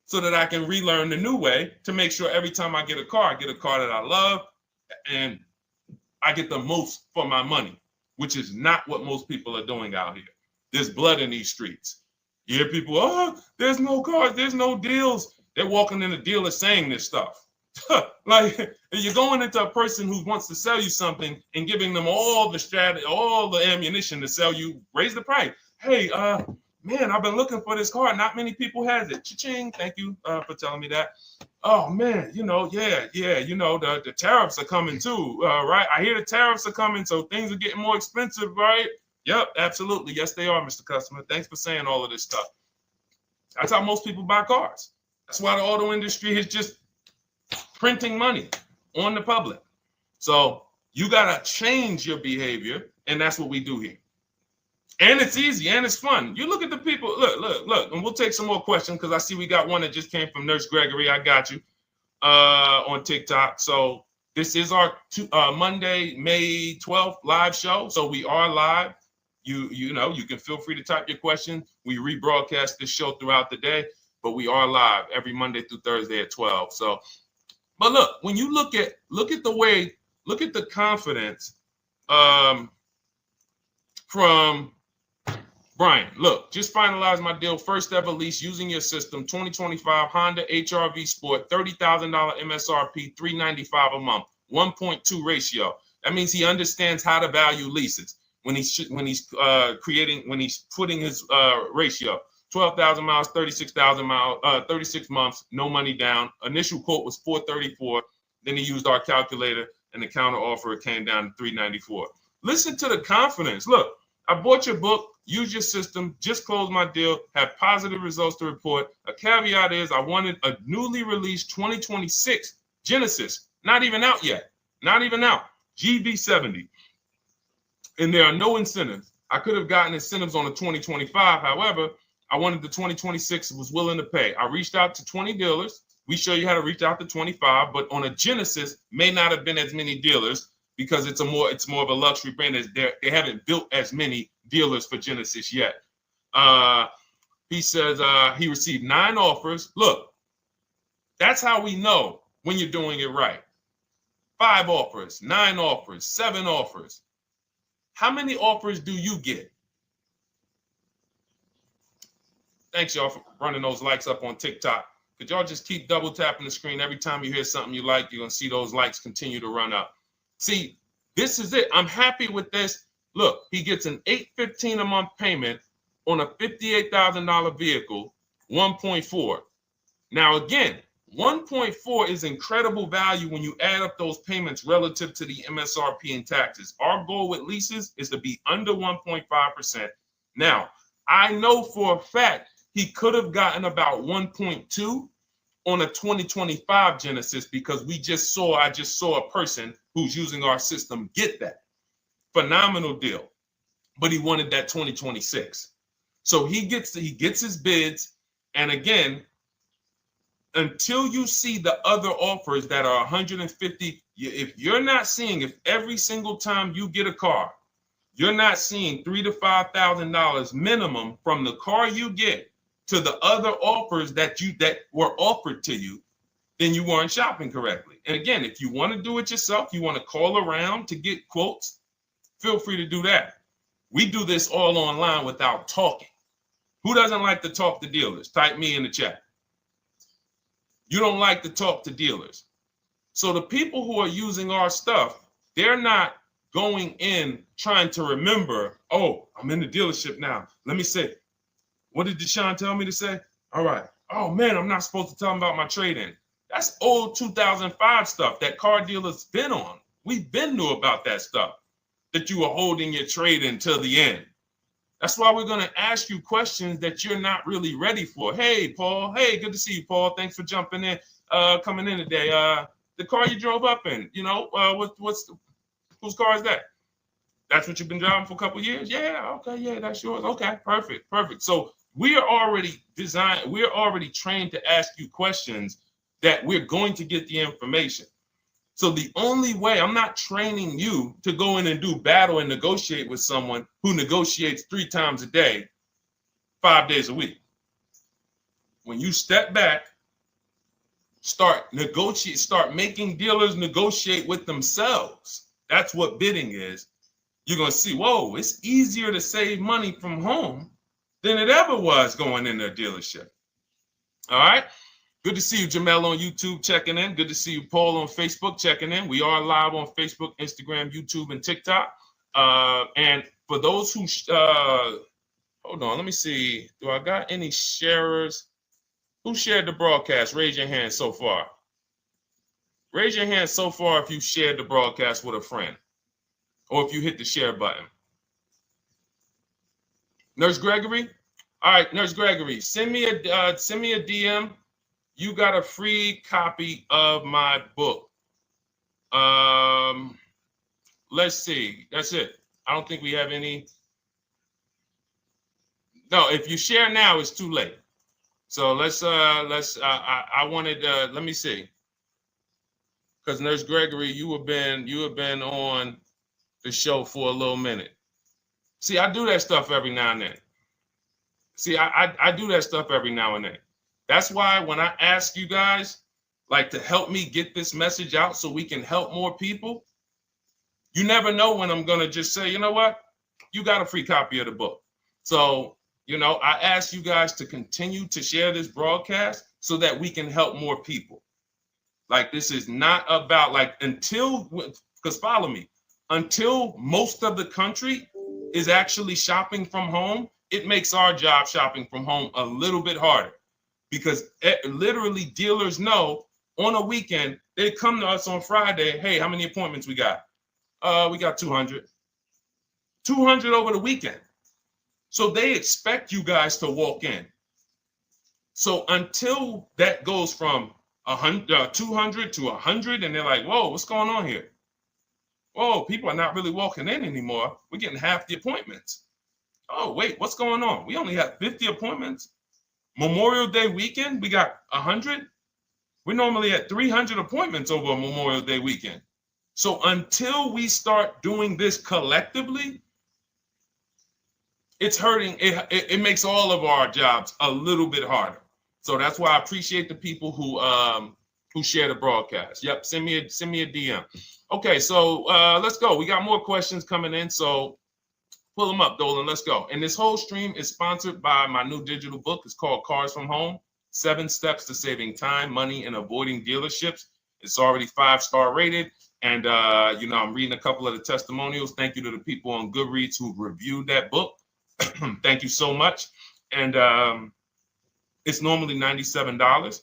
A: so that I can relearn the new way to make sure every time I get a car that I love and I get the most for my money, which is not what most people are doing out here. There's blood in these streets. You hear people, oh, there's no cars, there's no deals. They're walking in the dealer saying this stuff. Like, you're going into a person who wants to sell you something and giving them all the strategy, all the ammunition to sell you, raise the price. Hey, man, I've been looking for this car. Not many people has it. Cha-ching. Thank you for telling me that. Oh man, the tariffs are coming too, right? I hear the tariffs are coming, so things are getting more expensive, right? Yep, absolutely. Yes, they are, Mr. Customer. Thanks for saying all of this stuff. That's how most people buy cars. That's why the auto industry is just printing money on the public. So you got to change your behavior, and that's what we do here. And it's easy, and it's fun. You look at the people. Look, and we'll take some more questions because I see we got one that just came from Nurse Gregory. I got you on TikTok. So this is our Monday, May 12th live show. So we are live. You can feel free to type your question. We rebroadcast this show throughout the day, but we are live every Monday through Thursday at 12. So, but look, when you look at the confidence from Brian. Look, just finalized my deal. First ever lease using your system. 2025 Honda HR-V Sport, $30,000 MSRP, $395 a month, 1.2 ratio. That means he understands how to value leases when he's putting his ratio. 12,000 miles, 36,000 miles, 36 months, no money down. Initial quote was 434. Then he used our calculator, and the counter offer came down to 394. Listen to the confidence. Look, I bought your book, use your system, just closed my deal, have positive results to report. A caveat is I wanted a newly released 2026 Genesis, not even out yet, not even out, GB70. And there are no incentives. I could have gotten incentives on the 2025. However, I wanted the 2026, was willing to pay. I reached out to 20 dealers. We show you how to reach out to 25, but on a Genesis, may not have been as many dealers because it's more of a luxury brand. They haven't built as many dealers for Genesis yet. He says he received 9 offers. Look, that's how we know when you're doing it right. 5 offers, 9 offers, 7 offers. How many offers do you get? Thanks, y'all, for running those likes up on TikTok. Could y'all just keep double tapping the screen every time you hear something you like? You're going to see those likes continue to run up. See, this is it. I'm happy with this. Look, he gets an $815 a month payment on a $58,000 vehicle, 1.4. Now, again, 1.4 is incredible value when you add up those payments relative to the MSRP and taxes. Our goal with leases is to be under 1.5%. Now, I know for a fact he could have gotten about 1.2 on a 2025 Genesis because I just saw a person who's using our system get that. Phenomenal deal. But he wanted that 2026. So he gets his bids. And again, until you see the other offers that are 150, if every single time you get a car, you're not seeing $3,000 to $5,000 minimum from the car you get to the other offers that were offered to you, then you weren't shopping correctly. And again, if you want to do it yourself, you want to call around to get quotes, feel free to do that. We do this all online without talking. Who doesn't like to talk to dealers? Type me in the chat. You don't like to talk to dealers. So the people who are using our stuff, they're not going in trying to remember, oh, I'm in the dealership now. Let me say, what did Deshone tell me to say? All right. Oh, man, I'm not supposed to tell them about my trade-in. That's old 2005 stuff that car dealers been on. We've been knew about that stuff, that you were holding your trade-in till the end. That's why we're going to ask you questions that you're not really ready for. Hey, Paul. Hey, good to see you, Paul. Thanks for jumping in, coming in today. The car you drove up in, whose car is that? That's what you've been driving for a couple of years? Yeah, okay, yeah, that's yours. Okay, perfect. So we are already trained to ask you questions that we're going to get the information. So the only way, I'm not training you to go in and do battle and negotiate with someone who negotiates 3 times a day, 5 days a week. When you step back, start making dealers negotiate with themselves. That's what bidding is. You're going to see, whoa, it's easier to save money from home than it ever was going into a dealership. All right. Good to see you, Jamel, on YouTube checking in. Good to see you, Paul, on Facebook checking in. We are live on Facebook, Instagram, YouTube, and TikTok. And for those who, hold on, let me see. Do I got any sharers? Who shared the broadcast? Raise your hand so far. Raise your hand so far if you shared the broadcast with a friend or if you hit the share button. Nurse Gregory? All right, Nurse Gregory, send me a DM. You got a free copy of my book. Let's see. That's it. I don't think we have any. No, if you share now, it's too late. So I wanted, let me see. Because Nurse Gregory, you have been on the show for a little minute. See, I do that stuff every now and then. I do that stuff every now and then. That's why when I ask you guys, like, to help me get this message out so we can help more people, you never know when I'm going to just say, you know what? You got a free copy of the book. So, I ask you guys to continue to share this broadcast so that we can help more people. Like, this is not about, because follow me. until most of the country is actually shopping from home, it makes our job shopping from home a little bit harder, because literally dealers know on a weekend, they come to us on Friday, hey, how many appointments we got? We got 200. 200 over the weekend. So they expect you guys to walk in. So until that goes from 200 to 100, and they're like, whoa, what's going on here? Whoa, people are not really walking in anymore. We're getting half the appointments. Oh, wait, what's going on? We only have 50 appointments. Memorial Day weekend, we got 100. We're normally at 300 appointments over a Memorial Day weekend. So until we start doing this collectively, it's hurting. It makes all of our jobs a little bit harder. So that's why I appreciate the people who share the broadcast. Yep, send me a DM. Okay, so let's go. We got more questions coming in, so pull them up, Dolan. Let's go. And this whole stream is sponsored by my new digital book. It's called Cars from Home: 7 Steps to Saving Time, Money, and Avoiding Dealerships. It's already 5-star rated. And, I'm reading a couple of the testimonials. Thank you to the people on Goodreads who reviewed that book. Thank you so much. And it's normally $97,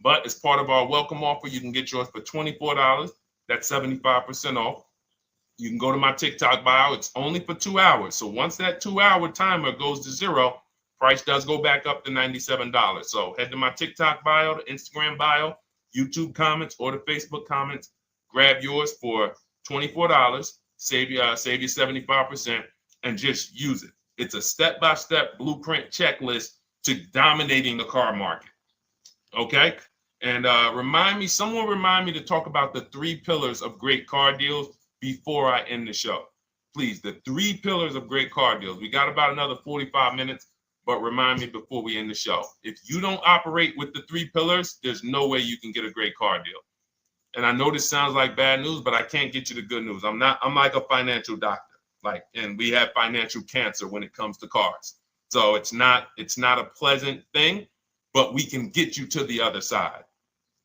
A: but as part of our welcome offer, you can get yours for $24. That's 75% off. You can go to my TikTok bio. It's only for 2 hours. So once that 2-hour timer goes to zero, price does go back up to $97. So head to my TikTok bio, the Instagram bio, YouTube comments, or the Facebook comments. Grab yours for $24. Save you 75%, and just use it. It's a step-by-step blueprint checklist to dominating the car market. Okay? And someone remind me to talk about the 3 pillars of great car deals before I end the show. Please, the 3 pillars of great car deals. We got about another 45 minutes, but remind me before we end the show. If you don't operate with the 3 pillars, there's no way you can get a great car deal. And I know this sounds like bad news, but I can't get you the good news. I'm like a financial doctor. And we have financial cancer when it comes to cars. So it's not a pleasant thing, but we can get you to the other side.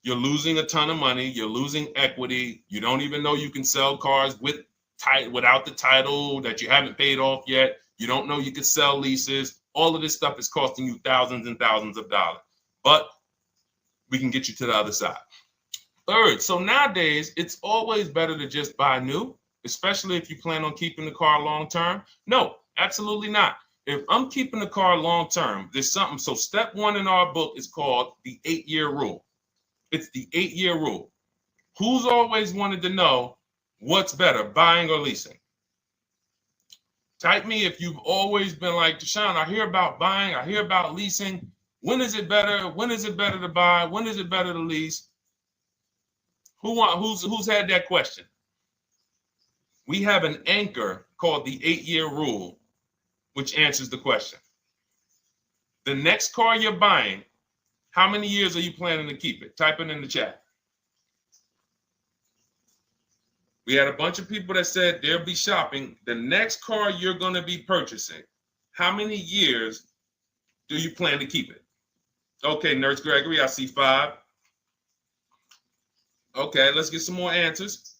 A: You're losing a ton of money. You're losing equity. You don't even know you can sell cars without the title that you haven't paid off yet. You don't know you can sell leases. All of this stuff is costing you thousands and thousands of dollars, but we can get you to the other side. Third, so nowadays, it's always better to just buy new, especially if you plan on keeping the car long term. No, absolutely not. If I'm keeping the car long term, there's something. So step 1 in our book is called the 8-year rule. It's the 8-year rule. Who's always wanted to know what's better, buying or leasing? Type me if you've always been like, Deshone, I hear about buying, I hear about leasing. When is it better? When is it better to buy? When is it better to lease? Who's had that question? We have an anchor called the 8-year rule, which answers the question. The next car you're buying, how many years are you planning to keep it? Type it in the chat. We had a bunch of people that said they'll be shopping. The next car you're going to be purchasing, how many years do you plan to keep it? Okay, Nurse Gregory, I see 5. Okay, let's get some more answers.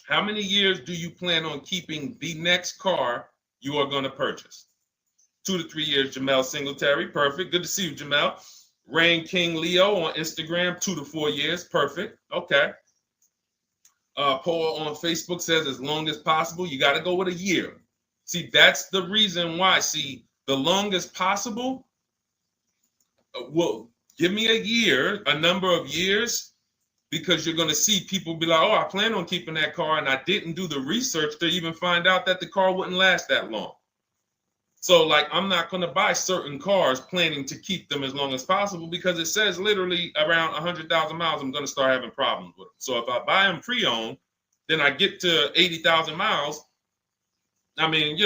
A: How many years do you plan on keeping the next car you are going to purchase? 2 to 3 years, Jamel Singletary. Perfect. Good to see you, Jamel. Rain King Leo on Instagram, 2 to 4 years. Perfect. Okay. Paul on Facebook says as long as possible. You got to go with a year. See, that's the reason why. See, the longest possible, well, give me a year, a number of years, because you're going to see people be like, oh, I plan on keeping that car, and I didn't do the research to even find out that the car wouldn't last that long. So, I'm not going to buy certain cars planning to keep them as long as possible, because it says literally around 100,000 miles, I'm going to start having problems with them. So if I buy them pre-owned, then I get to 80,000 miles. I mean,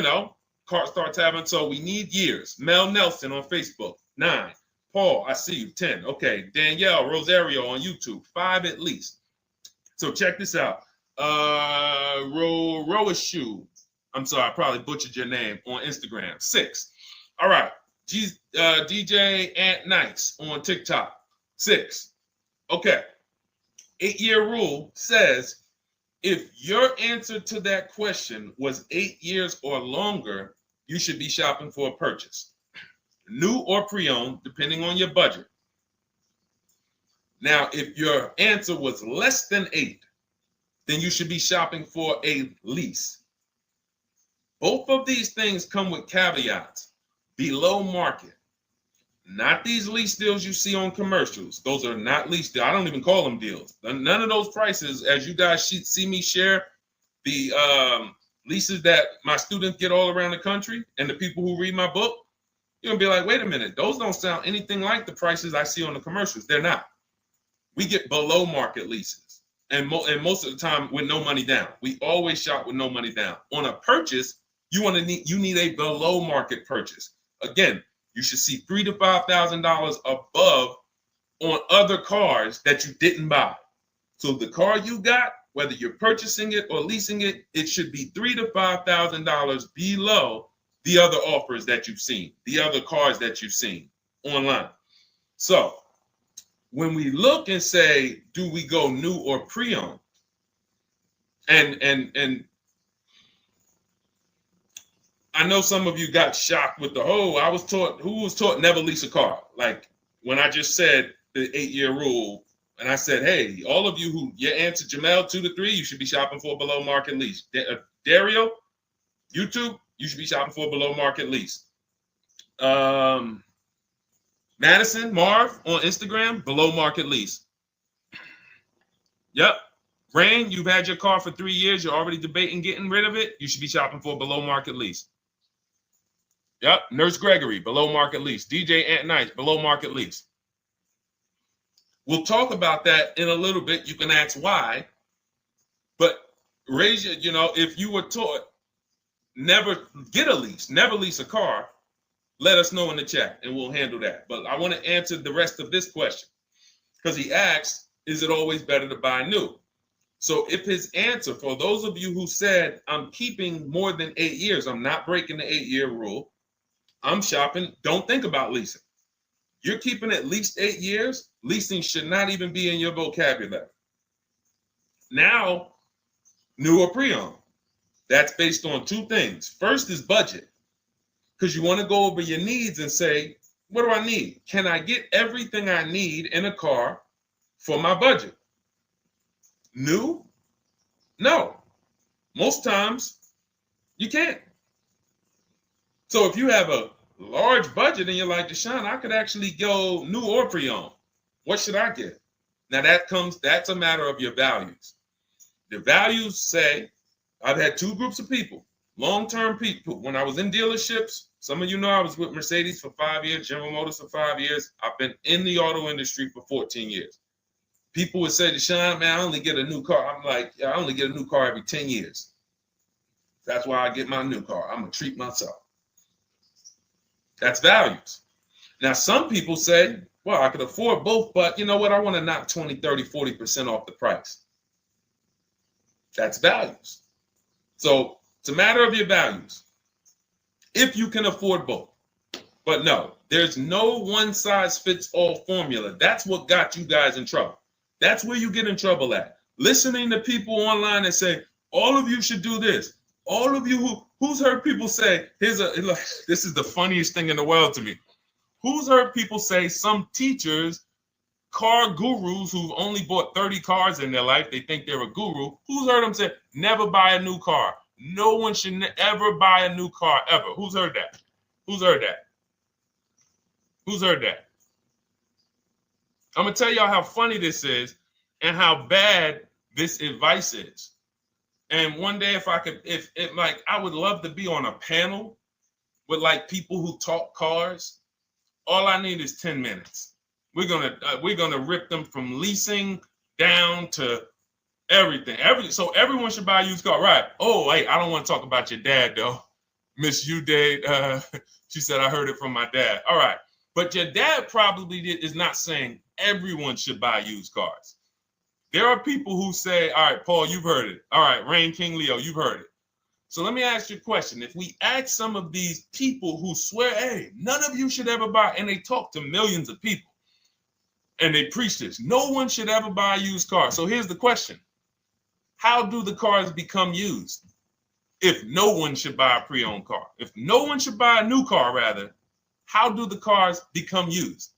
A: car starts having, so we need years. Mel Nelson on Facebook, 9. Paul, I see you, 10. Okay, Danielle Rosario on YouTube, 5 at least. So check this out. Roashu, I'm sorry, I probably butchered your name, on Instagram, 6. All right, DJ Ant Nice on TikTok, 6. Okay, 8-year rule says If your answer to that question was 8 years or longer, you should be shopping for a purchase, new or pre-owned, depending on your budget. Now, if your answer was less than 8, then you should be shopping for a lease. Both of these things come with caveats. Below market. Not these lease deals you see on commercials. Those are not lease deals. I don't even call them deals. None of those prices, as you guys see me share the leases that my students get all around the country and the people who read my book, you're going to be like, wait a minute. Those don't sound anything like the prices I see on the commercials. They're not. We get below market leases. And most of the time with no money down. We always shop with no money down. On a purchase, you need a below market purchase. Again, you should see $3,000 to $5,000 above on other cars that you didn't buy. So the car you got, whether you're purchasing it or leasing it, it should be $3,000 to $5,000 below the other offers that you've seen, the other cars that you've seen online. So when we look and say, do we go new or pre-owned? And I know some of you got shocked with who was taught never lease a car. Like when I just said the 8-year rule, and I said, hey, all of you who your answer, Jamel, 2 to 3, you should be shopping for a below market lease. Dario, YouTube, you should be shopping for a below market lease. Madison, Marv on Instagram, below market lease. Yep. Rain, you've had your car for 3 years. You're already debating getting rid of it. You should be shopping for a below market lease. Yep. Nurse Gregory, below market lease. DJ Ant Nice, below market lease. We'll talk about that in a little bit. You can ask why. But raise your, if you were taught never get a lease, never lease a car, let us know in the chat and we'll handle that. But I want to answer the rest of this question because he asked, is it always better to buy new? So if his answer, for those of you who said, I'm keeping more than 8 years, I'm not breaking the 8-year rule, I'm shopping, don't think about leasing. You're keeping at least 8 years, leasing should not even be in your vocabulary. Now, new or pre-owned. That's based on 2 things. First is budget, because you want to go over your needs and say, what do I need? Can I get everything I need in a car for my budget? New? No. Most times, you can't. So if you have a large budget and you're like, Deshone, I could actually go new or pre-owned. What should I get? Now that's a matter of your values. The values say, I've had 2 groups of people, long-term people. When I was in dealerships, some of you know I was with Mercedes for 5 years, General Motors for 5 years. I've been in the auto industry for 14 years. People would say, Deshone, man, I only get a new car. I'm like, yeah, I only get a new car every 10 years. That's why I get my new car. I'm going to treat myself. That's values. Now, some people say, well, I could afford both, but you know what? I want to knock 20, 30, 40% off the price. That's values. So it's a matter of your values. If you can afford both. But no, there's no one-size-fits-all formula. That's what got you guys in trouble. That's where you get in trouble at. Listening to people online and say, all of you should do this. All of you who's heard people say, this is the funniest thing in the world to me. Who's heard people say some teachers, car gurus who've only bought 30 cars in their life, they think they're a guru. Who's heard them say, never buy a new car? No one should ever buy a new car ever. Who's heard that? Who's heard that? Who's heard that? I'm going to tell y'all how funny this is and how bad this advice is. And one day, I would love to be on a panel with like people who talk cars. All I need is 10 minutes. We're gonna rip them from leasing down to everything. So everyone should buy a used car, right? Oh, wait, I don't want to talk about your dad though. Miss you dad. She said I heard it from my dad. All right, but your dad probably is not saying everyone should buy used cars. There are people who say, all right, Paul, you've heard it. All right, Rain King Leo, you've heard it. So let me ask you a question. If we ask some of these people who swear, hey, none of you should ever buy, and they talk to millions of people, and they preach this, no one should ever buy a used car. So here's the question. how do the cars become used? If no one should buy a pre-owned car, if no one should buy a new car, rather, how do the cars become used?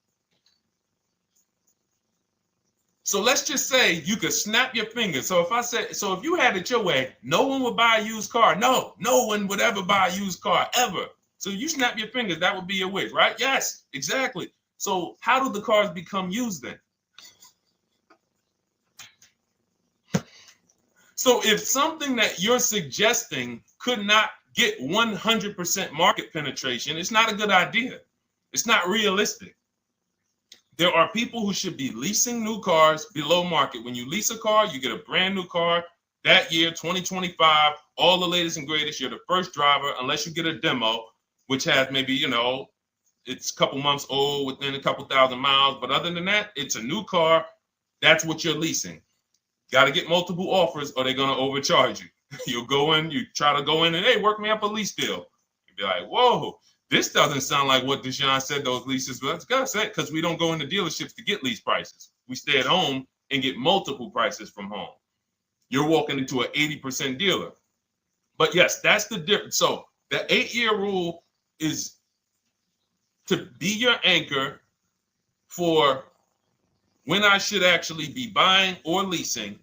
A: So let's just say you could snap your fingers. So if you had it your way, no one would buy a used car. No one would ever buy a used car, ever. So you snap your fingers, that would be your wish, right? Yes, exactly. So how do the cars become used then? So if something that you're suggesting could not get 100% market penetration, it's not a good idea. It's not realistic. There are people who should be leasing new cars below market. When you lease a car, you get a brand new car that year, 2025, all the latest and greatest. You're the first driver, unless you get a demo, which has maybe, it's a couple months old, within a couple thousand miles. But other than that, it's a new car. That's what you're leasing. Got to get multiple offers or they're going to overcharge you. You'll go in, you try to go in and, hey, work me up a lease deal. You'll be like, whoa, this doesn't sound like what Deshone said those leases. But that's got to say, because we don't go into dealerships to get lease prices. We stay at home and get multiple prices from home. You're walking into an 80% dealer. But yes, that's the difference. So the 8-year rule is to be your anchor for when I should actually be buying or leasing.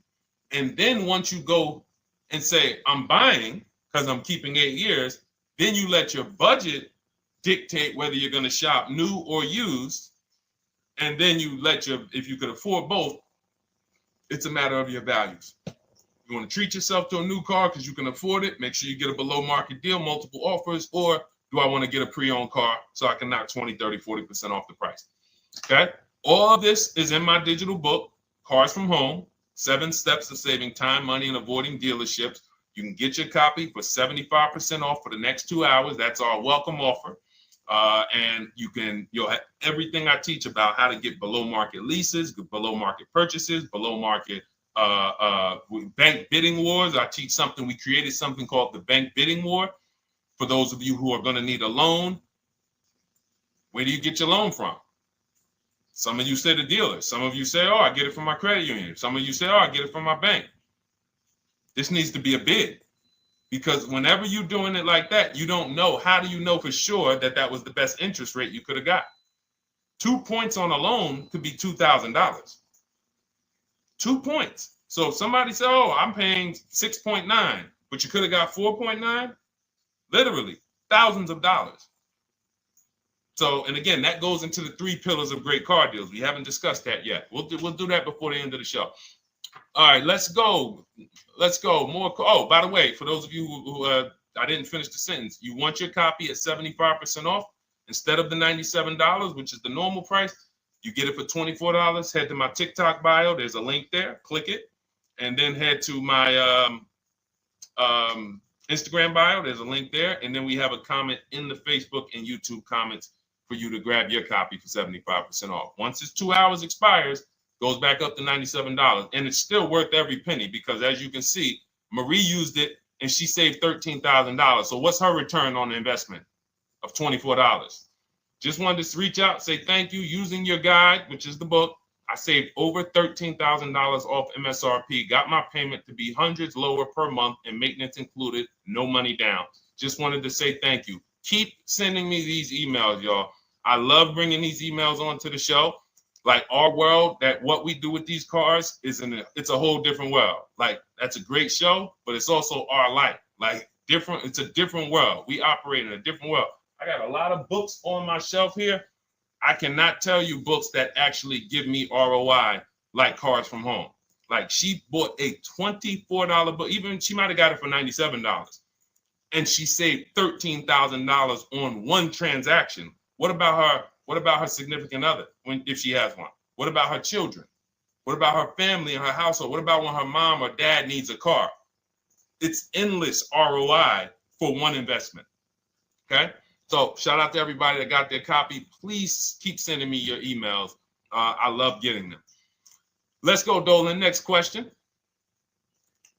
A: And then once you go and say, I'm buying because I'm keeping 8 years, then you let your budget dictate whether you're going to shop new or used. And then you if you could afford both, it's a matter of your values. You want to treat yourself to a new car because you can afford it, make sure you get a below market deal, multiple offers, or do I want to get a pre-owned car so I can knock 20, 30, 40% off the price? Okay. All of this is in my digital book, Cars from Home, 7 Steps to Saving Time, Money, and Avoiding Dealerships. You can get your copy for 75% off for the next 2 hours. That's our welcome offer. And you'll have everything I teach about how to get below market leases, below market purchases, below market bank bidding wars. We created something called the bank bidding war. For those of you who are going to need a loan, where do you get your loan from? Some of you say the dealer. Some of you say, oh, I get it from my credit union. Some of you say, oh, I get it from my bank. This needs to be a bid, because whenever you're doing it like that, you don't know. How do you know for sure that that was the best interest rate you could have got? 2 points on a loan could be $2,000. 2 points. So if somebody said, oh, I'm paying 6.9, but you could have got 4.9, literally thousands of dollars. So, and again, that goes into the 3 pillars of great car deals. We haven't discussed that yet. We'll do that before the end of the show. All right, let's go. More. Oh, by the way, for those of you who I didn't finish the sentence, you want your copy at 75% off instead of the $97, which is the normal price. You get it for $24. Head to my TikTok bio. There's a link there. Click it, and then head to my Instagram bio. There's a link there, and then we have a comment in the Facebook and YouTube comments for you to grab your copy for 75% off. Once it's 2 hours expires, goes back up to $97. And it's still worth every penny, because as you can see, Marie used it and she saved $13,000. So what's her return on the investment of $24? Just wanted to reach out, say thank you. Using your guide, which is the book, I saved over $13,000 off MSRP, got my payment to be hundreds lower per month and maintenance included, no money down. Just wanted to say thank you. Keep sending me these emails, y'all. I love bringing these emails onto the show. Like, our world, that what we do with these cars it's a whole different world. Like, that's a great show, but it's also our life. Like, different, it's a different world. We operate in a different world. I got a lot of books on my shelf here. I cannot tell you books that actually give me ROI like Cars from Home. Like, she bought a $24 book. Even she might have got it for $97. And she saved $13,000 on one transaction. What about her? What about her significant other, if she has one? What about her children? What about her family and her household? What about when her mom or dad needs a car? It's endless ROI for one investment. Okay? So shout out to everybody that got their copy. Please keep sending me your emails. I love getting them. Let's go, Dolan. Next question.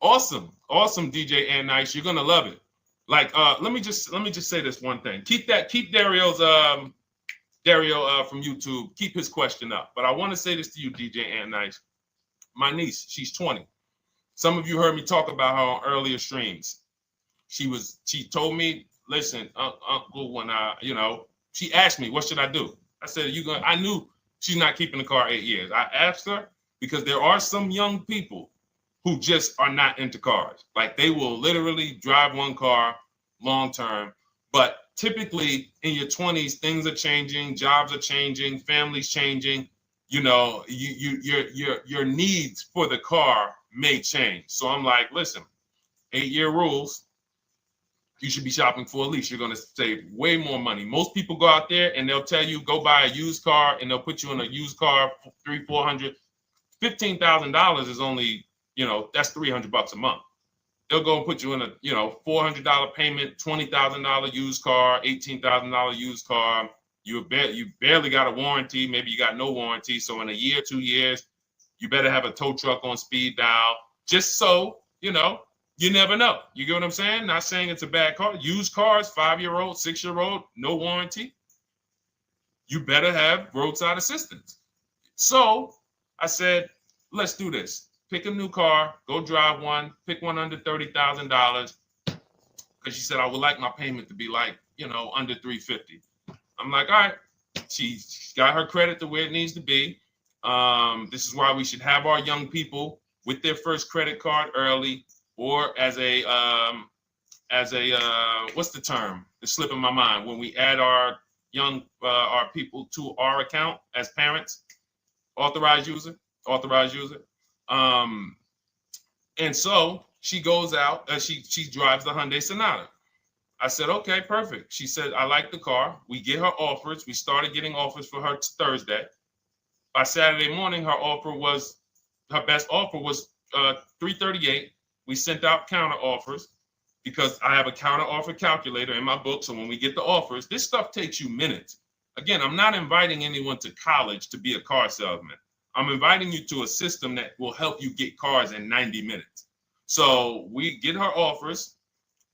A: Awesome, DJ and Nice. You're gonna love it. Like, let me just say this one thing. Keep Dario's Dario from YouTube, keep his question up. But I want to say this to you, DJ and Nice. My niece, she's 20. Some of you heard me talk about her on earlier streams. She told me, listen, Uncle, when she asked me, what should I do? I said, I knew she's not keeping the car 8 years. I asked her because there are some young people who just are not into cars. Like they will literally drive one car long term, but typically in your 20s, things are changing, jobs are changing, families changing. Your needs for the car may change. So I'm like, listen, 8-year rules. You should be shopping for a lease. You're going to save way more money. Most people go out there and they'll tell you go buy a used car, and they'll put you in a used car for $300, $400, $15,000 is only, that's $300 a month. They'll go and put you in a, $400 payment, $20,000 used car, $18,000 used car. You barely got a warranty. Maybe you got no warranty. So in a year, 2 years, you better have a tow truck on speed dial, just so, you never know. You get what I'm saying? Not saying it's a bad car. Used cars, 5-year-old, 6-year-old, no warranty. You better have roadside assistance. So I said, let's do this. Pick a new car, go drive one, pick one under $30,000. Because she said, I would like my payment to be like, under $350. I'm like, all right. She's got her credit to where it needs to be. This is why we should have our young people with their first credit card early, or as a what's the term? It's slipping my mind. When we add our people to our account as parents, authorized user. And so she goes out, she drives the Hyundai Sonata. I said, okay, perfect. She said, I like the car. We get her offers. We started getting offers for her Thursday. By Saturday morning, her best offer was $338. We sent out counter offers because I have a counter offer calculator in my book. So when we get the offers, this stuff takes you minutes. Again, I'm not inviting anyone to college to be a car salesman. I'm inviting you to a system that will help you get cars in 90 minutes. So we get her offers.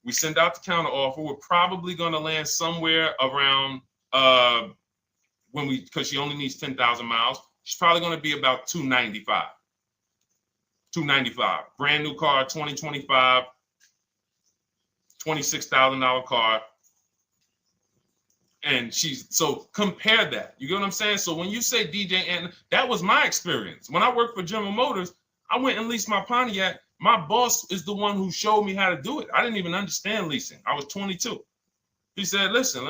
A: We send out the counter offer. We're probably going to land somewhere around because she only needs 10,000 miles. She's probably going to be about $295. Brand new car, 2025, $26,000 car. And so compare that. You get what I'm saying? So when you say DJ, and that was my experience. When I worked for General Motors, I went and leased my Pontiac. My boss is the one who showed me how to do it. I didn't even understand leasing. I was 22. He said, listen,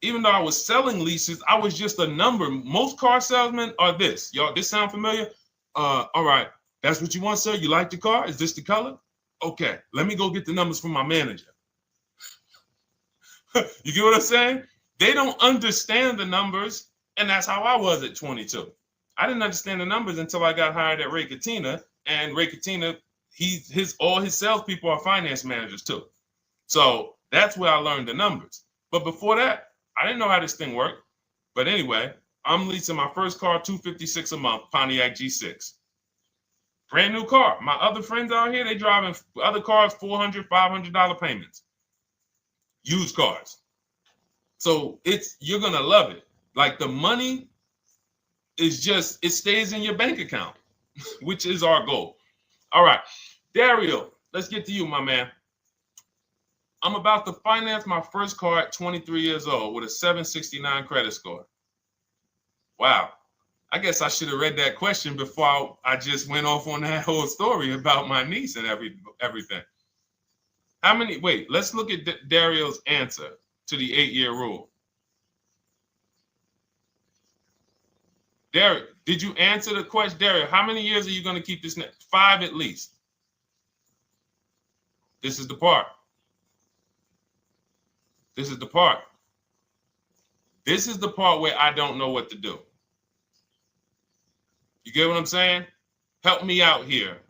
A: even though I was selling leases, I was just a number. Most car salesmen are this. Y'all, this sound familiar? All right. That's what you want, sir? You like the car? Is this the color? Okay. Let me go get the numbers from my manager. You get what I'm saying? They don't understand the numbers, and that's how I was at 22. I didn't understand the numbers until I got hired at Ray Katina, and Ray Katina, all his salespeople are finance managers too. So that's where I learned the numbers. But before that, I didn't know how this thing worked. But anyway, I'm leasing my first car, $256 a month, Pontiac G6. Brand new car. My other friends out here, they driving other cars, $400, $500 payments. Used cars. So you're going to love it. Like the money is it stays in your bank account, which is our goal. All right. Dario, let's get to you, my man. I'm about to finance my first car at 23 years old with a 769 credit score. Wow. I guess I should have read that question before I just went off on that whole story about my niece and everything. Let's look at Dario's answer to the 8-year rule. Dario, did you answer the question? Dario, how many years are you going to keep this? 5 at least. This is the part. This is the part where I don't know what to do. You get what I'm saying? Help me out here.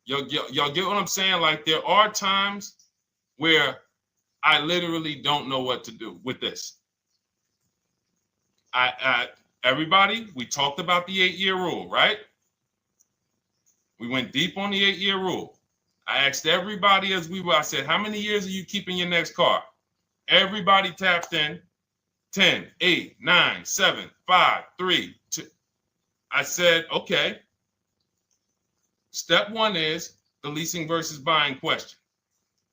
A: Y'all get what I'm saying? Like there are times where I literally don't know what to do with this. Everybody, we talked about the 8-year rule, right? We went deep on the 8-year rule. I asked everybody I said, how many years are you keeping your next car? Everybody tapped in 10, 8, 9, 7, 5, 3, 2. I said, okay. Step one is the leasing versus buying question.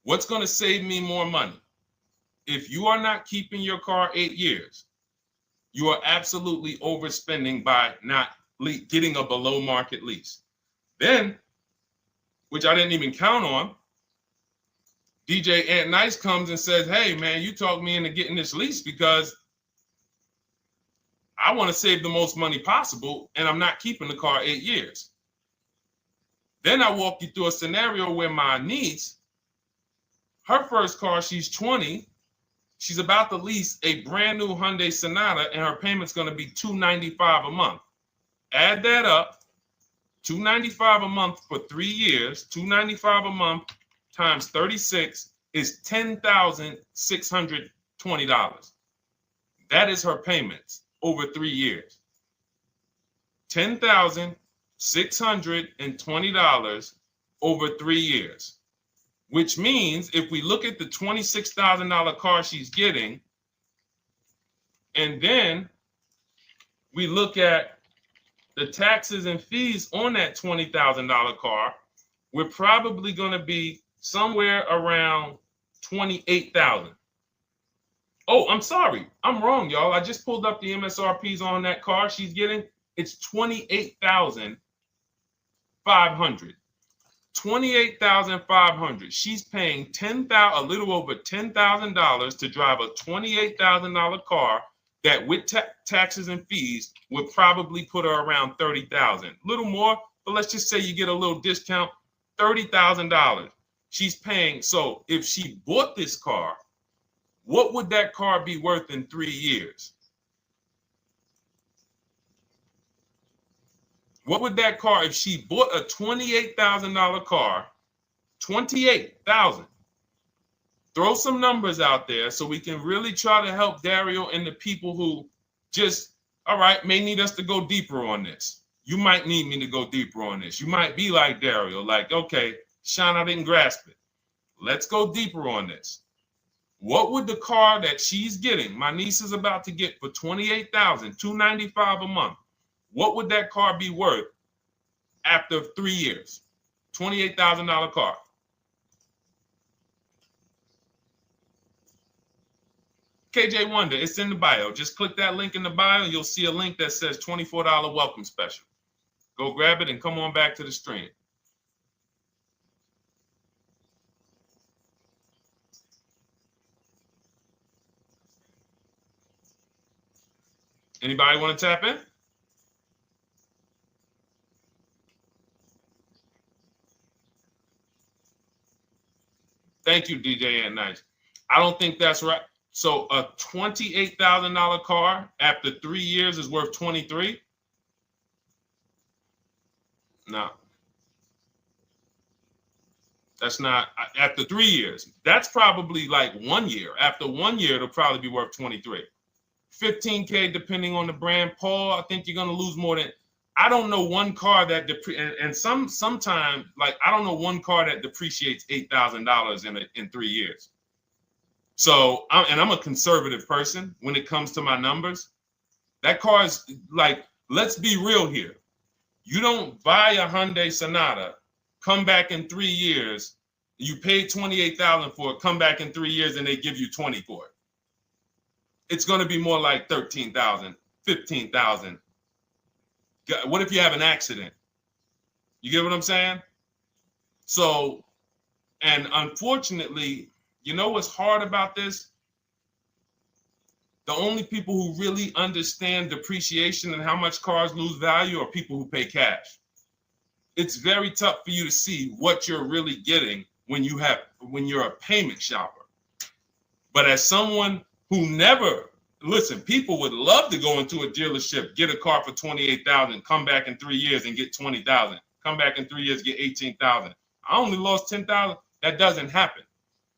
A: What's going to save me more money? If you are not keeping your car 8 years, you are absolutely overspending by not getting a below market lease. Then, which I didn't even count on, DJ Ant Nice comes and says, hey, man, you talked me into getting this lease because I want to save the most money possible, and I'm not keeping the car 8 years. Then I walk you through a scenario where my niece, her first car, she's 20, she's about to lease a brand new Hyundai Sonata, and her payment's going to be $295 a month. Add that up, $295 a month for 3 years, $295 a month times 36 is $10,620. That is her payments over 3 years. $10,620 over 3 years, which means if we look at the $26,000 car she's getting, and then we look at the taxes and fees on that $20,000 car, we're probably going to be somewhere around $28,000. Oh, I'm sorry. I'm wrong, y'all. I just pulled up the MSRPs on that car she's getting. It's $28,500. $28,500. She's paying a little over $10,000 to drive a $28,000 car that with taxes and fees would probably put her around $30,000. A little more, but let's just say you get a little discount, $30,000. She's paying. So if she bought this car, what would that car be worth in 3 years? What would that car, if she bought a $28,000 car, $28,000? Throw some numbers out there so we can really try to help Dario and the people who just, all right, may need us to go deeper on this. You might need me to go deeper on this. You might be like Dario, like, okay, Sean, I didn't grasp it. Let's go deeper on this. What would the car that she's getting, my niece is about to get for $28,000, $295 a month, what would that car be worth after 3 years? $28,000 car. KJ Wonder, it's in the bio. Just click that link in the bio and you'll see a link that says $24 welcome special. Go grab it and come on back to the stream. Anybody want to tap in? Thank you, DJ and Nice. I don't think that's right. So a $28,000 car after 3 years is worth 23? No. That's not after 3 years. That's probably like 1 year. After 1 year, it'll probably be worth 23. 15K depending on the brand. Paul, I think you're gonna lose more than. I don't know one car that sometimes like I don't know one car that depreciates $8,000 in 3 years. So I'm a conservative person when it comes to my numbers. That car is like, let's be real here. You don't buy a Hyundai Sonata, come back in 3 years, you paid $28,000 for it, come back in 3 years and they give you 20 for it. It's going to be more like $13,000, $15,000. What if you have an accident? You get what I'm saying? So, and unfortunately, you know what's hard about this? The only people who really understand depreciation and how much cars lose value are people who pay cash. It's very tough for you to see what you're really getting when you're a payment shopper. But as someone who never, listen, people would love to go into a dealership, get a car for $28,000, come back in 3 years and get $20,000, come back in 3 years, get $18,000. I only lost $10,000. That doesn't happen.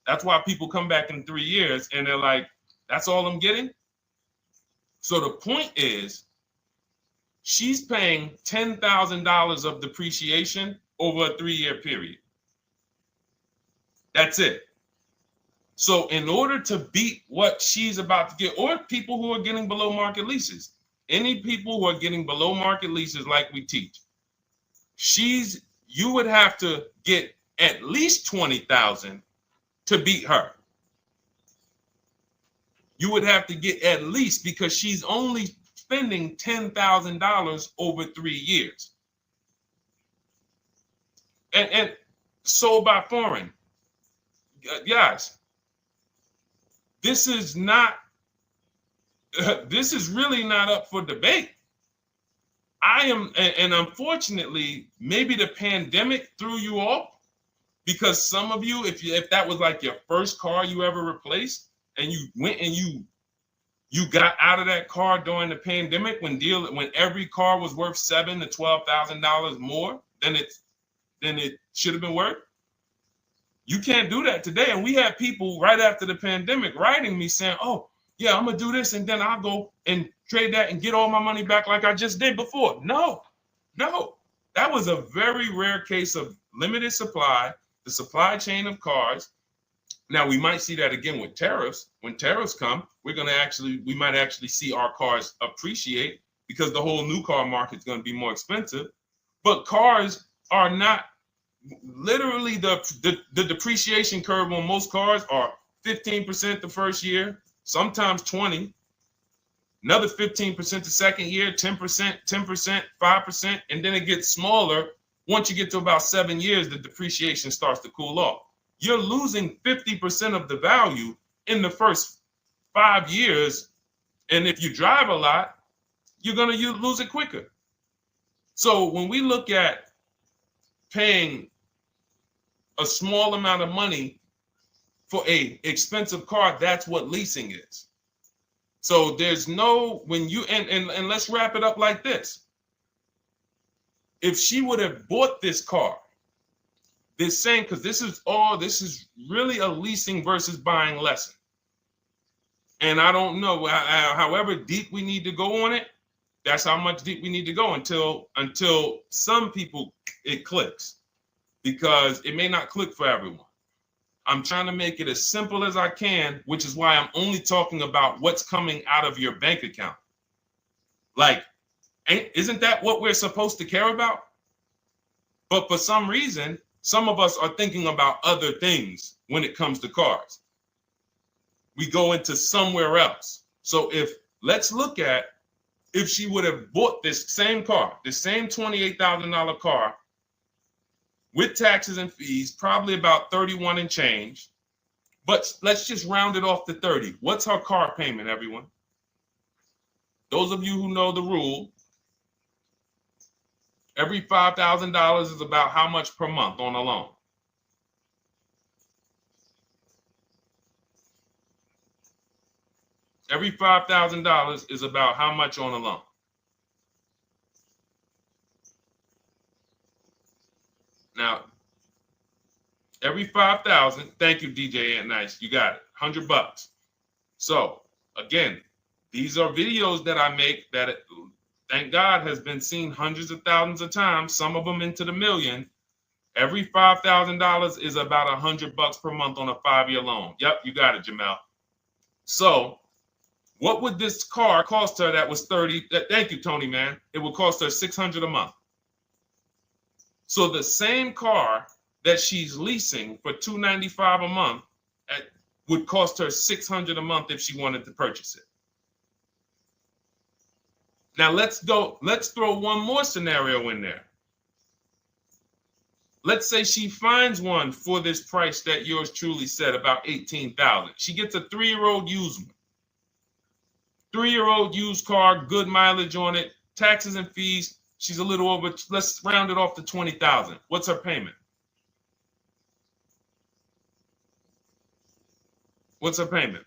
A: That's why people come back in 3 years and they're like, that's all I'm getting? So the point is, she's paying $10,000 of depreciation over a 3-year period. That's it. So in order to beat what she's about to get, or people who are getting below market leases, any people who are getting below market leases like we teach, you would have to get at least $20,000 to beat her. You would have to get at least, because she's only spending $10,000 over 3 years. And sold by foreign. Guys, this is not, this is really not up for debate. I am, and unfortunately, maybe the pandemic threw you off, because some of you, if that was like your first car you ever replaced, and you went and you got out of that car during the pandemic when every car was worth $7,000 to $12,000 more than it should have been worth. You can't do that today. And we had people right after the pandemic writing me saying, "Oh, yeah, I'm gonna do this, and then I'll go and trade that and get all my money back like I just did before." No, that was a very rare case of limited supply, the supply chain of cars. Now we might see that again with tariffs. When tariffs come, we might actually see our cars appreciate, because the whole new car market is going to be more expensive. But cars are not, literally the depreciation curve on most cars are 15% the first year, sometimes 20, another 15% the second year, 10%, 5%, and then it gets smaller. Once you get to about 7 years, the depreciation starts to cool off. You're losing 50% of the value in the first 5 years. And if you drive a lot, you're going to lose it quicker. So when we look at paying a small amount of money for a expensive car, that's what leasing is. So there's no, when you, and let's wrap it up like this. If she would have bought this car, this same, because this is really a leasing versus buying lesson. And I don't know, however deep we need to go on it, that's how much deep we need to go until some people it clicks, because it may not click for everyone. I'm trying to make it as simple as I can, which is why I'm only talking about what's coming out of your bank account. Like, isn't that what we're supposed to care about? But for some reason, some of us are thinking about other things when it comes to cars. We go into somewhere else. So let's look at if she would have bought this same car, the same $28,000 car with taxes and fees, probably about 31 and change. But let's just round it off to 30. What's her car payment, everyone? Those of you who know the rule, every $5,000 is about how much per month on a loan? Every $5,000 is about how much on a loan? Now, every 5,000, thank you, DJ Ant Nice, you got it, $100. So again, these are videos that I make that, thank God, has been seen hundreds of thousands of times, some of them into the million. Every $5,000 is about $100 per month on a 5-year loan. Yep, you got it, Jamel. So what would this car cost her that was 30? Thank you, Tony, man. It would cost her $600 a month. So the same car that she's leasing for $295 a month would cost her $600 a month if she wanted to purchase it. Now let's throw one more scenario in there. Let's say she finds one for this price that yours truly said, about $18,000. She gets a 3-year-old used one. 3-year-old used car, good mileage on it, taxes and fees. She's a little over, let's round it off to $20,000. What's her payment? What's her payment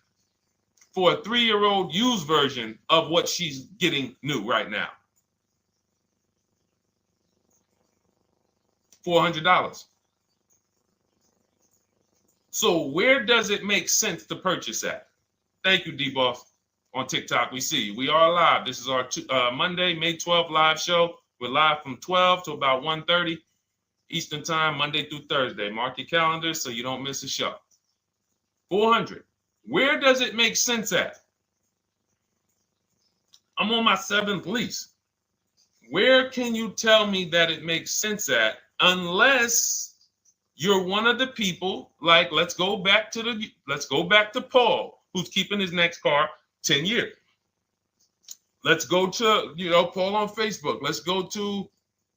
A: for a 3-year-old used version of what she's getting new right now? $400. So where does it make sense to purchase at? Thank you, D-Boss. On TikTok, we see you. We are live. This is our Monday, May 12th live show. We're live from 12 to about 1:30 Eastern time, Monday through Thursday. Mark your calendars so you don't miss a show. 400. Where does it make sense at? I'm on my 7th lease. Where can you tell me that it makes sense at, unless you're one of the people, like, let's go back to Paul, who's keeping his next car 10 years. Let's go to, Paul on Facebook. Let's go to,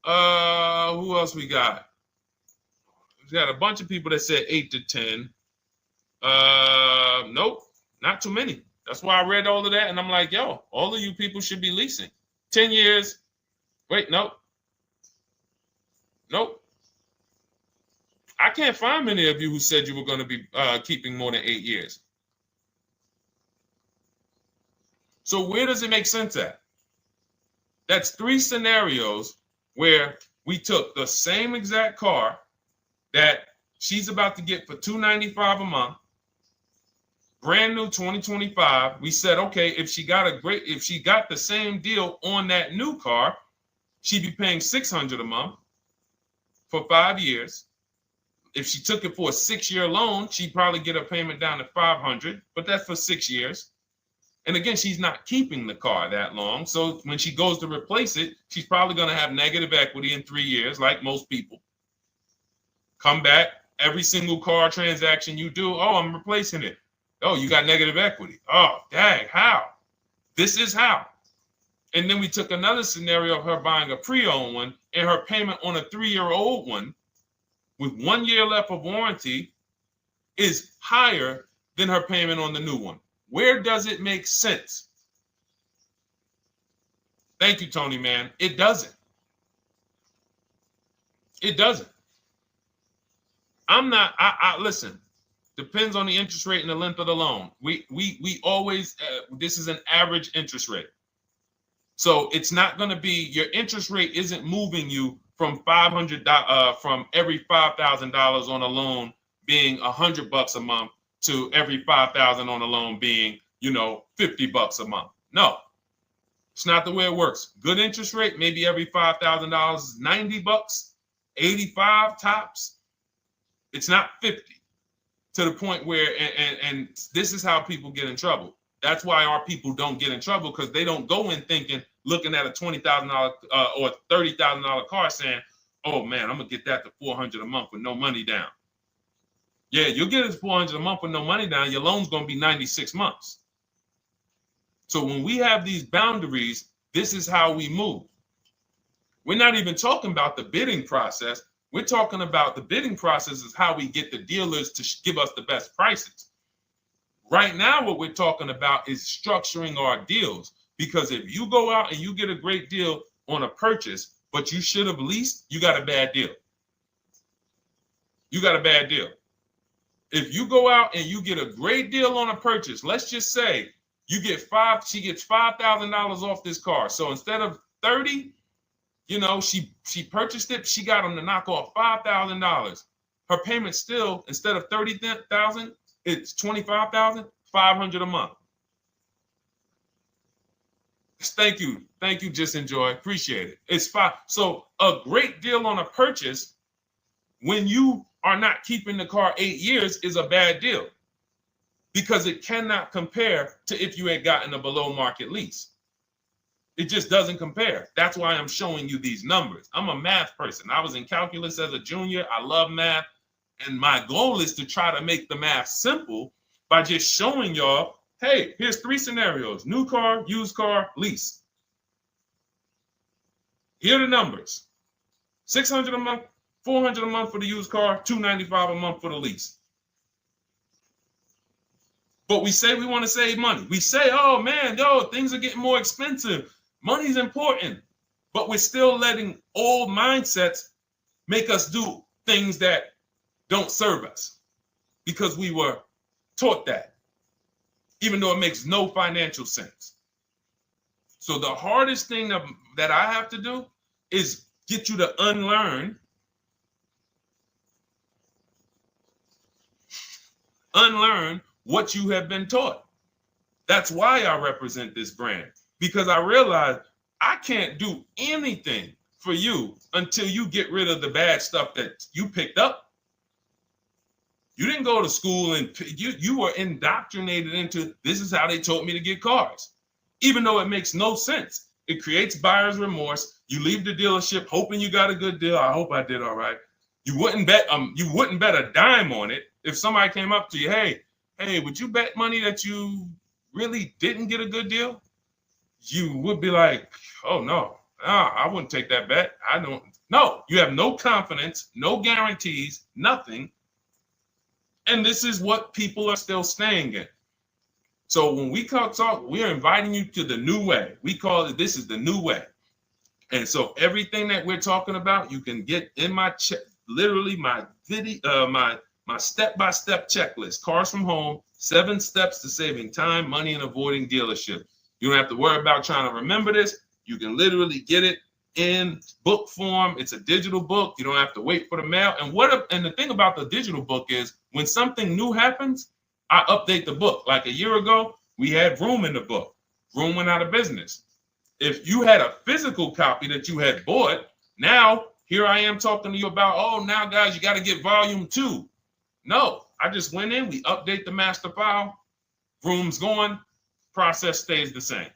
A: who else we got? We got a bunch of people that said 8 to 10. Nope, not too many. That's why I read all of that, and I'm like, yo, all of you people should be leasing. 10 years. Wait, nope. I can't find many of you who said you were going to be keeping more than 8 years. So where does it make sense at? That's 3 scenarios where we took the same exact car that she's about to get for $295 a month, brand new 2025. We said, okay, if she got the same deal on that new car, she'd be paying $600 a month for 5 years. If she took it for a 6-year loan, she'd probably get her payment down to $500, but that's for 6 years. And again, she's not keeping the car that long. So when she goes to replace it, she's probably going to have negative equity in 3 years, like most people. Come back, every single car transaction you do, oh, I'm replacing it. Oh, you got negative equity. Oh, dang, how? This is how. And then we took another scenario of her buying a pre-owned one, and her payment on a 3-year-old one with 1 year left of warranty is higher than her payment on the new one. Where does it make sense? Thank you, Tony, man. It doesn't. It doesn't. Listen, depends on the interest rate and the length of the loan. We always, this is an average interest rate. So it's not going to be, your interest rate isn't moving you from from every $5,000 on a loan being $100 a month to every $5,000 on a loan being, $50 a month. No, it's not the way it works. Good interest rate, maybe every $5,000 is $90, 85 tops. It's not 50, to the point where, and this is how people get in trouble. That's why our people don't get in trouble, because they don't go in looking at a $20,000 or $30,000 car saying, oh man, I'm gonna get that to $400 a month with no money down. Yeah, you'll get it $400 a month with no money down. Your loan's gonna be 96 months. So when we have these boundaries, this is how we move. We're not even talking about the bidding process. We're talking about the bidding process is how we get the dealers to give us the best prices. Right now, what we're talking about is structuring our deals. Because if you go out and you get a great deal on a purchase, but you should have leased, you got a bad deal. You got a bad deal. If you go out and you get a great deal on a purchase, let's just say she gets $5,000 off this car. So instead of 30, she purchased it, she got them to knock off $5,000. Her payment still, instead of $30,000, it's $25,500 a month. Thank you, Just Enjoy, appreciate it. It's fine. So a great deal on a purchase, when you are not keeping the car 8 years, is a bad deal, because it cannot compare to if you had gotten a below market lease. It just doesn't compare. That's why I'm showing you these numbers. I'm a math person. I was in calculus as a junior. I love math. And my goal is to try to make the math simple by just showing y'all, hey, here's 3 scenarios: new car, used car, lease. Here are the numbers: $600 a month, $400 a month for the used car, $295 a month for the lease. But we say we want to save money. We say, oh man, things are getting more expensive. Money's important. But we're still letting old mindsets make us do things that don't serve us, because we were taught that, even though it makes no financial sense. So the hardest thing that I have to do is get you to unlearn what you have been taught. That's why I represent this brand, because I realize I can't do anything for you until you get rid of the bad stuff that you picked up. You didn't go to school and you were indoctrinated into, this is how they taught me to get cars, even though it makes no sense. It creates buyer's remorse. You leave the dealership hoping you got a good deal. I hope I did all right. You wouldn't bet a dime on it. If somebody came up to you, hey, would you bet money that you really didn't get a good deal? You would be like, oh no, I wouldn't take that bet. I don't. No, you have no confidence, no guarantees, nothing. And this is what people are still staying in. So when we talk, we're inviting you to the new way. We call it, this is the new way. And so everything that we're talking about, you can get in my literally my video, my step-by-step checklist, Cars from Home, 7 steps to saving time, money, and avoiding dealership. You don't have to worry about trying to remember this. You can literally get it in book form. It's a digital book. You don't have to wait for the mail. And the thing about the digital book is when something new happens, I update the book. Like a year ago, we had Room in the book. Room went out of business. If you had a physical copy that you had bought, now here I am talking to you about, oh, now guys, you got to get volume 2. No, I just went in, we update the master file, Room's going, process stays the same.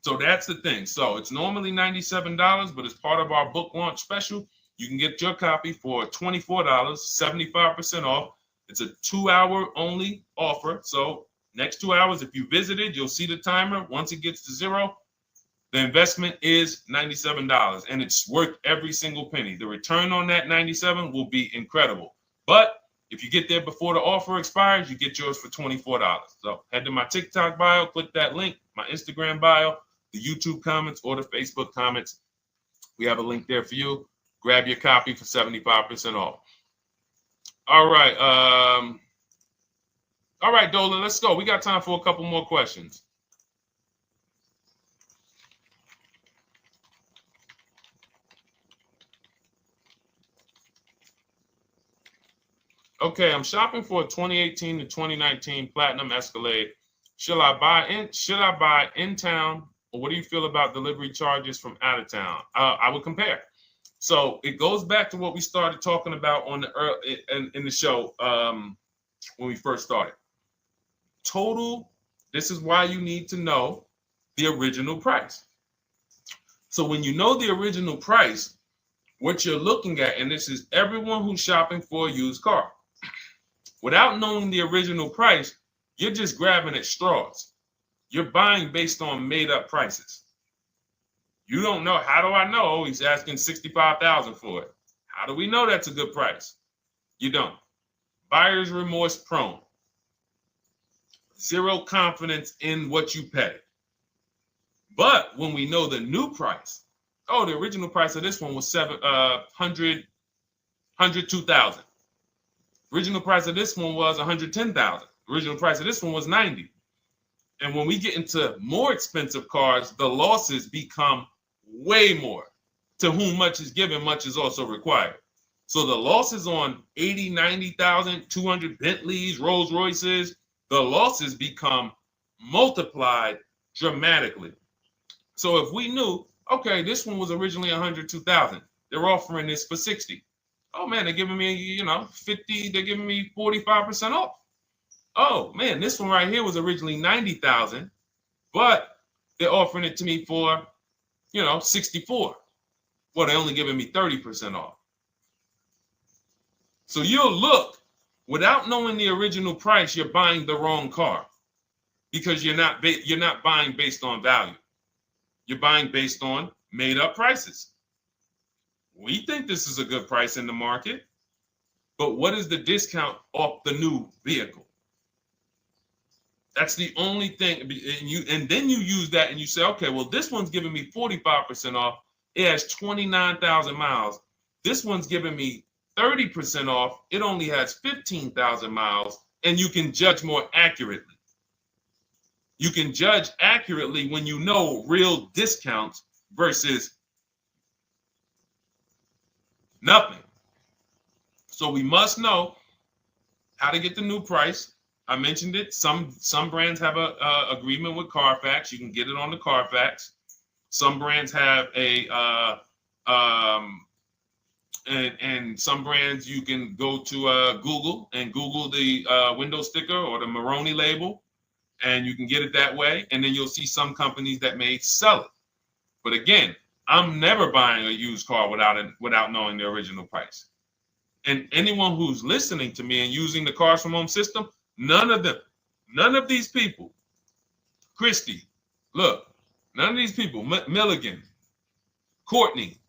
A: So that's the thing. So it's normally $97, but as part of our book launch special, you can get your copy for $24, 75% off. It's a 2-hour only offer. So next 2 hours, if you visited, you'll see the timer. Once it gets to 0, the investment is $97, and it's worth every single penny. The return on that $97 will be incredible. But if you get there before the offer expires, you get yours for $24. So head to my TikTok bio, click that link, my Instagram bio, the YouTube comments, or the Facebook comments. We have a link there for you. Grab your copy for 75% off. All right. All right, Dolan, let's go. We got time for a couple more questions. Okay, I'm shopping for a 2018 to 2019 Platinum Escalade. Should I buy in town, or what do you feel about delivery charges from out of town? I would compare. So it goes back to what we started talking about on in the show when we first started. Total. This is why you need to know the original price. So when you know the original price, what you're looking at, and this is everyone who's shopping for a used car. Without knowing the original price, you're just grabbing at straws. You're buying based on made-up prices. You don't know. How do I know he's asking $65,000 for it? How do we know that's a good price? You don't. Buyer's remorse prone. Zero confidence in what you pay. But when we know the new price, oh, the original price of this one was $102,000. Original price of this one was $110,000. Original price of this one was $90,000. And when we get into more expensive cars, the losses become way more. To whom much is given, much is also required. So the losses on 80, 90,000, 200 Bentleys, Rolls Royces, the losses become multiplied dramatically. So if we knew, okay, this one was originally $102,000, they're offering this for $60,000. Oh man, they're giving me, 50, they're giving me 45% off. Oh man, this one right here was originally $90,000, but they're offering it to me for, $64,000. Well, they're only giving me 30% off. So you'll look, without knowing the original price, you're buying the wrong car because you're not buying based on value. You're buying based on made up prices. We think this is a good price in the market, but what is the discount off the new vehicle? That's the only thing. And then you use that and you say, okay, well, this one's giving me 45% off. It has 29,000 miles. This one's giving me 30% off. It only has 15,000 miles, and you can judge more accurately. You can judge accurately when you know real discounts versus nothing. So we must know how to get the new price. I mentioned it. Some brands have a agreement with Carfax. You can get it on the Carfax. Some brands have and some brands you can go to Google and Google the window sticker or the Maroni label, and you can get it that way. And then you'll see some companies that may sell it. But again, I'm never buying a used car without knowing the original price. And anyone who's listening to me and using the Cars from Home system, none of these people, Christy, look, none of these people, Milligan, Courtney,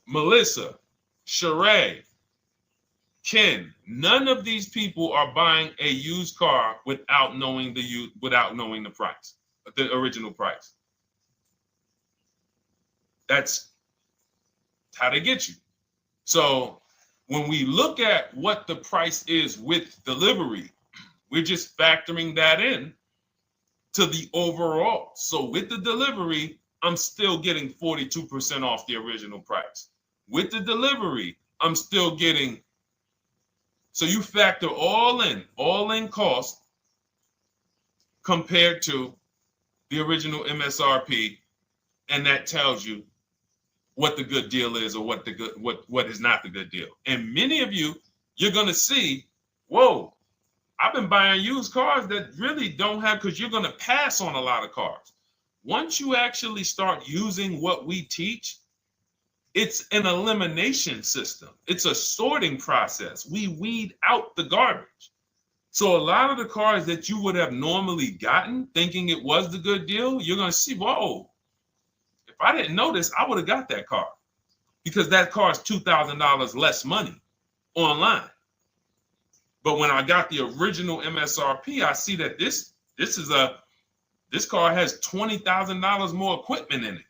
A: Melissa, Sheree, Ken, none of these people are buying a used car without knowing the price, the original price. That's how they get you. So when we look at what the price is with delivery, we're just factoring that in to the overall. So with the delivery, I'm still getting 42% off the original price. With the delivery, I'm still getting, so you factor all in cost compared to the original MSRP, and that tells you what the good deal is or what is not the good deal. And many of you, you're gonna see, whoa, I've been buying used cars that really don't have, because you're gonna pass on a lot of cars. Once you actually start using what we teach, it's an elimination system. It's a sorting process. We weed out the garbage. So a lot of the cars that you would have normally gotten thinking it was the good deal, you're gonna see, whoa, if I didn't know this, I would have got that car, because that car is $2,000 less money online. But when I got the original MSRP, I see that this car has $20,000 more equipment in it.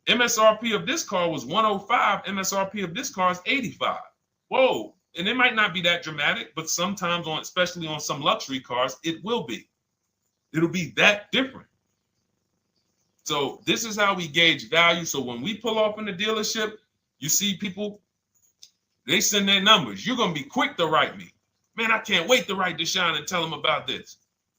A: MSRP of this car was 105. MSRP of this car is 85. Whoa. And it might not be that dramatic, but sometimes especially on some luxury cars, it will be. It'll be that different. So this is how we gauge value. So when we pull off in the dealership, you see people, they send their numbers. You're going to be quick to write me. Man, I can't wait to write Deshone and tell him about this.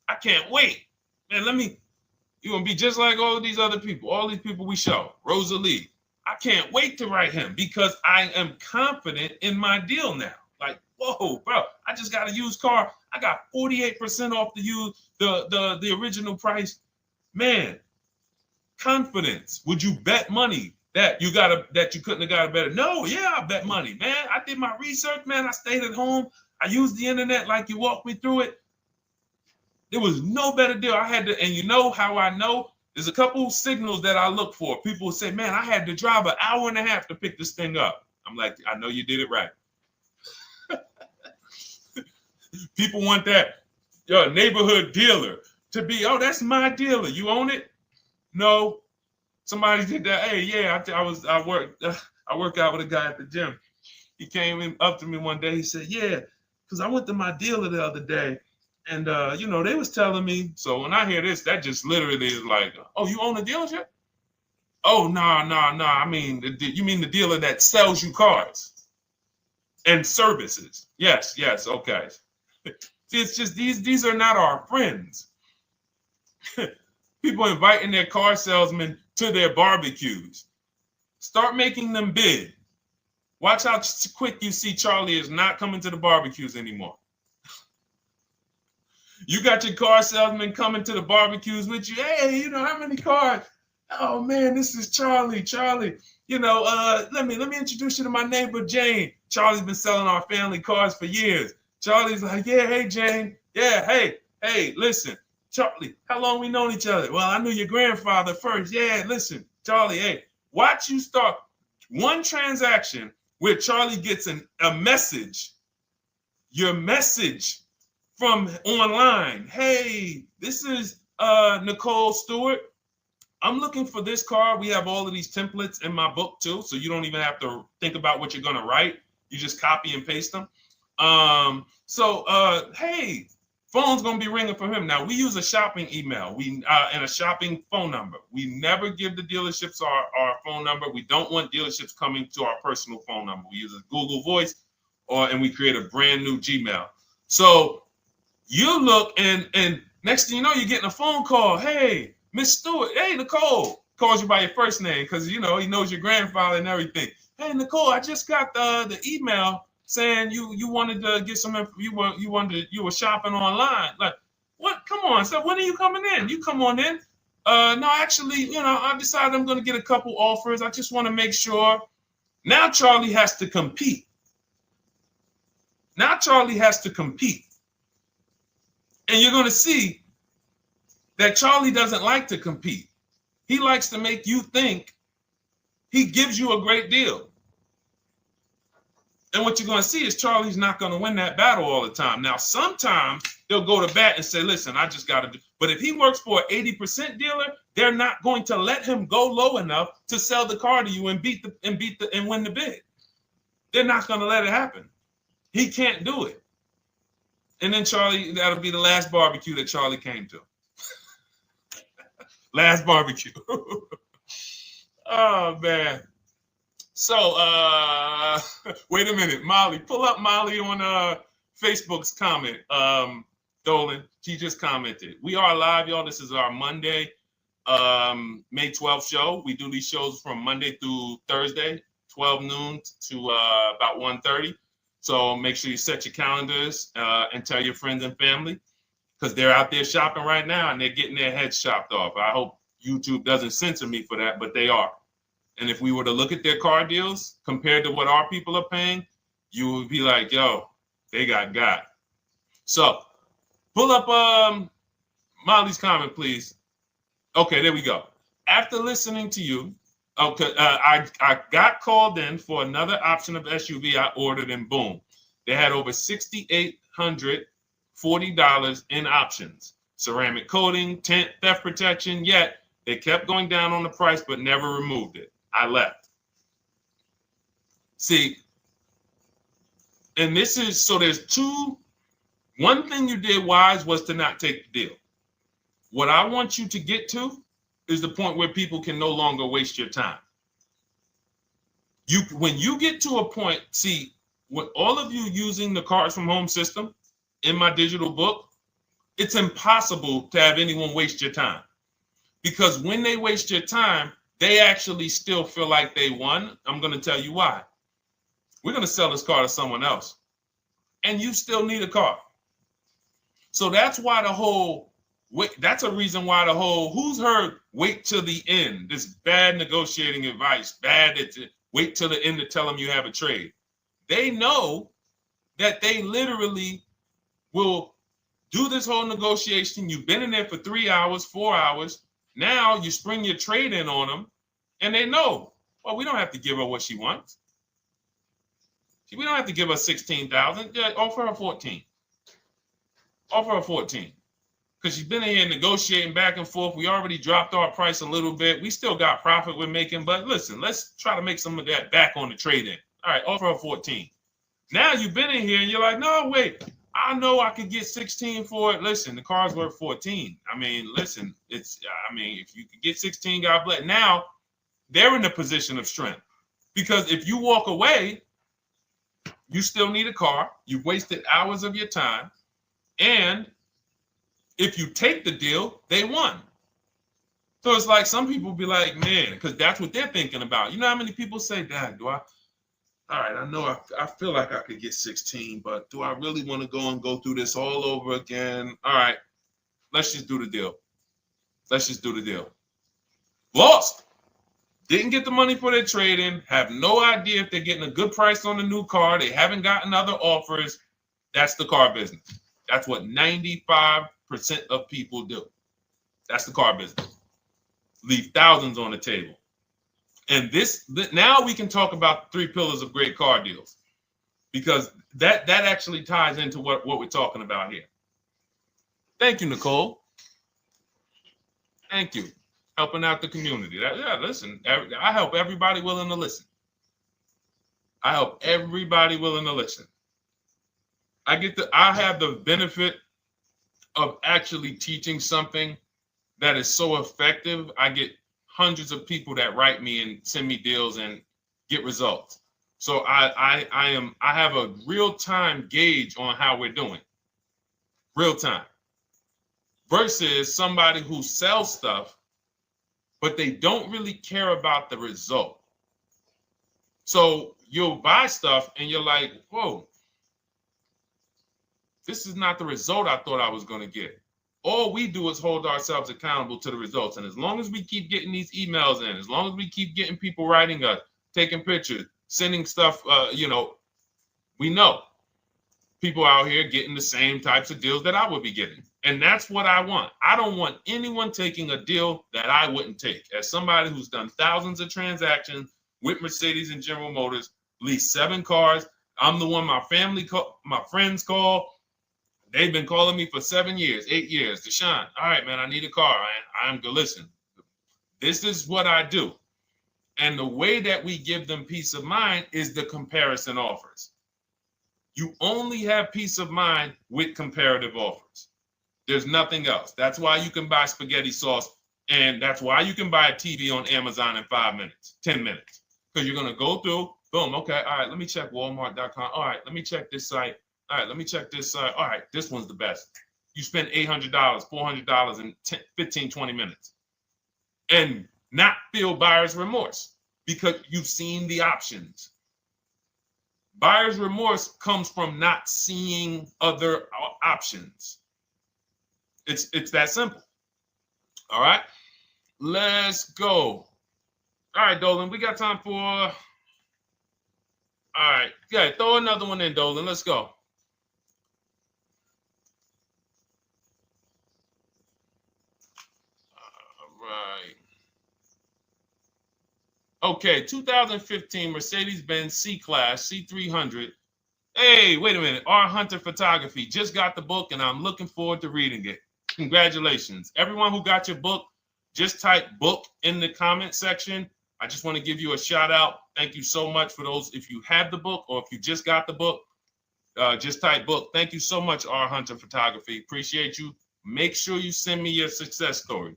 A: I can't wait. Man, you're going to be just like all these other people, all these people we show. Rosalie, I can't wait to write him because I am confident in my deal now. Like, whoa, bro, I just got a used car. I got 48% off the original price. Man, confidence. Would you bet money that you couldn't have got a better? No, yeah, I bet money, man. I did my research, man. I stayed at home. I used the internet like you walked me through it. There was no better deal. I had to, and you know how I know? There's a couple signals that I look for. People say, man, I had to drive an hour and a half to pick this thing up. I'm like, I know you did it right. People want that neighborhood dealer to be, oh, that's my dealer. You own it? No. Somebody did that. Hey, yeah, I work out with a guy at the gym. He came up to me one day. He said, yeah, because I went to my dealer the other day. And, they was telling me. So when I hear this, that just literally is like, oh, you own a dealership? Oh, no. I mean, you mean the dealer that sells you cars and services? Yes. Okay. See, it's just these are not our friends. People inviting their car salesmen to their barbecues. Start making them bid. Watch how quick you see Charlie is not coming to the barbecues anymore. You got your car salesman coming to the barbecues with you. Hey, how many cars? Oh man, this is Charlie. Charlie, let me introduce you to my neighbor Jane. Charlie's been selling our family cars for years. Charlie's like, yeah, hey Jane. Yeah, hey, listen, Charlie, how long we known each other? Well, I knew your grandfather first. Yeah, listen, Charlie, hey, watch you start one transaction where Charlie gets a message, your message from online. Hey, this is Nicole Stewart. I'm looking for this car. We have all of these templates in my book too, so you don't even have to think about what you're going to write. You just copy and paste them. Hey, phone's going to be ringing from him. Now, we use a shopping email and a shopping phone number. We never give the dealerships our phone number. We don't want dealerships coming to our personal phone number. We use a Google Voice and we create a brand new Gmail. So you look and next thing you know, you're getting a phone call. Hey, Miss Stewart. Hey, Nicole. Calls you by your first name because, he knows your grandfather and everything. Hey, Nicole, I just got the email saying you wanted to get some, you were shopping online. Like, what? Come on. So when are you coming in? You come on in. No, actually, I decided I'm going to get a couple offers. I just want to make sure. Now Charlie has to compete. Now Charlie has to compete. And you're going to see that Charlie doesn't like to compete. He likes to make you think he gives you a great deal. And what you're going to see is Charlie's not going to win that battle all the time. Now, sometimes they'll go to bat and say, listen, I just got to do. But if he works for an 80% dealer, they're not going to let him go low enough to sell the car to you and win the bid. They're not going to let it happen. He can't do it. And then Charlie, that'll be the last barbecue that Charlie came to. Last barbecue. Oh, man. So, wait a minute. Molly, pull up Molly on Facebook's comment. Dolan, she just commented. We are live, y'all. This is our Monday, May 12th show. We do these shows from Monday through Thursday, 12 noon to about 1:30. So make sure you set your calendars and tell your friends and family, because they're out there shopping right now and they're getting their heads chopped off. I hope YouTube doesn't censor me for that, but they are. And if we were to look at their car deals compared to what our people are paying, you would be like, yo, they got. So pull up Molly's comment, please. Okay, there we go. After listening to you, okay, I got called in for another option of SUV I ordered, and boom, they had over $6,840 in options. Ceramic coating, tint, theft protection, yet they kept going down on the price but never removed it. I left. See, and this is, so there's two. One thing you did wise was to not take the deal. What I want you to get to is the point where people can no longer waste your time. When you get to a point, see, with all of you using the Cars from Home system in my digital book, it's impossible to have anyone waste your time. Because when they waste your time, they actually still feel like they won. I'm going to tell you why. We're going to sell this car to someone else, and you still need a car. So that's why that's a reason why who's heard wait till the end, this bad negotiating advice, wait till the end to tell them you have a trade. They know that they literally will do this whole negotiation. You've been in there for 3 hours, 4 hours. Now you spring your trade in on them, and they know, well, we don't have to give her what she wants. We don't have to give her $16,000. Yeah, offer her 14. Offer her 14. Because she's been in here negotiating back and forth. We already dropped our price a little bit. We still got profit we're making, but listen, let's try to make some of that back on the trade-in. All right, offer her 14. Now you've been in here and you're like, no, wait, I know I could get 16 for it. Listen, the car's worth 14. I mean, listen, if you could get 16, God bless. Now they're in a position of strength, because if you walk away, you still need a car. You've wasted hours of your time. And if you take the deal, they won. So it's like some people be like, man, because that's what they're thinking about. You know how many people say, Dad, all right, I know I feel like I could get 16, but do I really want to go through this all over again? All right, let's just do the deal. Lost. Didn't get the money for their trade-in, have no idea if they're getting a good price on the new car. They haven't gotten other offers. That's the car business. That's what 95% of people do. That's the car business. Leave thousands on the table. And now we can talk about the 3 pillars of great car deals, because that actually ties into what we're talking about here. Thank you, Nicole. Thank you. Helping out the community. Listen, I help everybody willing to listen. I have the benefit of actually teaching something that is so effective. I get hundreds of people that write me and send me deals and get results. So I have a real-time gauge on how we're doing. Real time. Versus somebody who sells stuff, but they don't really care about the result. So you'll buy stuff and you're like, whoa, this is not the result I thought I was going to get. All we do is hold ourselves accountable to the results. And as long as we keep getting these emails in, as long as we keep getting people writing us, taking pictures, sending stuff, we know people out here getting the same types of deals that I would be getting. And that's what I want. I don't want anyone taking a deal that I wouldn't take. As somebody who's done thousands of transactions with Mercedes and General Motors, leased 7 cars. I'm the one my friends call. They've been calling me for 7 years, 8 years. Deshone, all right, man, I need a car. I'm good. Listen, this is what I do. And the way that we give them peace of mind is the comparison offers. You only have peace of mind with comparative offers. There's nothing else. That's why you can buy spaghetti sauce, and that's why you can buy a TV on Amazon in 5 minutes, 10 minutes. Because you're going to go through, boom, okay, all right, let me check Walmart.com. All right, let me check this site. All right, let me check this site. All right, this one's the best. You spend $800, $400 in 15, 20 minutes. And not feel buyer's remorse because you've seen the options. Buyer's remorse comes from not seeing other options. It's that simple. All right, let's go. All right, Dolan, we got time for. All right, yeah, throw another one in, Dolan. Let's go. All right. Okay, 2015 Mercedes-Benz C-Class C300. Hey, wait a minute. R. Hunter Photography. Just got the book, and I'm looking forward to reading it. Congratulations. Everyone who got your book, just type book in the comment section. I just want to give you a shout out. Thank you so much for those. If you have the book or if you just got the book, just type book. Thank you so much, R. Hunter Photography. Appreciate you. Make sure you send me your success story.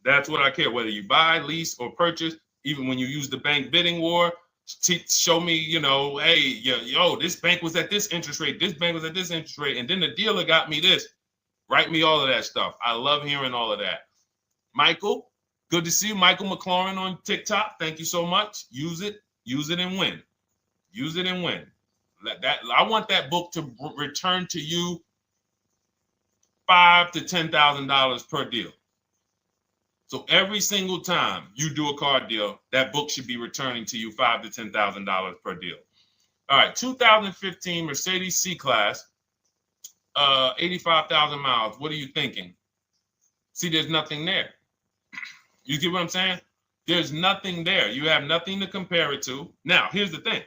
A: That's what I care, whether you buy, lease, or purchase. Even when you use the bank bidding war, show me, hey, yo, this bank was at this interest rate. This bank was at this interest rate. And then the dealer got me this. Write me all of that stuff. I love hearing all of that. Michael, good to see you. Michael McLaurin on TikTok. Thank you so much. Use it and win. Use it and win. I want that book to return to you $5,000 to $10,000 per deal. So every single time you do a car deal, that book should be returning to you $5,000 to $10,000 per deal. All right, 2015 Mercedes C-Class, 85,000 miles. What are you thinking? See, there's nothing there. You get what I'm saying? There's nothing there. You have nothing to compare it to. Now, here's the thing.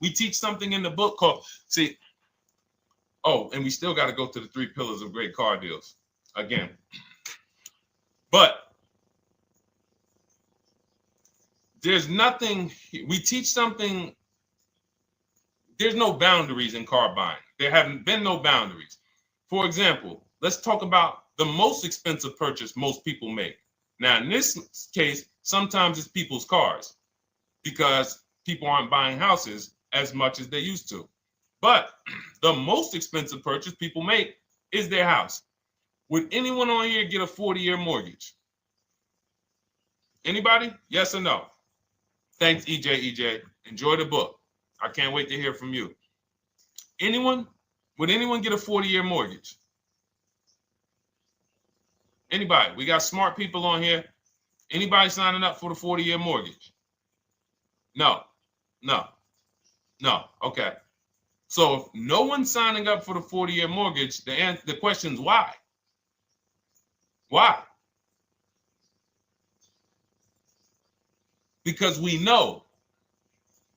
A: We teach something in the book called, and we still got to go to the 3 pillars of great car deals again. But there's nothing, we teach something, there's no boundaries in car buying. There haven't been no boundaries. For example, let's talk about the most expensive purchase most people make. Now, in this case, sometimes it's people's cars because people aren't buying houses as much as they used to. But the most expensive purchase people make is their house. Would anyone on here get a 40-year mortgage? Anybody? Yes or no? Thanks, EJ. Enjoy the book. I can't wait to hear from you. Anyone? Would anyone get a 40-year mortgage? Anybody? We got smart people on here. Anybody signing up for the 40-year mortgage? No. Okay. So if no one's signing up for the 40-year mortgage, the question is why? Why? Because we know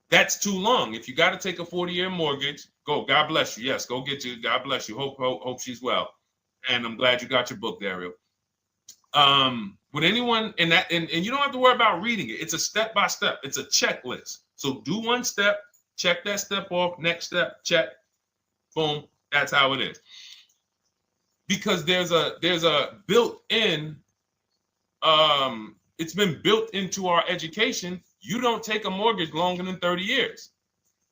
A: that's too long. If you got to take a 40-year mortgage, go. God bless you. Yes, go get you. God bless you. Hope she's well. And I'm glad you got your book, Daryl. Would anyone, and you don't have to worry about reading it. It's a step by step. It's a checklist. So do one step, check that step off. Next step, check. Boom. That's how it is. Because there's a built-in. It's been built into our education. You don't take a mortgage longer than 30 years.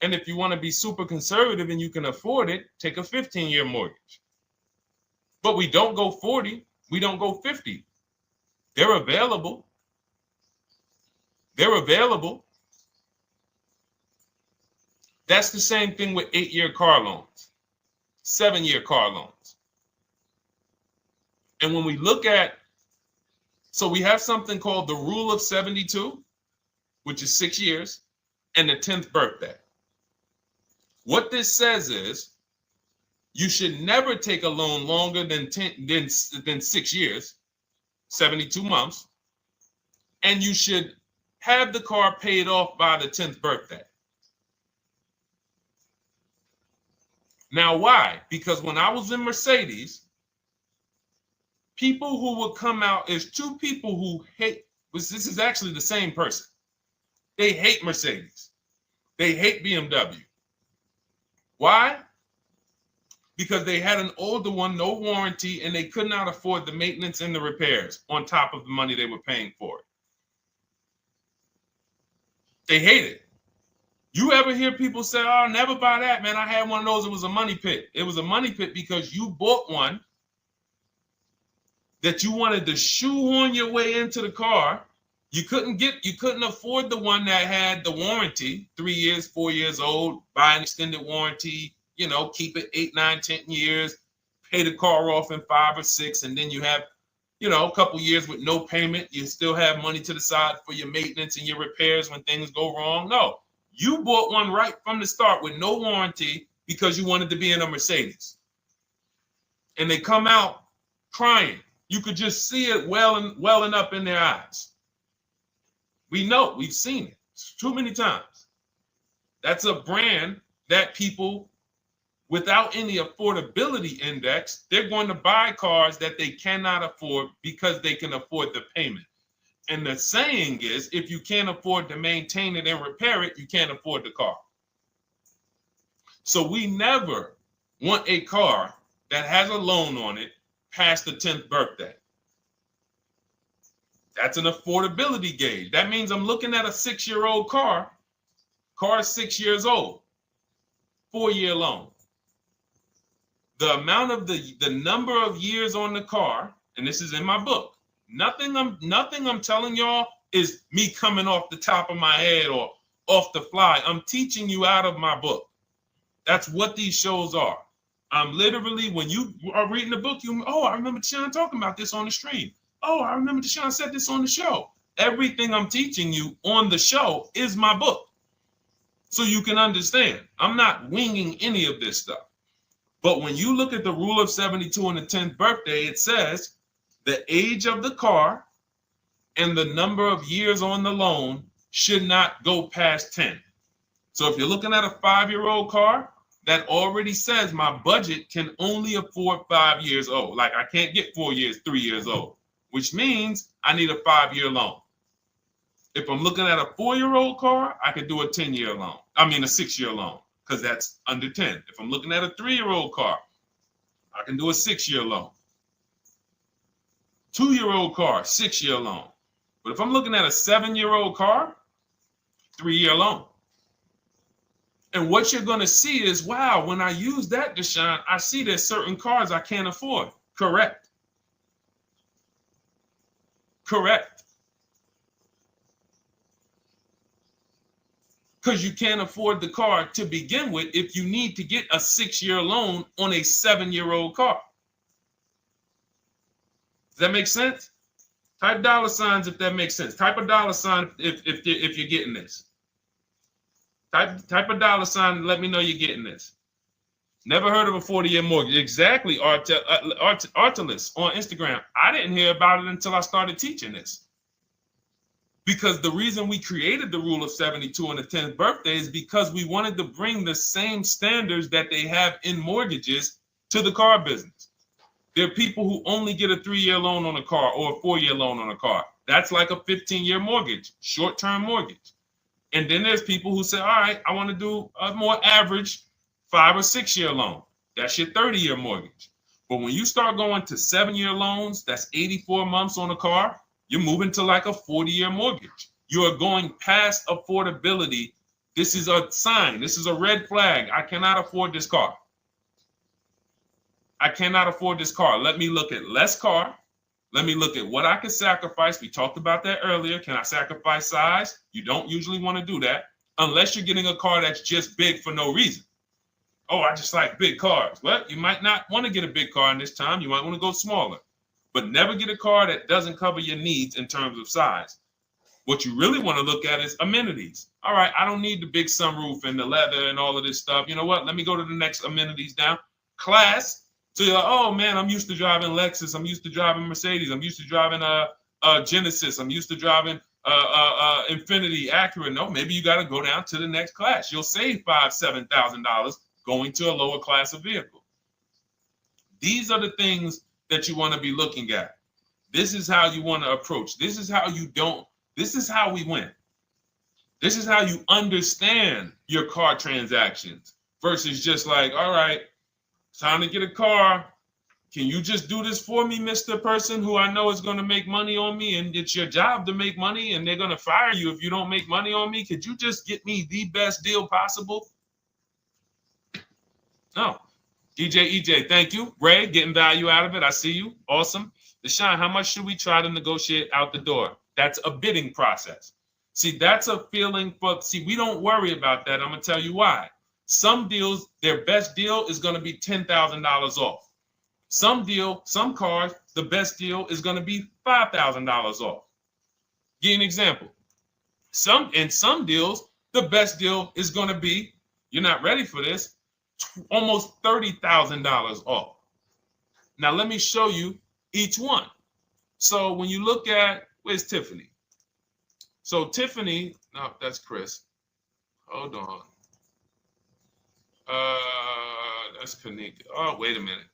A: And if you want to be super conservative and you can afford it, take a 15-year mortgage. But we don't go 40. We don't go 50. They're available. That's the same thing with 8-year car loans, 7-year car loans. And when we look at, so we have something called the rule of 72, which is 6 years, and the 10th birthday. What this says is you should never take a loan longer than 6 years, 72 months, and you should have the car paid off by the 10th birthday. Now, why? Because when I was in Mercedes, people who would come out is two people who hate, this is actually the same person. They hate Mercedes. They hate BMW. Why? Because they had an older one, no warranty, and they could not afford the maintenance and the repairs on top of the money they were paying for it. They hate it. You ever hear people say, oh, never buy that, man. I had one of those. It was a money pit. It was a money pit because you bought one that you wanted to shoehorn your way into the car. You couldn't afford the one that had the warranty, 3 years, 4 years old, buy an extended warranty, keep it 8, 9, 10 years, pay the car off in 5 or 6, and then you have, a couple years with no payment. You still have money to the side for your maintenance and your repairs when things go wrong. No, you bought one right from the start with no warranty because you wanted to be in a Mercedes. And they come out crying. You could just see it welling up in their eyes. We know, we've seen it too many times. That's a brand that people without any affordability index, they're going to buy cars that they cannot afford because they can afford the payment. And the saying is, if you can't afford to maintain it and repair it, you can't afford the car. So we never want a car that has a loan on it past the 10th birthday. That's an affordability gauge. That means I'm looking at a 6-year-old car. Car is 6 years old. 4-year loan. The amount of the number of years on the car, and this is in my book. Nothing I'm telling y'all is me coming off the top of my head or off the fly. I'm teaching you out of my book. That's what these shows are. I'm literally, when you are reading the book, I remember Deshone talking about this on the stream. Oh, I remember Deshone said this on the show. Everything I'm teaching you on the show is my book. So you can understand. I'm not winging any of this stuff. But when you look at the rule of 72 on the 10th birthday, it says the age of the car and the number of years on the loan should not go past 10. So if you're looking at a 5-year-old car, that already says my budget can only afford 5 years old. Like I can't get 4 years, 3 years old, which means I need a 5-year loan. If I'm looking at a 4-year-old car, I could do a 10-year loan. I mean a 6-year loan, because that's under 10. If I'm looking at a 3-year-old car, I can do a 6-year loan. 2-year-old car, 6-year loan. But if I'm looking at a 7-year-old car, 3-year loan. And what you're going to see is, wow, when I use that, Deshone, I see there's certain cars I can't afford. Correct. Correct. Because you can't afford the car to begin with if you need to get a 6-year loan on a 7-year-old car. Does that make sense? Type $ if that makes sense. Type a $ if you're getting this. Type a $ and let me know you're getting this. Never heard of a 40-year mortgage. Exactly, Artelis on Instagram. I didn't hear about it until I started teaching this. Because the reason we created the rule of 72 on the 10th birthday is because we wanted to bring the same standards that they have in mortgages to the car business. There are people who only get a 3-year loan on a car or a 4-year loan on a car. That's like a 15-year mortgage, short-term mortgage. And then there's people who say, all right, I want to do a more average 5 or 6-year loan. That's your 30-year mortgage. But when you start going to 7-year loans, that's 84 months on a car, you're moving to like a 40-year mortgage. You are going past affordability. This is a sign. This is a red flag. I cannot afford this car. I cannot afford this car. Let me look at less car. Let me look at what I can sacrifice. We talked about that earlier. Can I sacrifice size? You don't usually want to do that unless you're getting a car that's just big for no reason. Oh, I just like big cars. Well, you might not want to get a big car in this time. You might want to go smaller. But never get a car that doesn't cover your needs in terms of size. What you really want to look at is amenities. All right, I don't need the big sunroof and the leather and all of this stuff. You know what? Let me go to the next amenities down. Class. So you're like, oh man, I'm used to driving Lexus. I'm used to driving Mercedes. I'm used to driving Genesis. I'm used to driving Infiniti, Acura. No, maybe you got to go down to the next class. You'll save $5,000-$7,000 going to a lower class of vehicle. These are the things that you want to be looking at. This is how you want to approach. This is how you don't. This is how we win. This is how you understand your car transactions versus just like, all right, time to get a car. Can you just do this for me, Mr. Person who I know is going to make money on me, and it's your job to make money and they're going to fire you if you don't make money on me? Could you just get me the best deal possible? No. EJ, thank you. Ray, getting value out of it. I see you. Awesome. Deshone, how much should we try to negotiate out the door? That's a bidding process. See, that's a feeling for, we don't worry about that. I'm going to tell you why. Some deals, their best deal is going to be $10,000 off. Some cars, the best deal is going to be $5,000 off. Give you an example. In some deals, the best deal is going to be, you're not ready for this, almost $30,000 off. Now, let me show you each one. So when you look at, where's Tiffany? So Tiffany, no, that's Chris. Hold on. That's Kanika. Oh, wait a minute.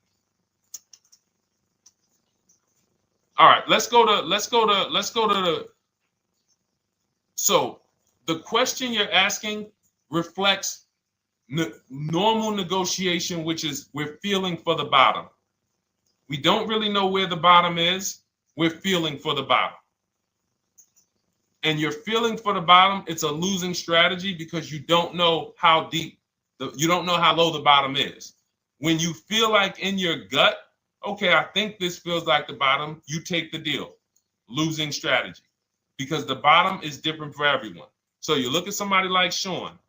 A: All right, let's go to the. So the question you're asking reflects normal negotiation, which is we're feeling for the bottom. We don't really know where the bottom is. We're feeling for the bottom. And you're feeling for the bottom, it's a losing strategy because you don't know how deep, you don't know how low the bottom is. When you feel like in your gut, okay, I think this feels like the bottom, you take the deal. Losing strategy. Because the bottom is different for everyone. So you look at somebody like Sean.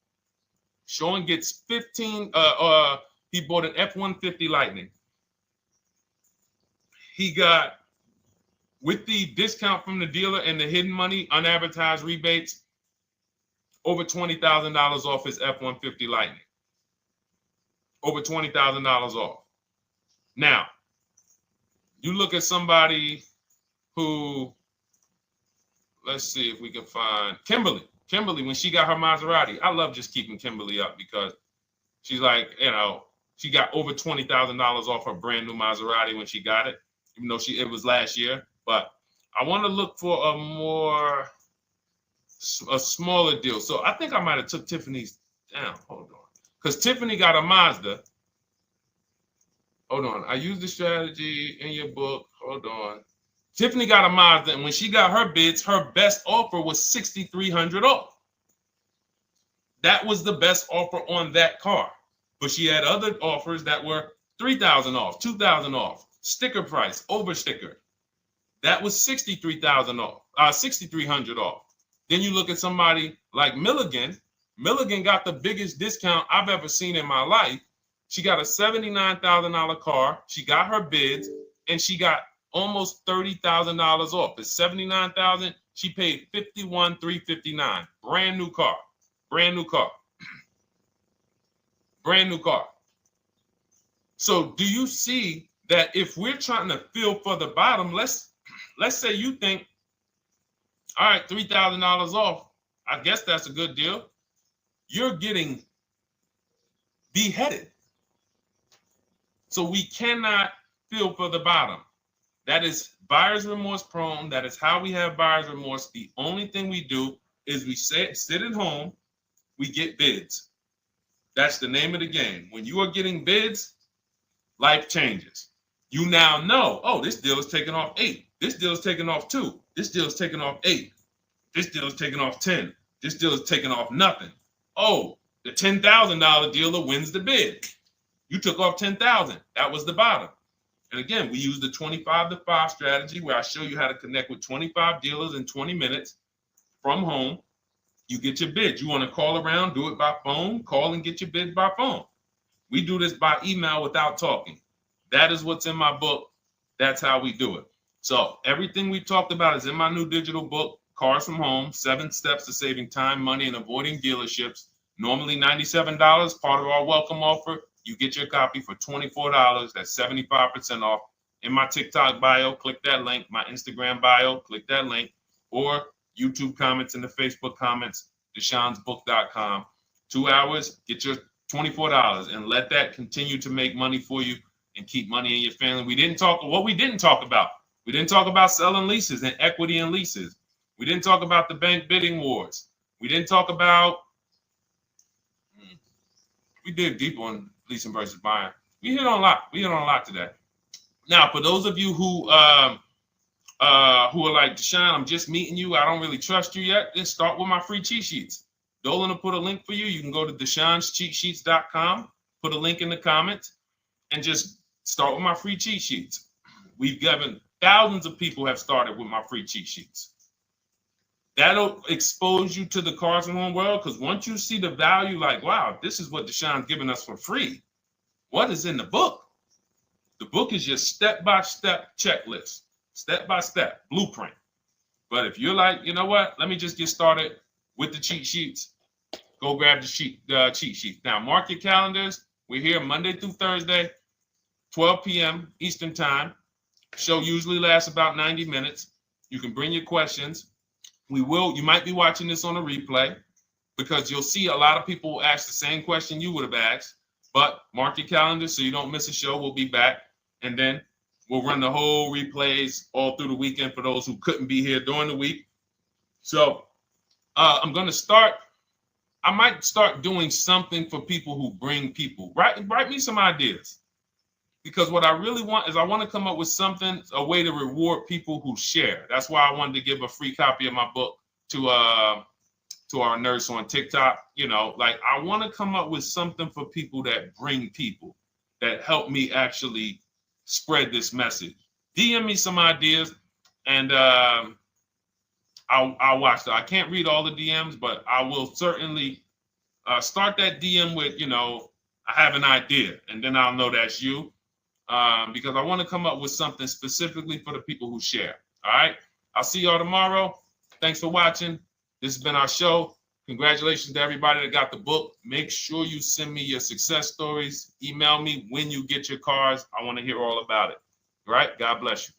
A: Sean gets 15, he bought an F-150 Lightning. He got, with the discount from the dealer and the hidden money, unadvertised rebates, over $20,000 off his F-150 Lightning. Over $20,000 off. Now, you look at somebody who, let's see if we can find Kimberly. Kimberly, when she got her Maserati, I love just keeping Kimberly up because she's like, you know, she got over $20,000 off her brand new Maserati when she got it, even though it was last year. But I want to look for a smaller deal. So I think I might have took Tiffany's down. Hold on. Because Tiffany got a Mazda. Hold on. I used the strategy in your book. Hold on. Tiffany got a Mazda, and when she got her bids, her best offer was $6,300 off. That was the best offer on that car. But she had other offers that were $3,000 off, $2,000 off, sticker price, over sticker. That was $63,000 off, $6,300 off. Then you look at somebody like Milligan. Milligan got the biggest discount I've ever seen in my life. She got a $79,000 car. She got her bids, and she got almost $30,000 off. It's $79,000. She paid $51,359. Brand new car. Brand new car. Brand new car. So do you see that if we're trying to feel for the bottom, let's say you think, all right, $3,000 off. I guess that's a good deal. You're getting beheaded. So we cannot feel for the bottom. That is buyer's remorse prone. That is how we have buyer's remorse. The only thing we do is we sit at home, we get bids. That's the name of the game. When you are getting bids, life changes. You now know, oh, this deal is taking off 8. This deal is taking off 2. This deal is taking off 8. This deal is taking off 10. This deal is taking off nothing. Oh, the $10,000 dealer wins the bid. You took off $10,000. That was the bottom. And again, we use the 25-to-5 strategy where I show you how to connect with 25 dealers in 20 minutes from home. You get your bids. You want to call around, do it by phone, call and get your bids by phone. We do this by email without talking. That is what's in my book. That's how we do it. So everything we talked about is in my new digital book. Cars from Home, 7 Steps to Saving Time, Money, and Avoiding Dealerships. Normally $97, part of our welcome offer. You get your copy for $24. That's 75% off. In my TikTok bio, click that link. My Instagram bio, click that link. Or YouTube comments in the Facebook comments, deshonsbook.com. 2 hours, get your $24 and let that continue to make money for you and keep money in your family. We didn't talk about. We didn't talk about selling leases and equity in leases. We didn't talk about the bank bidding wars. We didn't talk about, we did deep on leasing versus buying. We hit on a lot today. Now, for those of you who are like, Deshone, I'm just meeting you, I don't really trust you yet, then start with my free cheat sheets. Dolan will put a link for you. You can go to DeshonesCheatSheets.com, put a link in the comments, and just start with my free cheat sheets. We've given thousands of people have started with my free cheat sheets. That'll expose you to the Cars from Home world, because once you see the value, like, wow, this is what Deshone's giving us for free. What is in the book? The book is your step-by-step checklist, step-by-step blueprint. But if you're like, you know what, let me just get started with the cheat sheets, go grab the cheat sheets. Now, mark your calendars. We're here Monday through Thursday, 12 p.m. Eastern Time. Show usually lasts about 90 minutes. You can bring your questions. You might be watching this on a replay, because you'll see a lot of people ask the same question you would have asked. But mark your calendar so you don't miss a show. We'll be back, and then we'll run the whole replays all through the weekend for those who couldn't be here during the week. So I might start doing something for people who bring people. Write me some ideas, because what I really want is I want to come up with something, a way to reward people who share. That's why I wanted to give a free copy of my book to our nurse on TikTok. You know, like, I want to come up with something for people that bring people, that help me actually spread this message. DM me some ideas, and I'll watch that. I can't read all the DMs, but I will certainly start that DM with, you know, I have an idea, and then I'll know that's you. Because I want to come up with something specifically for the people who share. All right. I'll see y'all tomorrow. Thanks for watching. This has been our show. Congratulations to everybody that got the book. Make sure you send me your success stories. Email me when you get your cars. I want to hear all about it. All right. God bless you.